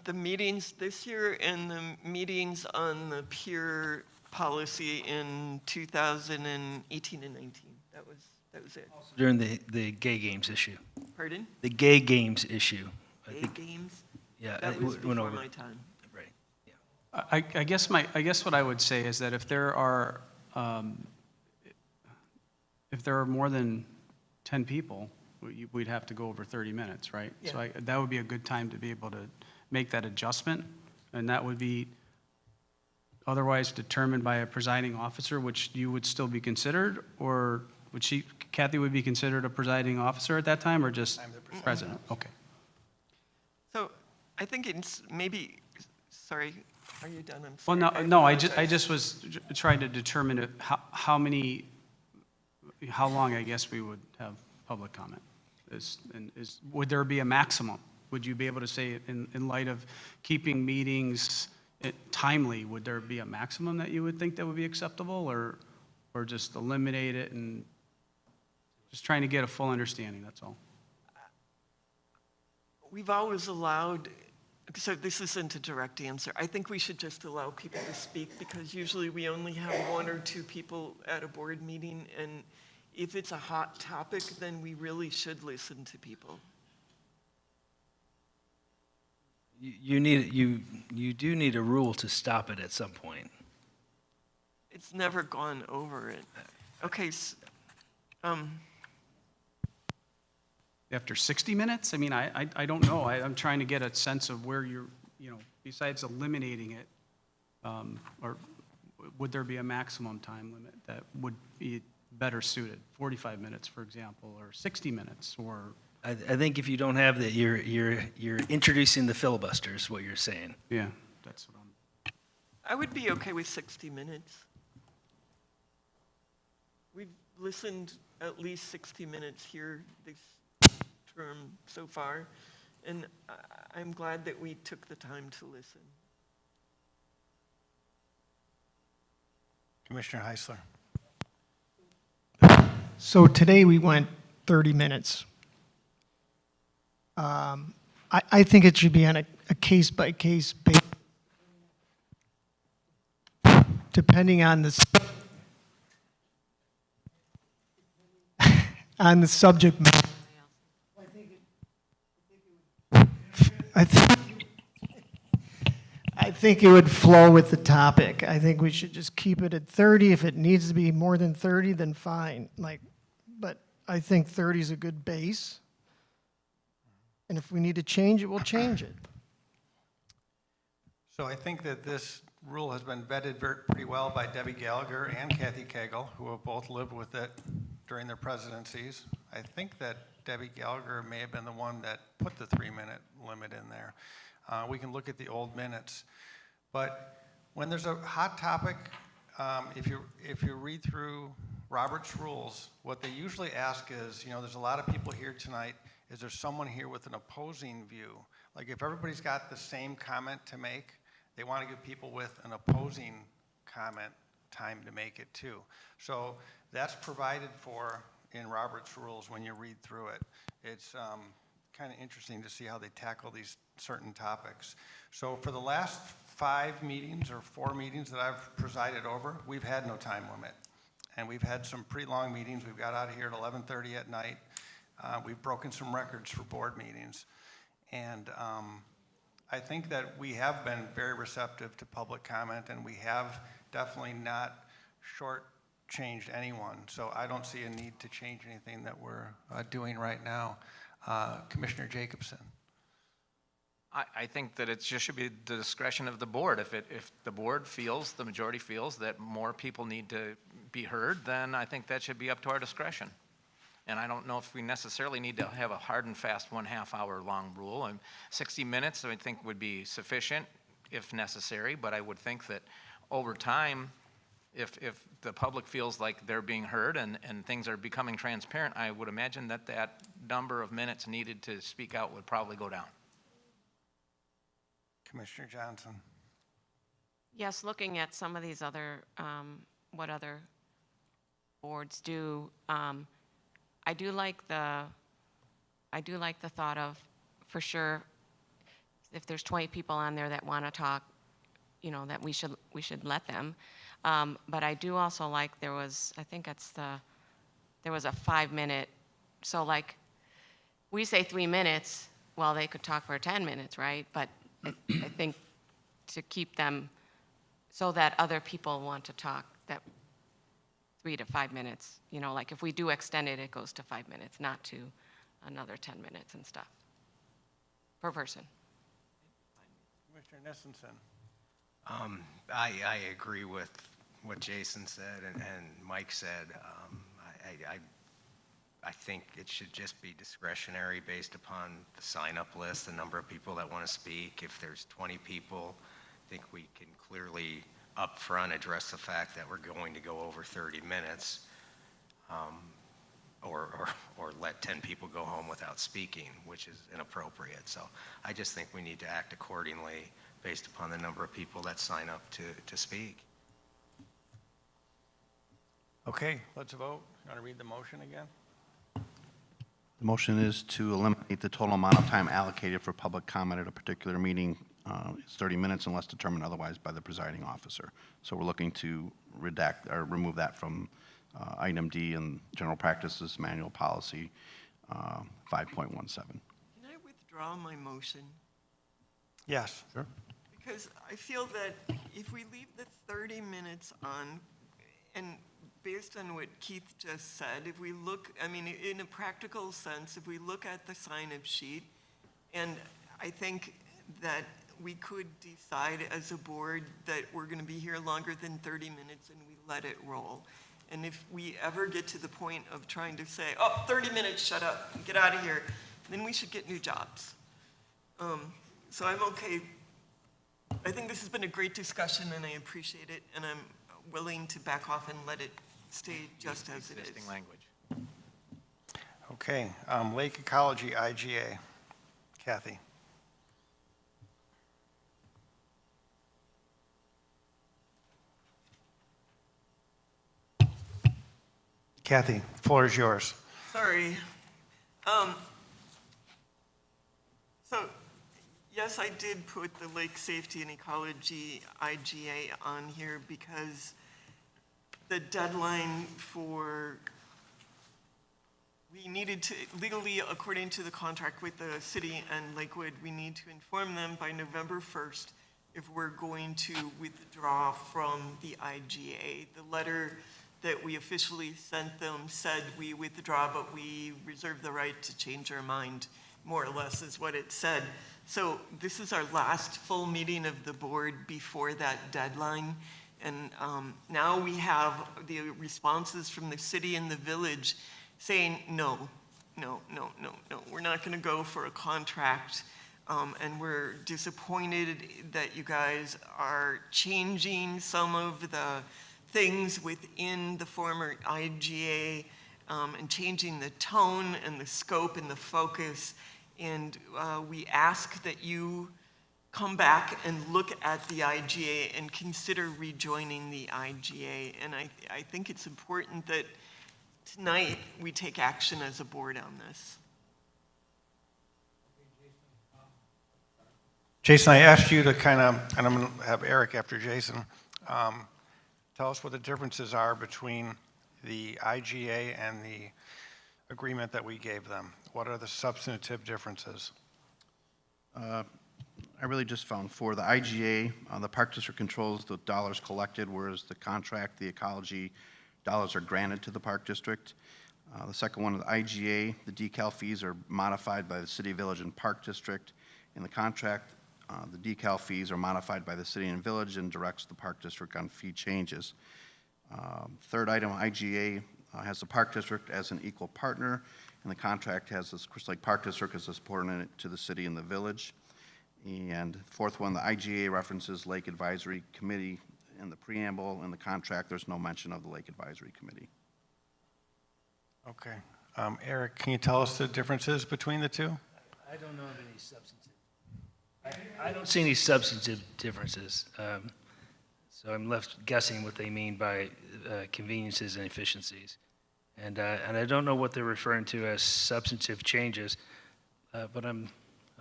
The meetings this year and the meetings on the peer policy in 2018 and 19. That was That was it. During the gay games issue. Pardon? The gay games issue. Gay games? Yeah, That it was went before over. my time. Right. I guess what I would say is that if there are more than 10 people, we'd have to go over 30 minutes, right? So Yeah. that would be a good time to be able to make that adjustment, and that would be otherwise determined by a presiding officer, which you would still be considered, or would Kathy would be considered a presiding officer at that time, or just president? Okay. So I think it's maybe, sorry, are you done? I'm Well, sorry. no, I apologize. just was trying to determine how long, I guess, we would have public comment. Would there be a maximum? Would you be able to say, in light of keeping meetings timely, would there be a maximum that you would think that would be acceptable, or just eliminate it and just trying to get a full understanding, that's all? We've always allowed, so this isn't a direct answer. I think we should just allow people to speak because usually we only have 1 or 2 people at a board meeting. And if it's a hot topic, then we really should listen to people. You do need a rule to stop it at some point. It's never gone over it. Okay, After 60 minutes? I mean, I don't know. I'm trying to get a sense of where you're, besides eliminating it, or would there be a maximum time limit that would be better suited? 45 minutes, for example, or 60 minutes, or? I think if you don't have that, you're introducing the filibuster is what you're saying. Yeah, that's what I would be okay with 60 minutes. We've listened at least 60 minutes here this term so far, and I'm glad that we took the time to listen. Commissioner Heisler. So today we went 30 minutes. I think it should be on a case-by-case basis, depending on the subject matter. I think it would flow with the topic. I think we should just keep it at 30. If it needs to be more than 30, then fine. But I think 30 is a good base. And if we need to change it, we'll change it. So I think that this rule has been vetted pretty well by Debbie Gallagher and Kathy Cagle, who have both lived with it during their presidencies. I think that Debbie Gallagher may have been the one that put the 3-minute limit in there. We can look at the old minutes. But when there's a hot topic, if you read through Robert's rules, what they usually ask is, there's a lot of people here tonight. Is there someone here with an opposing view? Like if everybody's got the same comment to make, they want to give people with an opposing comment time to make it too. So that's provided for in Robert's rules when you read through it. It's kind of interesting to see how they tackle these certain topics. So for the last 5 meetings or 4 meetings that I've presided over, we've had no time limit. And we've had some pretty long meetings. We've got out of here at 11:30 at night. We've broken some records for board meetings. And I think that we have been very receptive to public comment, and we have definitely not shortchanged anyone. So I don't see a need to change anything that we're doing right now. Commissioner Jacobson. I think that it just should be the discretion of the board. If the board feels, the majority feels that more people need to be heard, then I think that should be up to our discretion. And I don't know if we necessarily need to have a hard and fast 1/2 hour long rule. And 60 minutes, I think, would be sufficient if necessary. But I would think that over time, if the public feels like they're being heard and things are becoming transparent, I would imagine that number of minutes needed to speak out would probably go down. Commissioner Johnson. Yes, looking at some of these other, what other boards do, I do like the thought of, for sure, if there's 20 people on there that want to talk, that we should let them. But I do also like, I think it's the there was a 5-minute, so like, we say 3 minutes, well, they could talk for 10 minutes, right? But I think to keep them so that other people want to talk, that 3 to 5 minutes, you know, like if we do extend it, it goes to 5 minutes, not to another 10 minutes and stuff per person. Commissioner Nissenson. I agree with what Jason said and Mike said. I think it should just be discretionary based upon the sign-up list, the number of people that want to speak. If there's 20 people, I think we can clearly upfront address the fact that we're going to go over 30 minutes, or let 10 people go home without speaking, which is inappropriate. So I just think we need to act accordingly based upon the number of people that sign up to speak. Okay, let's vote. You want to read the motion again? The motion is to eliminate the total amount of time allocated for public comment at a particular meeting. It's 30 minutes unless determined otherwise by the presiding officer. So we're looking to redact or remove that from item D in general practices manual policy 5.17. Can I withdraw my motion? Yes. Sure. Because I feel that if we leave the 30 minutes on, and based on what Keith just said, if we look, I mean, in a practical sense, if we look at the sign-up sheet, and I think that we could decide as a board that we're going to be here longer than 30 minutes and we let it roll. And if we ever get to the point of trying to say, oh, 30 minutes, shut up, get out of here, then we should get new jobs. So I'm okay. I think this has been a great discussion and I appreciate it, and I'm willing to back off and let it stay just as it is. Existing language. Okay, Lake Ecology, IGA. Kathy. Kathy, floor is yours. Sorry. So, yes, I did put the Lake Safety and Ecology IGA on here because the deadline for, we needed to, legally, according to the contract with the city and Lakewood, we need to inform them by November 1st if we're going to withdraw from the IGA. The letter that we officially sent them said we withdraw, but we reserve the right to change our mind, more or less is what it said. So this is our last full meeting of the board before that deadline. And now we have the responses from the city and the village saying, no, we're not gonna go for a contract. And we're disappointed that you guys are changing some of the things within the former IGA and changing the tone and the scope and the focus. And we ask that you come back and look at the IGA and consider rejoining the IGA. And I think it's important that tonight we take action as a board on this. Jason, I asked you to kind of, and I'm going to have Eric after Jason, tell us what the differences are between the IGA and the agreement that we gave them. What are the substantive differences? I really just found four. The IGA, the Park District controls the dollars collected, whereas the contract, the ecology dollars are granted to the Park District. The second one, the IGA, the decal fees are modified by the city, village, and Park District. In the contract, the decal fees are modified by the city and village and directs the Park District on fee changes. Third item, IGA has the Park District as an equal partner, and the contract has this Crystal Lake Park District as a subordinate to the city and the village. And fourth one, the IGA references Lake Advisory Committee in the preamble. In the contract, there's no mention of the Lake Advisory Committee. Okay. Eric, can you tell us the differences between the two? I don't know of any substantive. I don't see any substantive differences. So I'm left guessing what they mean by conveniences and efficiencies. And I don't know what they're referring to as substantive changes, but I'm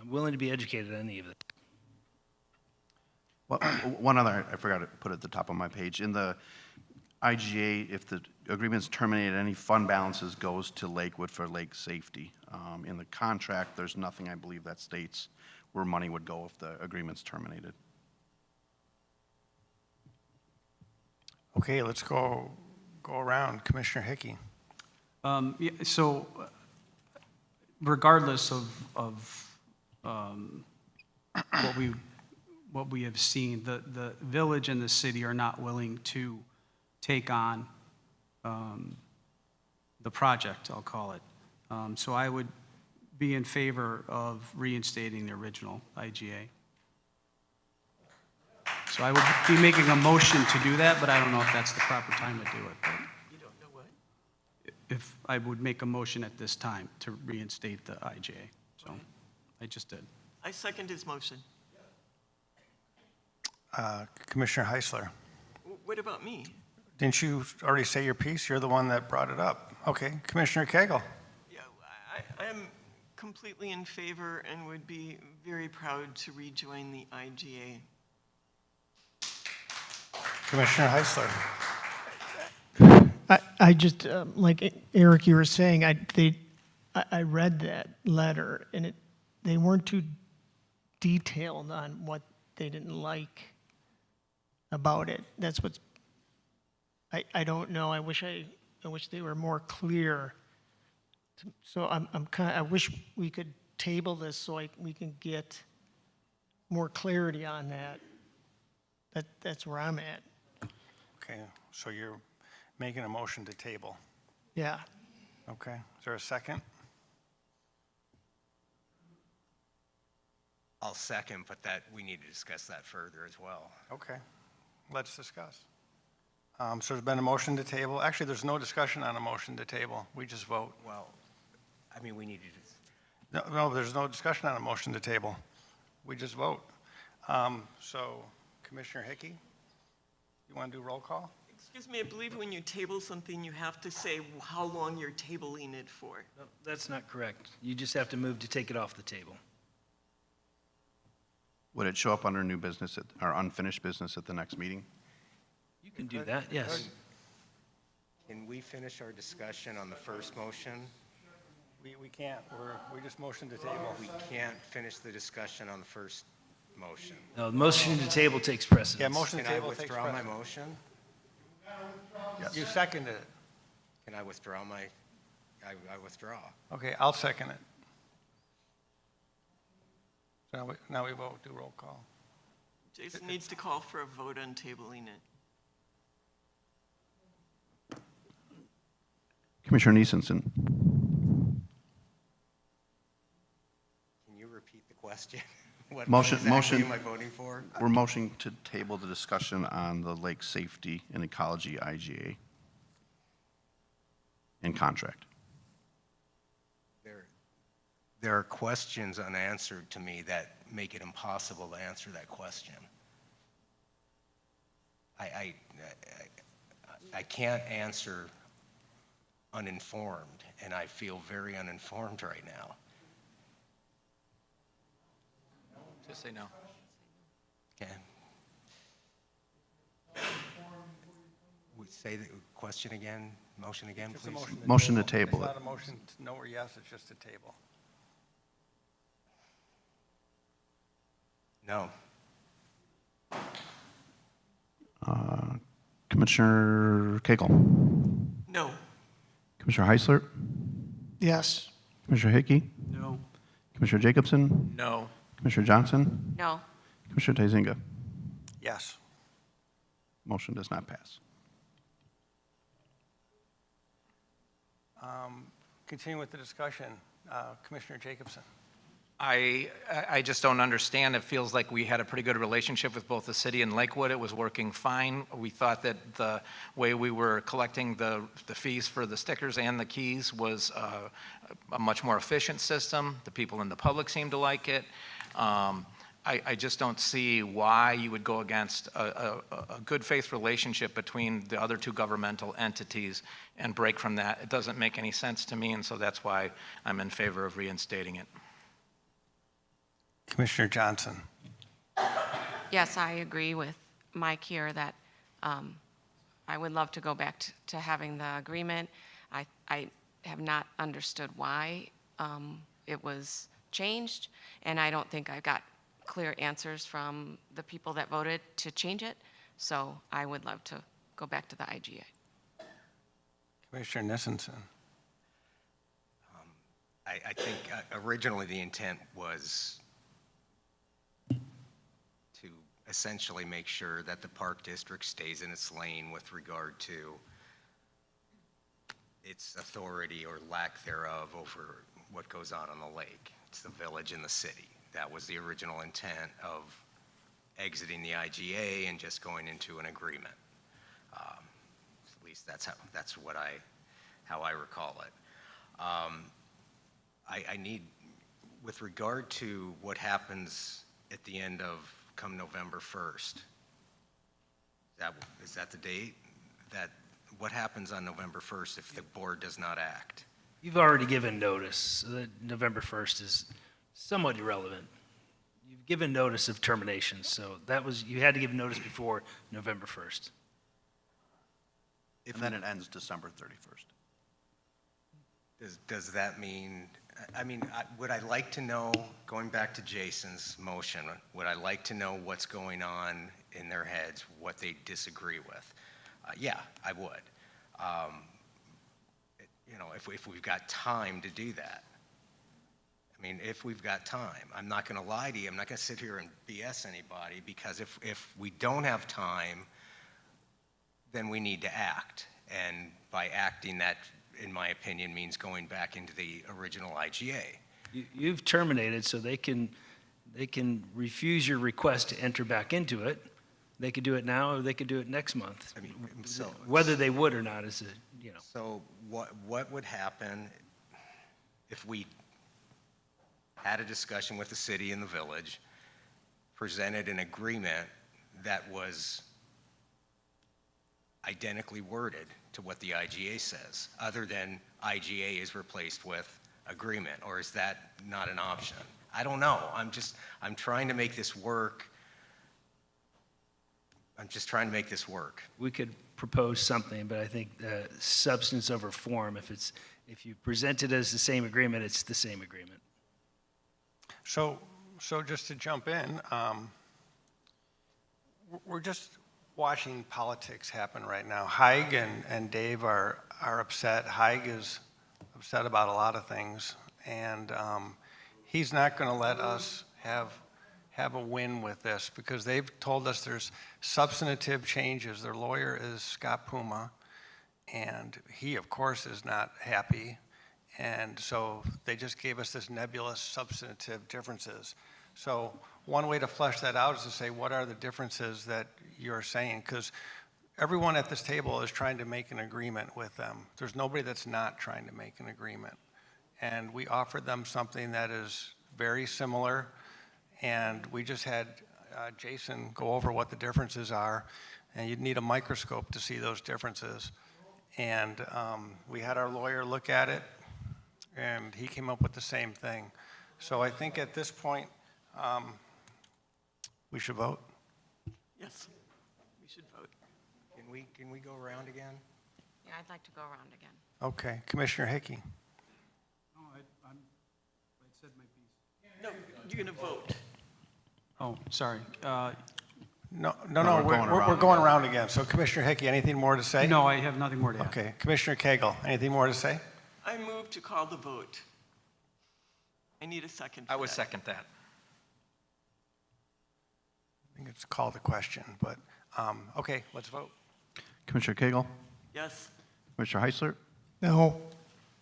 willing to be educated on any of it. Well, one other, I forgot to put at the top of my page. In the IGA, if the agreement's terminated, any fund balances goes to Lakewood for lake safety. In the contract, there's nothing, I believe, that states where money would go if the agreement's terminated. Okay, let's go around. Commissioner Hickey. Yeah, so regardless of what we have seen, the village and the city are not willing to take on the project, I'll call it. So I would be in favor of reinstating the original IGA. So I would be making a motion to do that, but I don't know if that's the proper time to do it. But You don't know what? if I would make a motion at this time to reinstate the IGA. So I just did. I second his motion. Commissioner Heisler. What about me? Didn't you already say your piece? You're the one that brought it up. Okay, Commissioner Cagle. Yeah, I am completely in favor and would be very proud to rejoin the IGA. Commissioner Heisler. I just, like Eric, you were saying, I read that letter, and they weren't too detailed on what they didn't like about it. That's what's, I don't know, I wish they were more clear. So I wish we could table this so we can get more clarity on that. That's where I'm at. Okay, so you're making a motion to table. Yeah. Okay, is there a second? I'll second, but that, we need to discuss that further as well. Okay, let's discuss. So there's been a motion to table. Actually, there's no discussion on a motion to table. We just vote. Well, I mean, we need to, No, there's no discussion on a motion to table. We just vote. So Commissioner Hickey, you want to do roll call? Excuse me, I believe when you table something, you have to say how long you're tabling it for. No, that's not correct. You just have to move to take it off the table. Would it show up under new business or unfinished business at the next meeting? You can do that, yes. can we finish our discussion on the first motion? We can't. We just motioned to table. We can't finish the discussion on the first motion. No, the motion to table takes precedence. Yeah, motion to table takes Can I withdraw my precedence. motion? You seconded it. Can I withdraw I withdraw. Okay, I'll second it. So now we vote, do roll call. Jason needs to call for a vote on tabling it. Commissioner Neesensen. Can you repeat the question? What Motion. exactly am I voting for? We're motioning to table the discussion on the lake safety and ecology IGA and contract. There are questions unanswered to me that make it impossible to answer that question. I can't answer uninformed, and I feel very uninformed right now. Just say no. Okay. We say the question again, motion again, Just a please? Motion to table It's it. not a motion to no or yes, it's just a table. No. Commissioner Cagle. No. Commissioner Heisler. Yes. Commissioner Hickey. No. Commissioner Jacobson. No. Commissioner Johnson. No. Commissioner Tazinga. Yes. Motion does not pass. Continue with the discussion. Commissioner Jacobson. I just don't understand. It feels like we had a pretty good relationship with both the city and Lakewood. It was working fine. We thought that the way we were collecting the fees for the stickers and the keys was a much more efficient system. The people in the public seemed to like it. I just don't see why you would go against a good faith relationship between the other two governmental entities and break from that. It doesn't make any sense to me, and so that's why I'm in favor of reinstating it. Commissioner Johnson. Yes, I agree with Mike here that I would love to go back to having the agreement. I have not understood why it was changed, and I don't think I got clear answers from the people that voted to change it. So I would love to go back to the IGA. Commissioner Nissenson. I think originally the intent was to essentially make sure that the Park District stays in its lane with regard to its authority or lack thereof over what goes on the lake. It's the village and the city. That was the original intent of exiting the IGA and just going into an agreement. At least that's how I recall it. I need, with regard to what happens at the end of come November 1st, is that the date? What happens on November 1st if the board does not act? You've already given notice, so that November 1st is somewhat irrelevant. You've given notice of termination, so you had to give notice before November 1st. And then it ends December 31st. Does that mean, would I like to know, going back to Jason's motion, would I like to know what's going on in their heads, what they disagree with? Yeah, I would. If we've got time to do that. If we've got time. I'm not going to lie to you. I'm not going to sit here and BS anybody, because if we don't have time, then we need to act. And by acting, that, in my opinion, means going back into the original IGA. You've terminated, so they can refuse your request to enter back into it. They could do it now, or they could do it next month. Whether they would or not is So what would happen if we had a discussion with the city and the village, presented an agreement that was identically worded to what the IGA says, other than IGA is replaced with agreement, or is that not an option? I don't know. I'm trying to make this work. I'm just trying to make this work. We could propose something, but I think substance over form. If you present it as the same agreement, it's the same agreement. So just to jump in, we're just watching politics happen right now. Haig and Dave are upset. Haig is upset about a lot of things, and he's not going to let us have a win with this, because they've told us there's substantive changes. Their lawyer is Scott Puma, and he, of course, is not happy. And so they just gave us this nebulous substantive differences. So one way to flesh that out is to say, what are the differences that you're saying? Because everyone at this table is trying to make an agreement with them. There's nobody that's not trying to make an agreement. And we offered them something that is very similar, and we just had Jason go over what the differences are, and you'd need a microscope to see those differences. And we had our lawyer look at it, and he came up with the same thing. So I think at this point, we should vote. Yes, we should vote. Can we go around again? Yeah, I'd like to go around again. Okay, Commissioner Hickey. I said my piece. No, you're going to vote. Oh, sorry. No, we're going around again. So Commissioner Hickey, anything more to say? No, I have nothing more to add. Okay, Commissioner Cagle, anything more to say? I move to call the vote. I need a second for I would that. second that. I think it's called a question, but, okay, let's vote. Commissioner Cagle? Yes. Commissioner Heisler? No.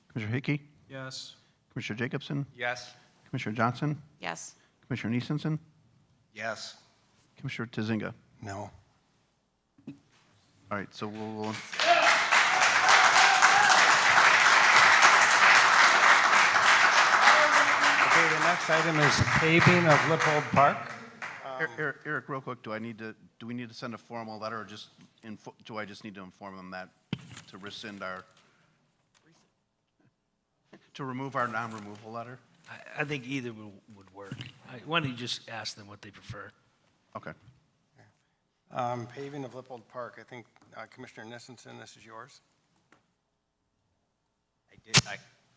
Commissioner Hickey? Yes. Commissioner Jacobson? Yes. Commissioner Johnson? Yes. Commissioner Neesensen? Yes. Commissioner Tazinga? No. All right, so we'll Okay, the next item is paving of Lippold Park. Eric, real quick, do we need to send a formal letter, or do I just need to inform them that to rescind to remove our non-removal letter? I think either would work. Why don't you just ask them what they prefer? Okay. Paving of Lippold Park, I think Commissioner Nissenson, this is yours.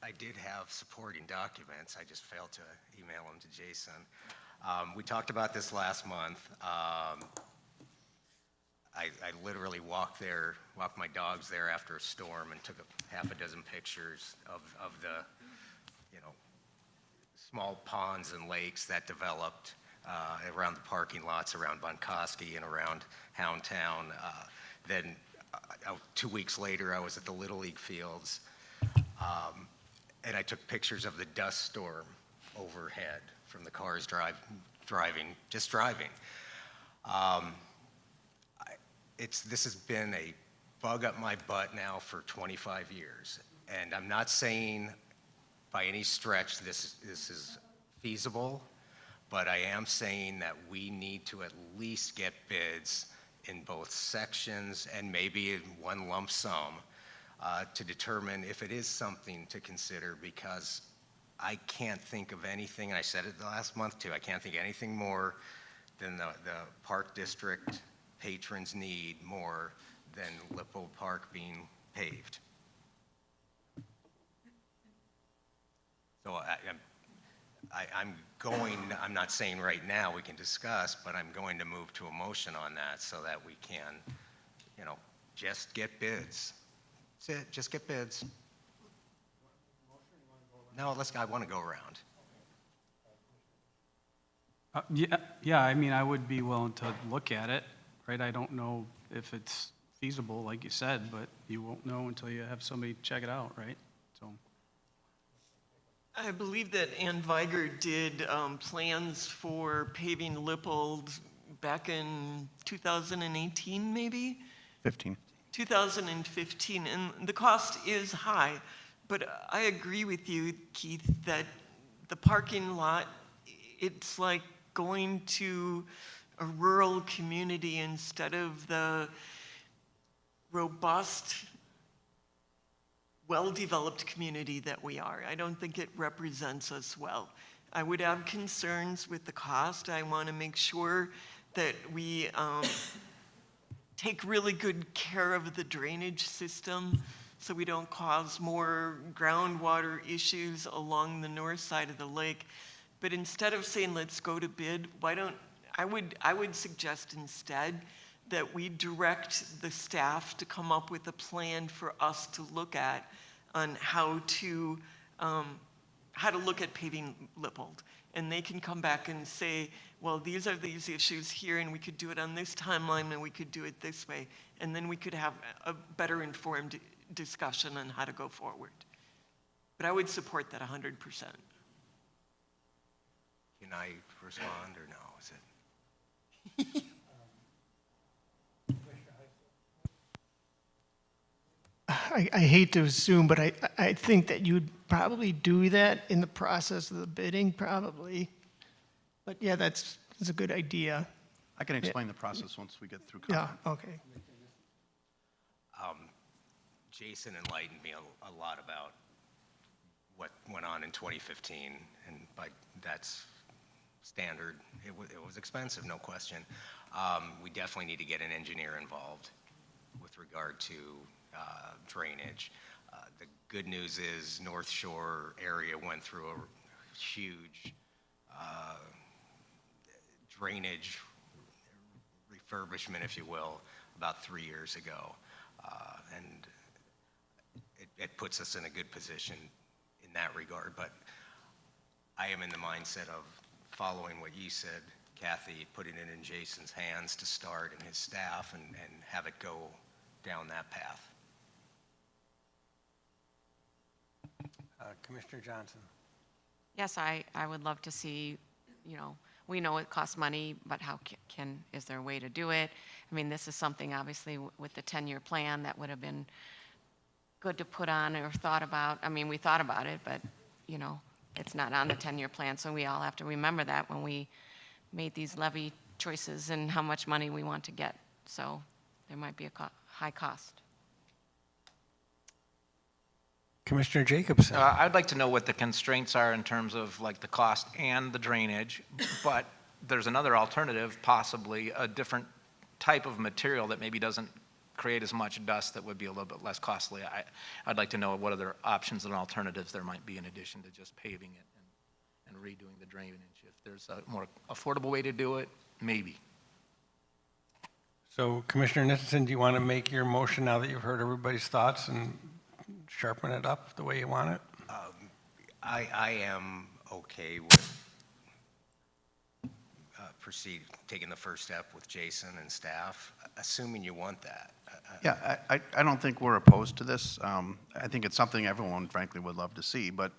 I did have supporting documents, I just failed to email them to Jason. We talked about this last month. I literally walked my dogs there after a storm and took half a dozen pictures of the, small ponds and lakes that developed around the parking lots around Bunkoski and around Houndtown. Then 2 weeks later, I was at the Little League fields, and I took pictures of the dust storm overhead from the cars driving. This has been a bug up my butt now for 25 years, and I'm not saying by any stretch this is feasible, but I am saying that we need to at least get bids in both sections and maybe in one lump sum to determine if it is something to consider, because I can't think of anything, and I said it the last month too, I can't think of anything more than the Park District patrons need more than Lippold Park being paved. So I'm not saying right now we can discuss, but I'm going to move to a motion on that so that we can, just get bids. That's it, just get bids. No, I want to go around. Yeah, I mean, I would be willing to look at it, right? I don't know if it's feasible, like you said, but you won't know until you have somebody check it out, right? So. I believe that Ann Viger did plans for paving Lippold back in 2018, maybe? 15. 2015, and the cost is high, but I agree with you, Keith, that the parking lot, it's like going to a rural community instead of the robust, well-developed community that we are. I don't think it represents us well. I would have concerns with the cost. I want to make sure that we take really good care of the drainage system so we don't cause more groundwater issues along the north side of the lake. But instead of saying, let's go to bid, I would suggest instead that we direct the staff to come up with a plan for us to look at on how to look at paving Lippold. And they can come back and say, well, these are these issues here, and we could do it on this timeline, and we could do it this way. And then we could have a better informed discussion on how to go forward. But I would support that 100%. Can I respond or no? Is it? I hate to assume, but I think that you'd probably do that in the process of the bidding, probably. But yeah, that's a good idea. I can explain the process once we get through Yeah, comment. okay. Jason enlightened me a lot about what went on in 2015, and that's standard. It was expensive, no question. We definitely need to get an engineer involved with regard to drainage. The good news is North Shore area went through a huge drainage refurbishment, if you will, about 3 years ago. And it puts us in a good position in that regard. But I am in the mindset of following what you said, Kathy, putting it in Jason's hands to start and his staff and have it go down that path. Commissioner Johnson. Yes, I would love to see, we know it costs money, but how is there a way to do it? I mean, this is something obviously with the 10-year plan that would have been good to put on or thought about. I mean, we thought about it, but, it's not on the 10-year plan, so we all have to remember that when we made these levy choices and how much money we want to get. So there might be a high cost. Commissioner Jacobson. I'd like to know what the constraints are in terms of like the cost and the drainage, but there's another alternative, possibly a different type of material that maybe doesn't create as much dust, that would be a little bit less costly. I'd like to know what other options and alternatives there might be in addition to just paving it and redoing the drainage. If there's a more affordable way to do it, maybe. So Commissioner Nicholson, do you want to make your motion now that you've heard everybody's thoughts and sharpen it up the way you want it? I am okay with taking the first step with Jason and staff, assuming you want that. Yeah, I don't think we're opposed to this. I think it's something everyone frankly would love to see, but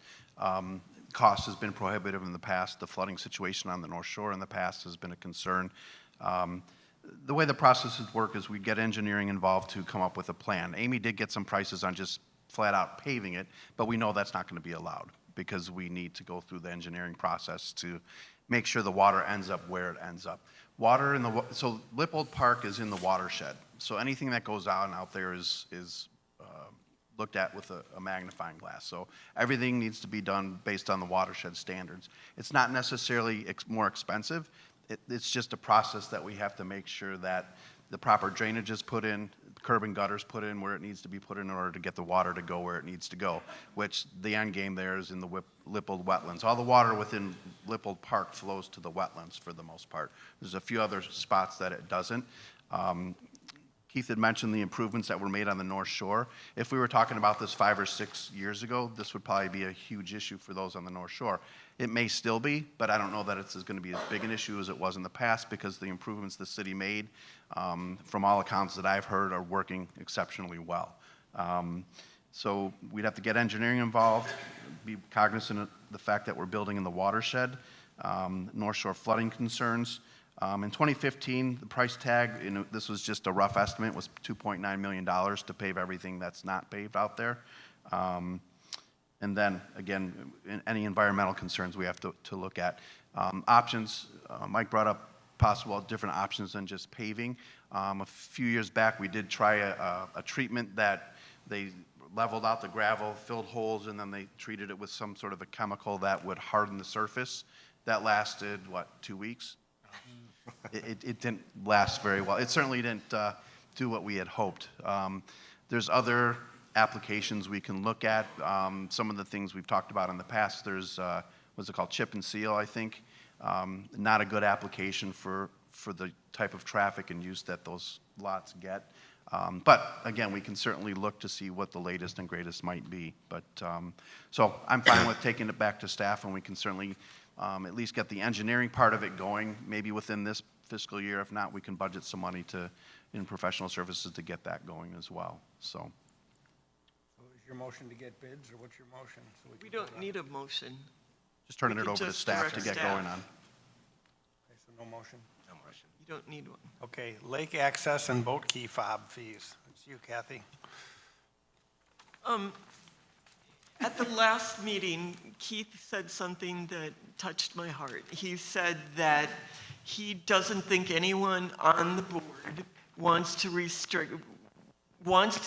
cost has been prohibitive in the past. The flooding situation on the North Shore in the past has been a concern. The way the processes work is we get engineering involved to come up with a plan. Amy did get some prices on just flat out paving it, but we know that's not going to be allowed because we need to go through the engineering process to make sure the water ends up where it ends up. Water in the, so Lippold Park is in the watershed. So anything that goes on out there is looked at with a magnifying glass. So everything needs to be done based on the watershed standards. It's not necessarily more expensive. It's just a process that we have to make sure that the proper drainage is put in, curb and gutters put in where it needs to be put in order to get the water to go where it needs to go, which the end game there is in the Lippold wetlands. All the water within Lippold Park flows to the wetlands for the most part. There's a few other spots that it doesn't. Keith had mentioned the improvements that were made on the North Shore. If we were talking about this 5 or 6 years ago, this would probably be a huge issue for those on the North Shore. It may still be, but I don't know that it's going to be as big an issue as it was in the past because the improvements the city made, from all accounts that I've heard, are working exceptionally well. So we'd have to get engineering involved, be cognizant of the fact that we're building in the watershed, North Shore flooding concerns. In 2015, the price tag, this was just a rough estimate, was $2.9 million to pave everything that's not paved out there. And then, again, any environmental concerns we have to look at. Options, Mike brought up possible different options than just paving. A few years back, we did try a treatment that they leveled out the gravel, filled holes, and then they treated it with some sort of a chemical that would harden the surface. That lasted, 2 weeks? It didn't last very well. It certainly didn't do what we had hoped. There's other applications we can look at. Some of the things we've talked about in the past, there's, what's it called, chip and seal, I think. Not a good application for the type of traffic and use that those lots get. But again, we can certainly look to see what the latest and greatest might be. But so I'm fine with taking it back to staff, and we can certainly at least get the engineering part of it going, maybe within this fiscal year. If not, we can budget some money in professional services to get that going as well. So is your motion to get bids, or what's your motion? So We don't need a motion. just turning We it can over to just staff to direct get staff. going on. Okay, so no motion? No motion. You don't need one. Okay, lake access and boat key fob fees. It's you, Kathy. At the last meeting, Keith said something that touched my heart. He said that he doesn't think anyone on the board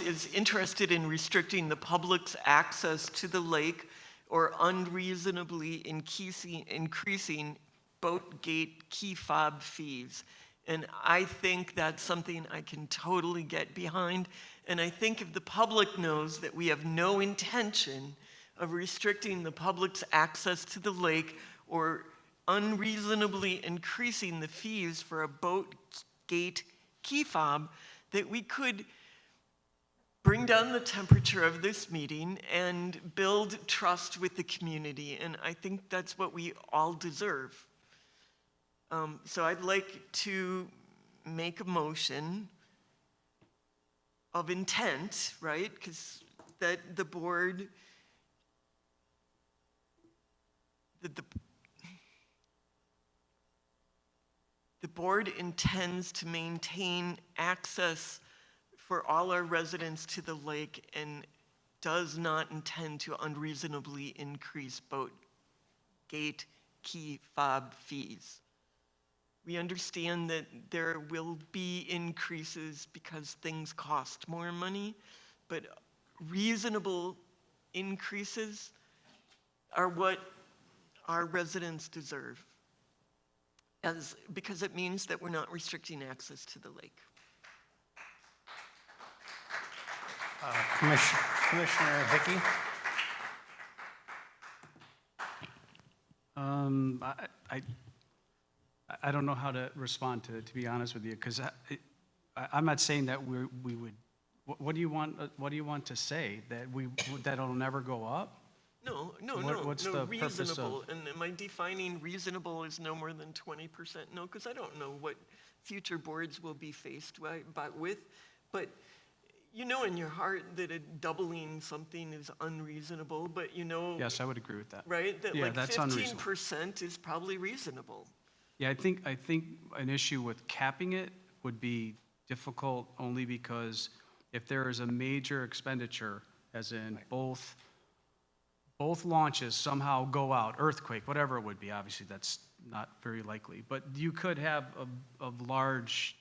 is interested in restricting the public's access to the lake or unreasonably increasing boat gate key fob fees. And I think that's something I can totally get behind. And I think if the public knows that we have no intention of restricting the public's access to the lake or unreasonably increasing the fees for a boat gate key fob, that we could bring down the temperature of this meeting and build trust with the community. And I think that's what we all deserve. So I'd like to make a motion of intent, right? Because that the board, the board intends to maintain access for all our residents to the lake and does not intend to unreasonably increase boat gate key fob fees. We understand that there will be increases because things cost more money, but reasonable increases are what our residents deserve. because it means that we're not restricting access to the lake. Commissioner Hickey? I don't know how to respond to be honest with you, because I'm not saying that we would, what do you want to say? That it'll never go up? No, What's the purpose of- reasonable. And am I defining reasonable as no more than 20%? No, because I don't know what future boards will be faced with. But you know in your heart that doubling something is unreasonable, but you know. Yes, I would agree with that. Right? That Yeah, like that's unreasonable. 15% is probably reasonable. Yeah, I think an issue with capping it would be difficult only because if there is a major expenditure, as in both launches somehow go out, earthquake, whatever it would be, obviously that's not very likely, but you could have a large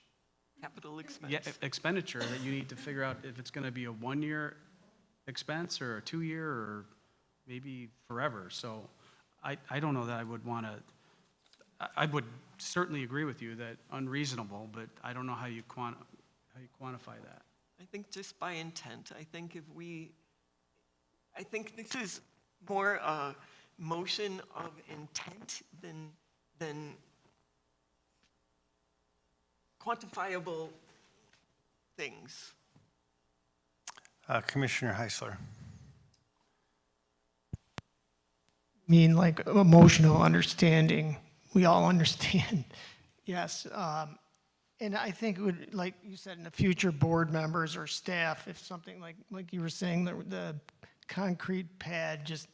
Capital expense. expenditure that you need to figure out if it's going to be a 1-year expense or a 2-year or maybe forever. So I don't know that I would want to, I would certainly agree with you that unreasonable, but I don't know how you quantify that. I think just by intent. I think this is more a motion of intent than quantifiable things. Commissioner Heisler? Mean like emotional understanding. We all understand. Yes. And I think it would, like you said, in the future, board members or staff, if something like you were saying, the concrete pad just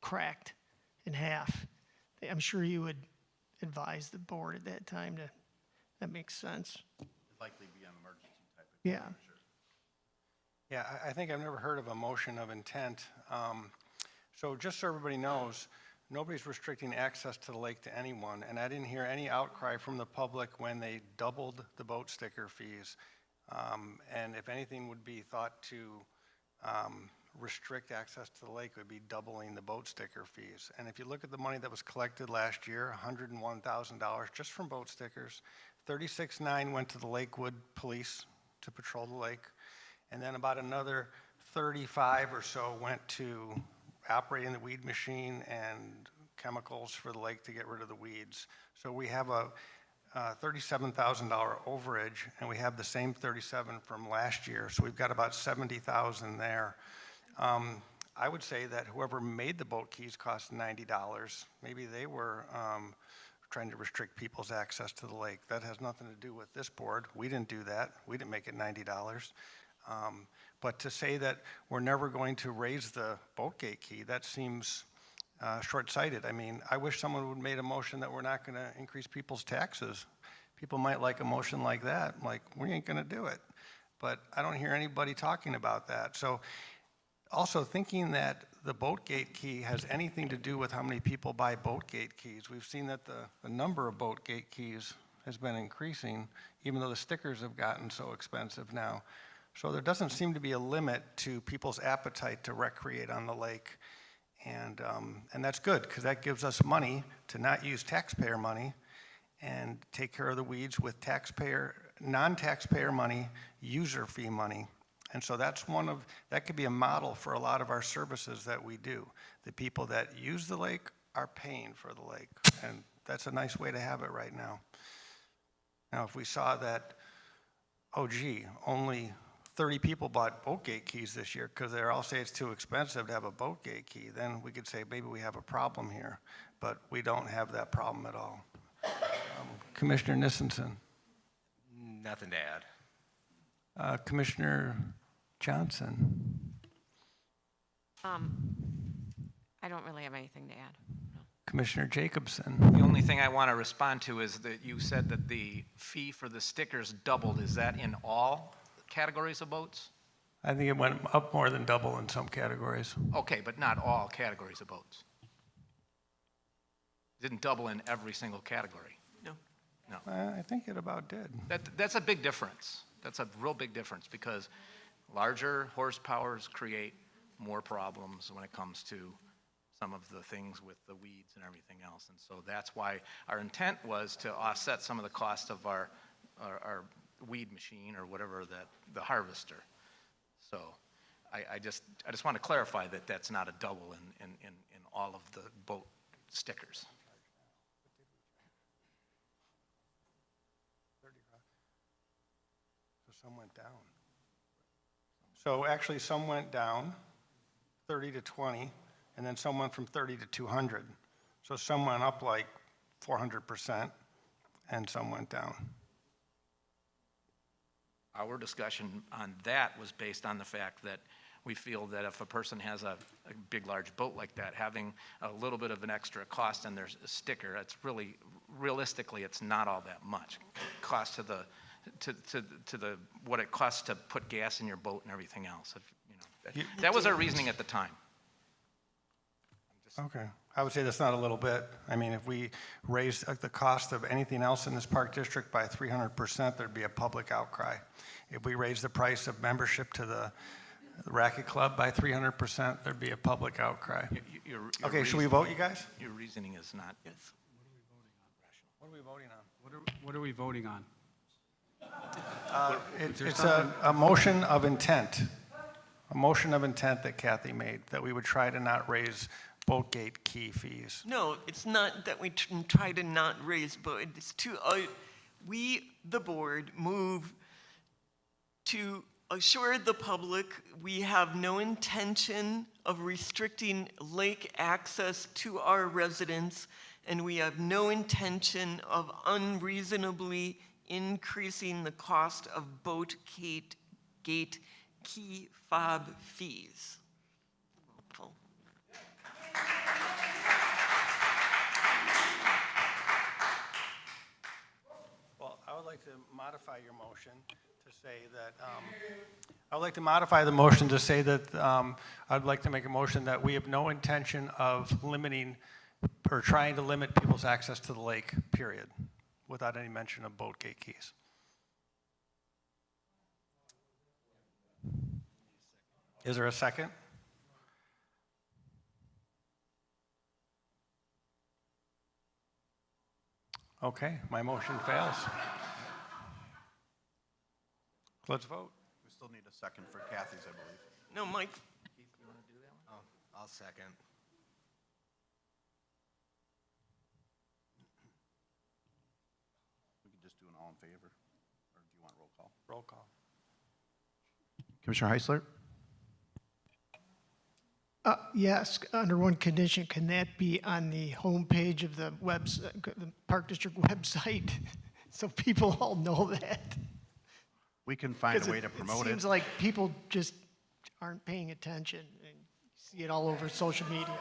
cracked in half, I'm sure you would advise the board at that time that makes sense. Likely be an emergency type of. Yeah. Yeah, I think I've never heard of a motion of intent. So just so everybody knows, nobody's restricting access to the lake to anyone, and I didn't hear any outcry from the public when they doubled the boat sticker fees. And if anything would be thought to restrict access to the lake, would be doubling the boat sticker fees. And if you look at the money that was collected last year, $101,000 just from boat stickers, 36.9 went to the Lakewood Police to patrol the lake, and then about another 35 or so went to operating the weed machine and chemicals for the lake to get rid of the weeds. So we have a $37,000 overage, and we have the same 37 from last year. So we've got about 70,000 there. I would say that whoever made the boat keys cost $90. Maybe they were trying to restrict people's access to the lake. That has nothing to do with this board. We didn't do that. We didn't make it $90. But to say that we're never going to raise the boat gate key, that seems short-sighted. I mean, I wish someone would have made a motion that we're not going to increase people's taxes. People might like a motion like that, like, we ain't going to do it. But I don't hear anybody talking about that. So also thinking that the boat gate key has anything to do with how many people buy boat gate keys. We've seen that the number of boat gate keys has been increasing, even though the stickers have gotten so expensive now. So there doesn't seem to be a limit to people's appetite to recreate on the lake. And that's good, because that gives us money to not use taxpayer money and take care of the weeds with non-taxpayer money, user fee money. And so that could be a model for a lot of our services that we do. The people that use the lake are paying for the lake, and that's a nice way to have it right now. Now, if we saw that, oh gee, only 30 people bought boat gate keys this year because they all say it's too expensive to have a boat gate key, then we could say maybe we have a problem here, but we don't have that problem at all. Commissioner Nissenson. Nothing to add. Commissioner Johnson. I don't really have anything to add. Commissioner Jacobson. The only thing I want to respond to is that you said that the fee for the stickers doubled. Is that in all categories of boats? I think it went up more than double in some categories. Okay, but not all categories of boats. It didn't double in every single category. No. No. I think it about did. That's a big difference. That's a real big difference, because larger horsepowers create more problems when it comes to some of the things with the weeds and everything else. And so that's why our intent was to offset some of the cost of our weed machine or whatever, the harvester. So I just want to clarify that that's not a double in all of the boat stickers. So some went down. So actually, some went down, 30 to 20, and then some went from 30 to 200. So some went up like 400%, and some went down. Our discussion on that was based on the fact that we feel that if a person has a big, large boat like that, having a little bit of an extra cost and there's a sticker, it's really, realistically, it's not all that much. Cost to the what it costs to put gas in your boat and everything else. That was our reasoning at the time. Okay. I would say that's not a little bit. I mean, if we raised the cost of anything else in this park district by 300%, there'd be a public outcry. If we raise the price of membership to the racket club by 300%, there'd be a public outcry. Okay, should we vote, you guys? Your reasoning is not. Yes. What are we voting on? What are we voting on? It's a motion of intent. A motion of intent that Kathy made, that we would try to not raise boatgate key fees. No, it's not that we try to not raise, but it's to, we, the board, move to assure the public we have no intention of restricting lake access to our residents, and we have no intention of unreasonably increasing the cost of boat gate key fob fees. Well, I would like to modify your motion to say that, I would like to modify the motion to say that, I'd like to make a motion that we have no intention of limiting or trying to limit people's access to the lake, period, without any mention of boat gate keys. Is there a second? Okay, my motion fails. Let's vote. We still need a second for Kathy's, I believe. No, Mike. Keith, you want to do that one? Oh, I'll second. We could just do an all in favor, or do you want roll call? Roll call. Commissioner Heisler? Yes, under one condition, can that be on the homepage of the the Park District website, so people all know that? We can find a way to promote It it. seems like people just aren't paying attention, and see it all over social media.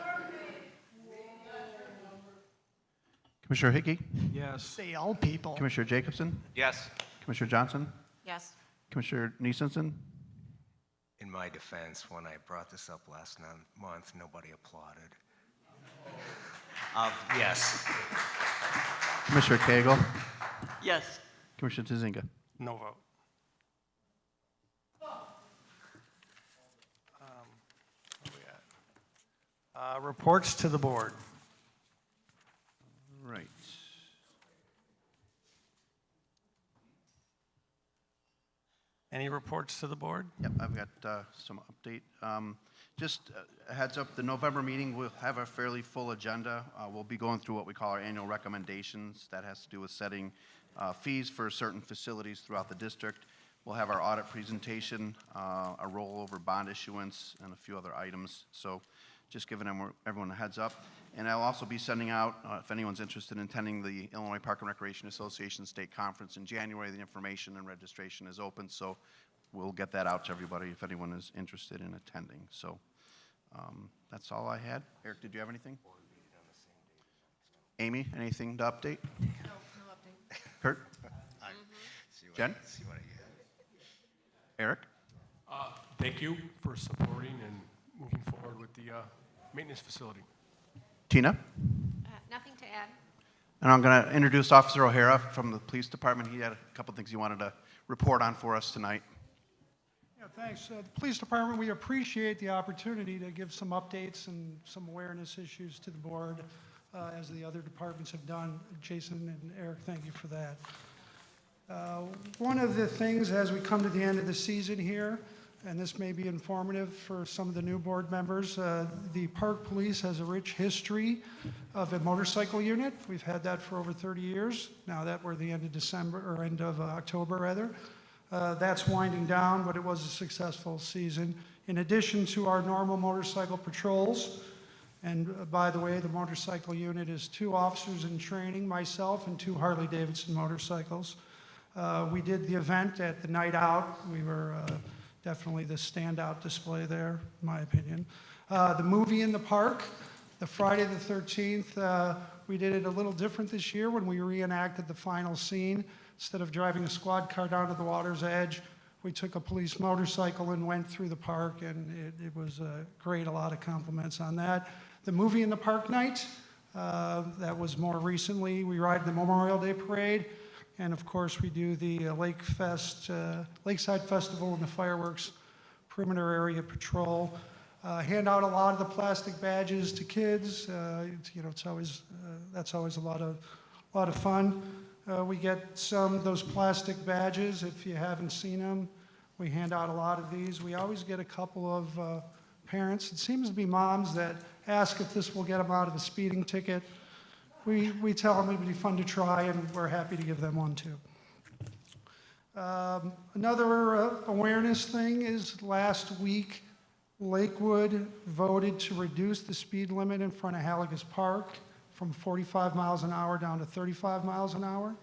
Commissioner Hickey? Yes. Say all people. Commissioner Jacobson? Yes. Commissioner Johnson? Yes. Commissioner Neesensen? In my defense, when I brought this up last month, nobody applauded. Yes. Commissioner Cagle? Yes. Commissioner Tazinga? No vote. Where we at? Reports to the board. Right. Any reports to the board? Yep, I've got some update. Just a heads up, the November meeting will have a fairly full agenda. We'll be going through what we call our annual recommendations. That has to do with setting fees for certain facilities throughout the district. We'll have our audit presentation, a rollover bond issuance, and a few other items. So just giving everyone a heads up. And I'll also be sending out, if anyone's interested in attending the Illinois Park and Recreation Association State Conference in January, the information and registration is open. So we'll get that out to everybody if anyone is interested in attending. So that's all I had. Eric, did you have anything? Amy, anything to update? No update. Kurt? Jen? See what I get. Eric? Thank you for supporting and moving forward with the maintenance facility. Tina? Nothing to add. And I'm going to introduce Officer O'Hara from the police department. He had a couple things he wanted to report on for us tonight. Yeah, thanks. The Police Department, we appreciate the opportunity to give some updates and some awareness issues to the board, as the other departments have done. Jason and Eric, thank you for that. One of the things as we come to the end of the season here, and this may be informative for some of the new board members, the Park Police has a rich history of a motorcycle unit. We've had that for over 30 years. Now that we're the end of December, or end of October rather. That's winding down, but it was a successful season. In addition to our normal motorcycle patrols, and by the way, the motorcycle unit is 2 officers in training, myself, and 2 Harley-Davidson motorcycles. We did the event at the Night Out. We were definitely the standout display there, in my opinion. The movie in the park, the Friday the 13th, we did it a little different this year when we reenacted the final scene. Instead of driving a squad car down to the water's edge, we took a police motorcycle and went through the park, and it was great. A lot of compliments on that. The movie in the park night, that was more recently. We ride the Memorial Day Parade, and of course we do the Lakeside Festival and the fireworks perimeter area patrol. Hand out a lot of the plastic badges to kids. It's always that's always a lot of fun. We get some of those plastic badges. If you haven't seen them, we hand out a lot of these. We always get a couple of parents. It seems to be moms that ask if this will get them out of a speeding ticket. We tell them it would be fun to try, and we're happy to give them one too. Another awareness thing is last week, Lakewood voted to reduce the speed limit in front of Halligus Park from 45 miles an hour down to 35 miles an hour.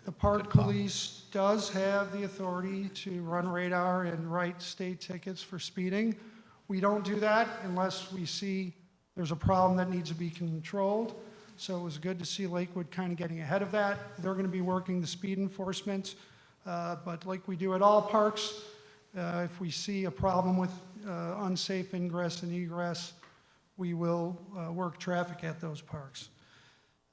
The park police does have the authority to run radar and write state tickets for speeding. We don't do that unless we see there's a problem that needs to be controlled. So it was good to see Lakewood kind of getting ahead of that. They're going to be working the speed enforcement, but like we do at all parks, if we see a problem with unsafe ingress and egress, we will work traffic at those parks.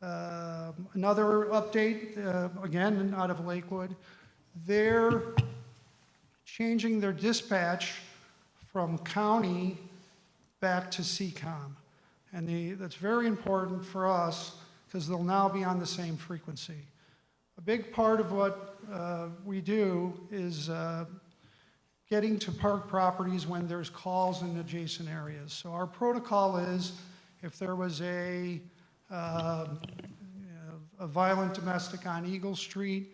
Another update, again, out of Lakewood, they're changing their dispatch from county back to CCOM. And that's very important for us because they'll now be on the same frequency. A big part of what we do is getting to park properties when there's calls in adjacent areas. So our protocol is if there was a violent domestic on Eagle Street,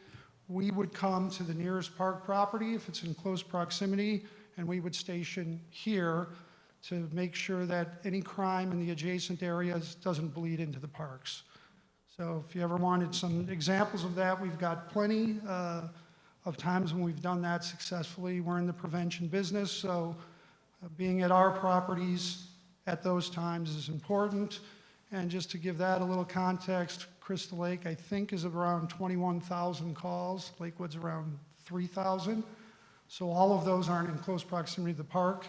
we would come to the nearest park property if it's in close proximity, and we would station here to make sure that any crime in the adjacent areas doesn't bleed into the parks. So if you ever wanted some examples of that, we've got plenty of times when we've done that successfully. We're in the prevention business, so being at our properties at those times is important. And just to give that a little context, Crystal Lake, I think, is around 21,000 calls. Lakewood's around 3,000. So all of those aren't in close proximity to the park.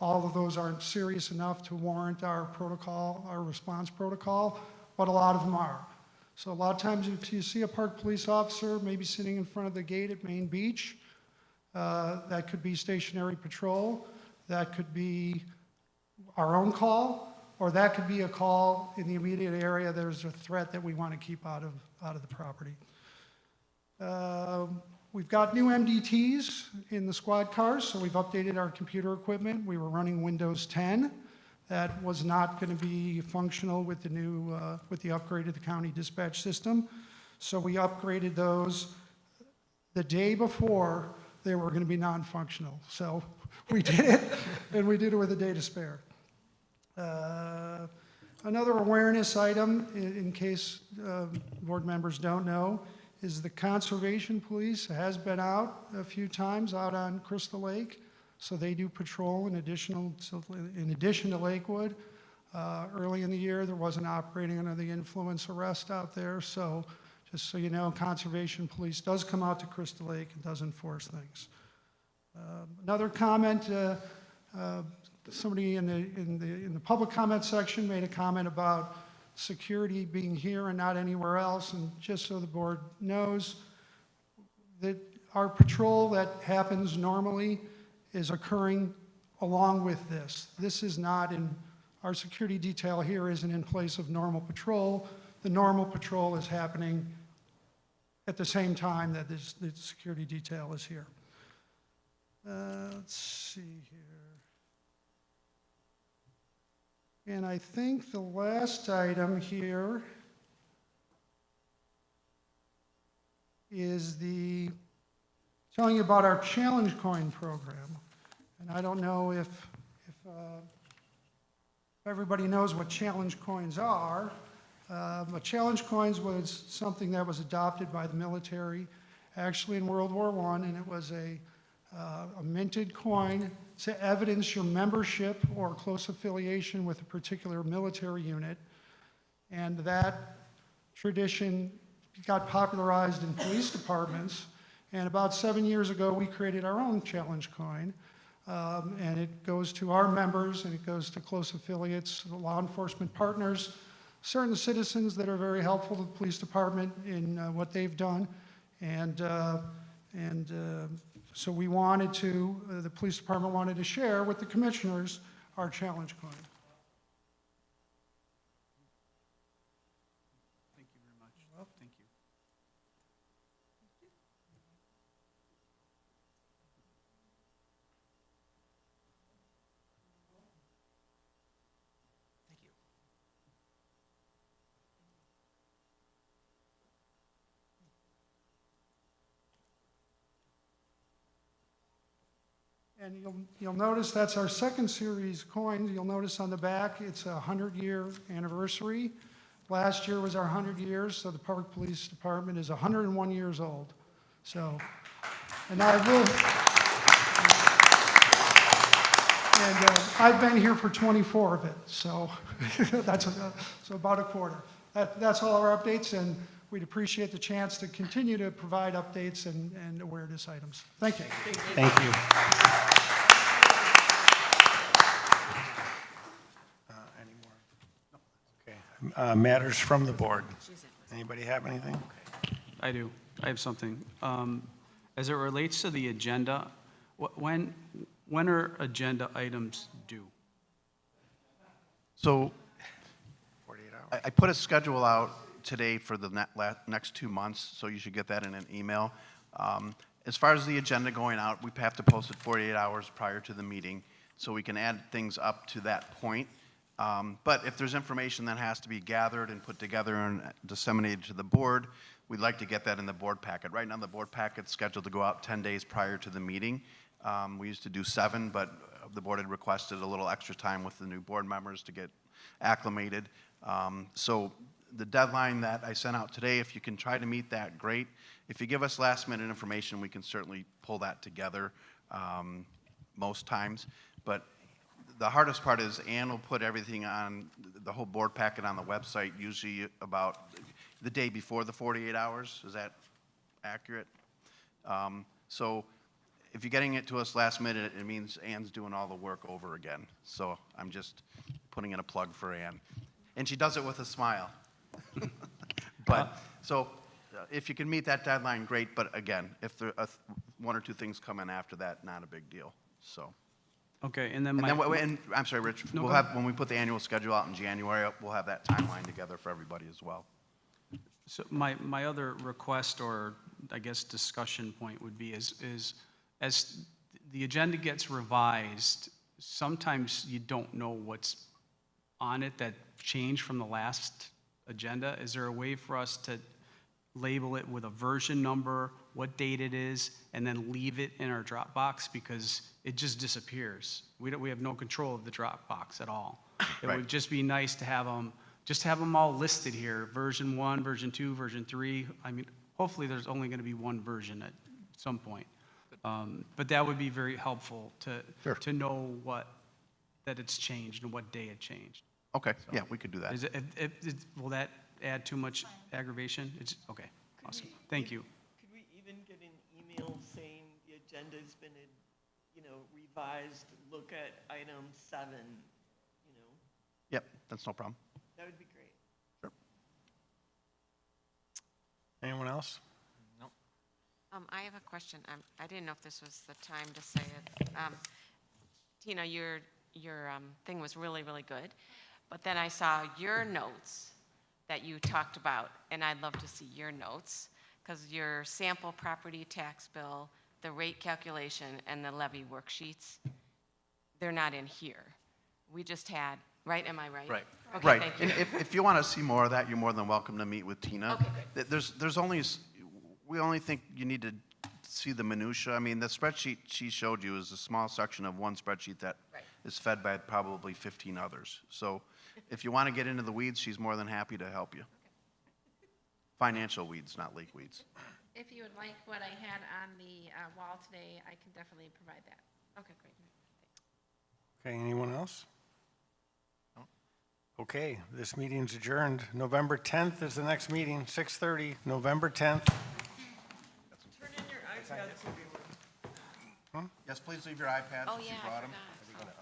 All of those aren't serious enough to warrant our protocol, our response protocol, but a lot of them are. So a lot of times if you see a park police officer maybe sitting in front of the gate at Main Beach, that could be stationary patrol, that could be our own call, or that could be a call in the immediate area. There's a threat that we want to keep out of the property. We've got new MDTs in the squad cars, so we've updated our computer equipment. We were running Windows 10. That was not going to be functional with the new, with the upgrade of the county dispatch system. So we upgraded those the day before they were going to be non-functional. So we did it, and we did it with a day to spare. Another awareness item, in case board members don't know, is the Conservation Police has been out a few times out on Crystal Lake. So they do patrol in addition to Lakewood. Early in the year, there was an operating under the influence arrest out there. So just so you know, Conservation Police does come out to Crystal Lake and does enforce things. Another comment, somebody in the public comment section made a comment about security being here and not anywhere else. And just so the board knows, that our patrol that happens normally is occurring along with this. This is not in, our security detail here isn't in place of normal patrol. The normal patrol is happening at the same time that the security detail is here. Let's see here. And I think the last item here is telling you about our Challenge Coin program. And I don't know if everybody knows what Challenge Coins are. But Challenge Coins was something that was adopted by the military, actually in World War I, and it was a minted coin to evidence your membership or close affiliation with a particular military unit. And that tradition got popularized in police departments. And about 7 years ago, we created our own Challenge Coin. And it goes to our members, and it goes to close affiliates, law enforcement partners, certain citizens that are very helpful to the police department in what they've done. So we wanted to, the police department wanted to share with the commissioners our Challenge Coin. Thank you very much. Well, thank you. And you'll notice that's our second series coin. You'll notice on the back, it's a 100-year anniversary. Last year was our 100 years, so the Park Police Department is 101 years old. So, and I've been here for 24 of it, so that's so about a quarter. That's all our updates, and we'd appreciate the chance to continue to provide updates and awareness items. Thank you. Thank you. Any more? Okay. Matters from the board. Anybody have anything? I do. I have something. As it relates to the agenda, when are agenda items due? So 48 hours. I put a schedule out today for the next 2 months, so you should get that in an email. As far as the agenda going out, we have to post it 48 hours prior to the meeting, so we can add things up to that point. But if there's information that has to be gathered and put together and disseminated to the board, we'd like to get that in the board packet. Right now, the board packet's scheduled to go out 10 days prior to the meeting. We used to do 7, but the board had requested a little extra time with the new board members to get acclimated. So the deadline that I sent out today, if you can try to meet that, great. If you give us last-minute information, we can certainly pull that together most times. But the hardest part is Ann will put everything on, the whole board packet on the website, usually about the day before the 48 hours. Is that accurate? So if you're getting it to us last minute, it means Ann's doing all the work over again. So I'm just putting in a plug for Ann. And she does it with a smile. But, so if you can meet that deadline, great. But again, if there are 1 or 2 things come in after that, not a big deal, so. Okay, and then And I'm sorry, Rich, No, we'll go have, when we put the annual schedule out in January, we'll have that timeline together for everybody as well. So my other request, or I guess discussion point, would be is as the agenda gets revised, sometimes you don't know what's on it that changed from the last agenda. Is there a way for us to label it with a version number, what date it is, and then leave it in our Dropbox, because it just disappears? We have no control of the Dropbox at all. It would just be nice to have them all listed here, version 1, version 2, version 3. I mean, hopefully there's only going to be one version at some point. But that would be very helpful to know that it's changed and what day it changed. Okay, yeah, we could do that. Will that add too much aggravation? Okay, awesome. Thank you. Could we even get an email saying the agenda's been, revised, look at item 7, Yep, that's no problem. That would be great. Sure. Anyone else? No. I have a question. I didn't know if this was the time to say it. Tina, your thing was really, really good. But then I saw your notes that you talked about, and I'd love to see your notes, because your sample property tax bill, the rate calculation, and the levy worksheets, they're not in here. We just had, right? Am I right? Right. Okay, Right. thank you. And if you want to see more of that, you're more than welcome to meet with Tina. Okay, great. There's only, we only think you need to see the minutia. I mean, the spreadsheet she showed you is a small section of one spreadsheet that is fed by probably 15 others. So if you want to get into the weeds, she's more than happy to help you. Financial weeds, not leak weeds. If you would like what I had on the wall today, I can definitely provide that. Okay, great. Okay, anyone else? Okay, this meeting's adjourned. November 10th is the next meeting, 6:30, November 10th. Turn in your iPads if you would. Yes, please leave your iPads Oh, if you yeah, I brought them. forgot.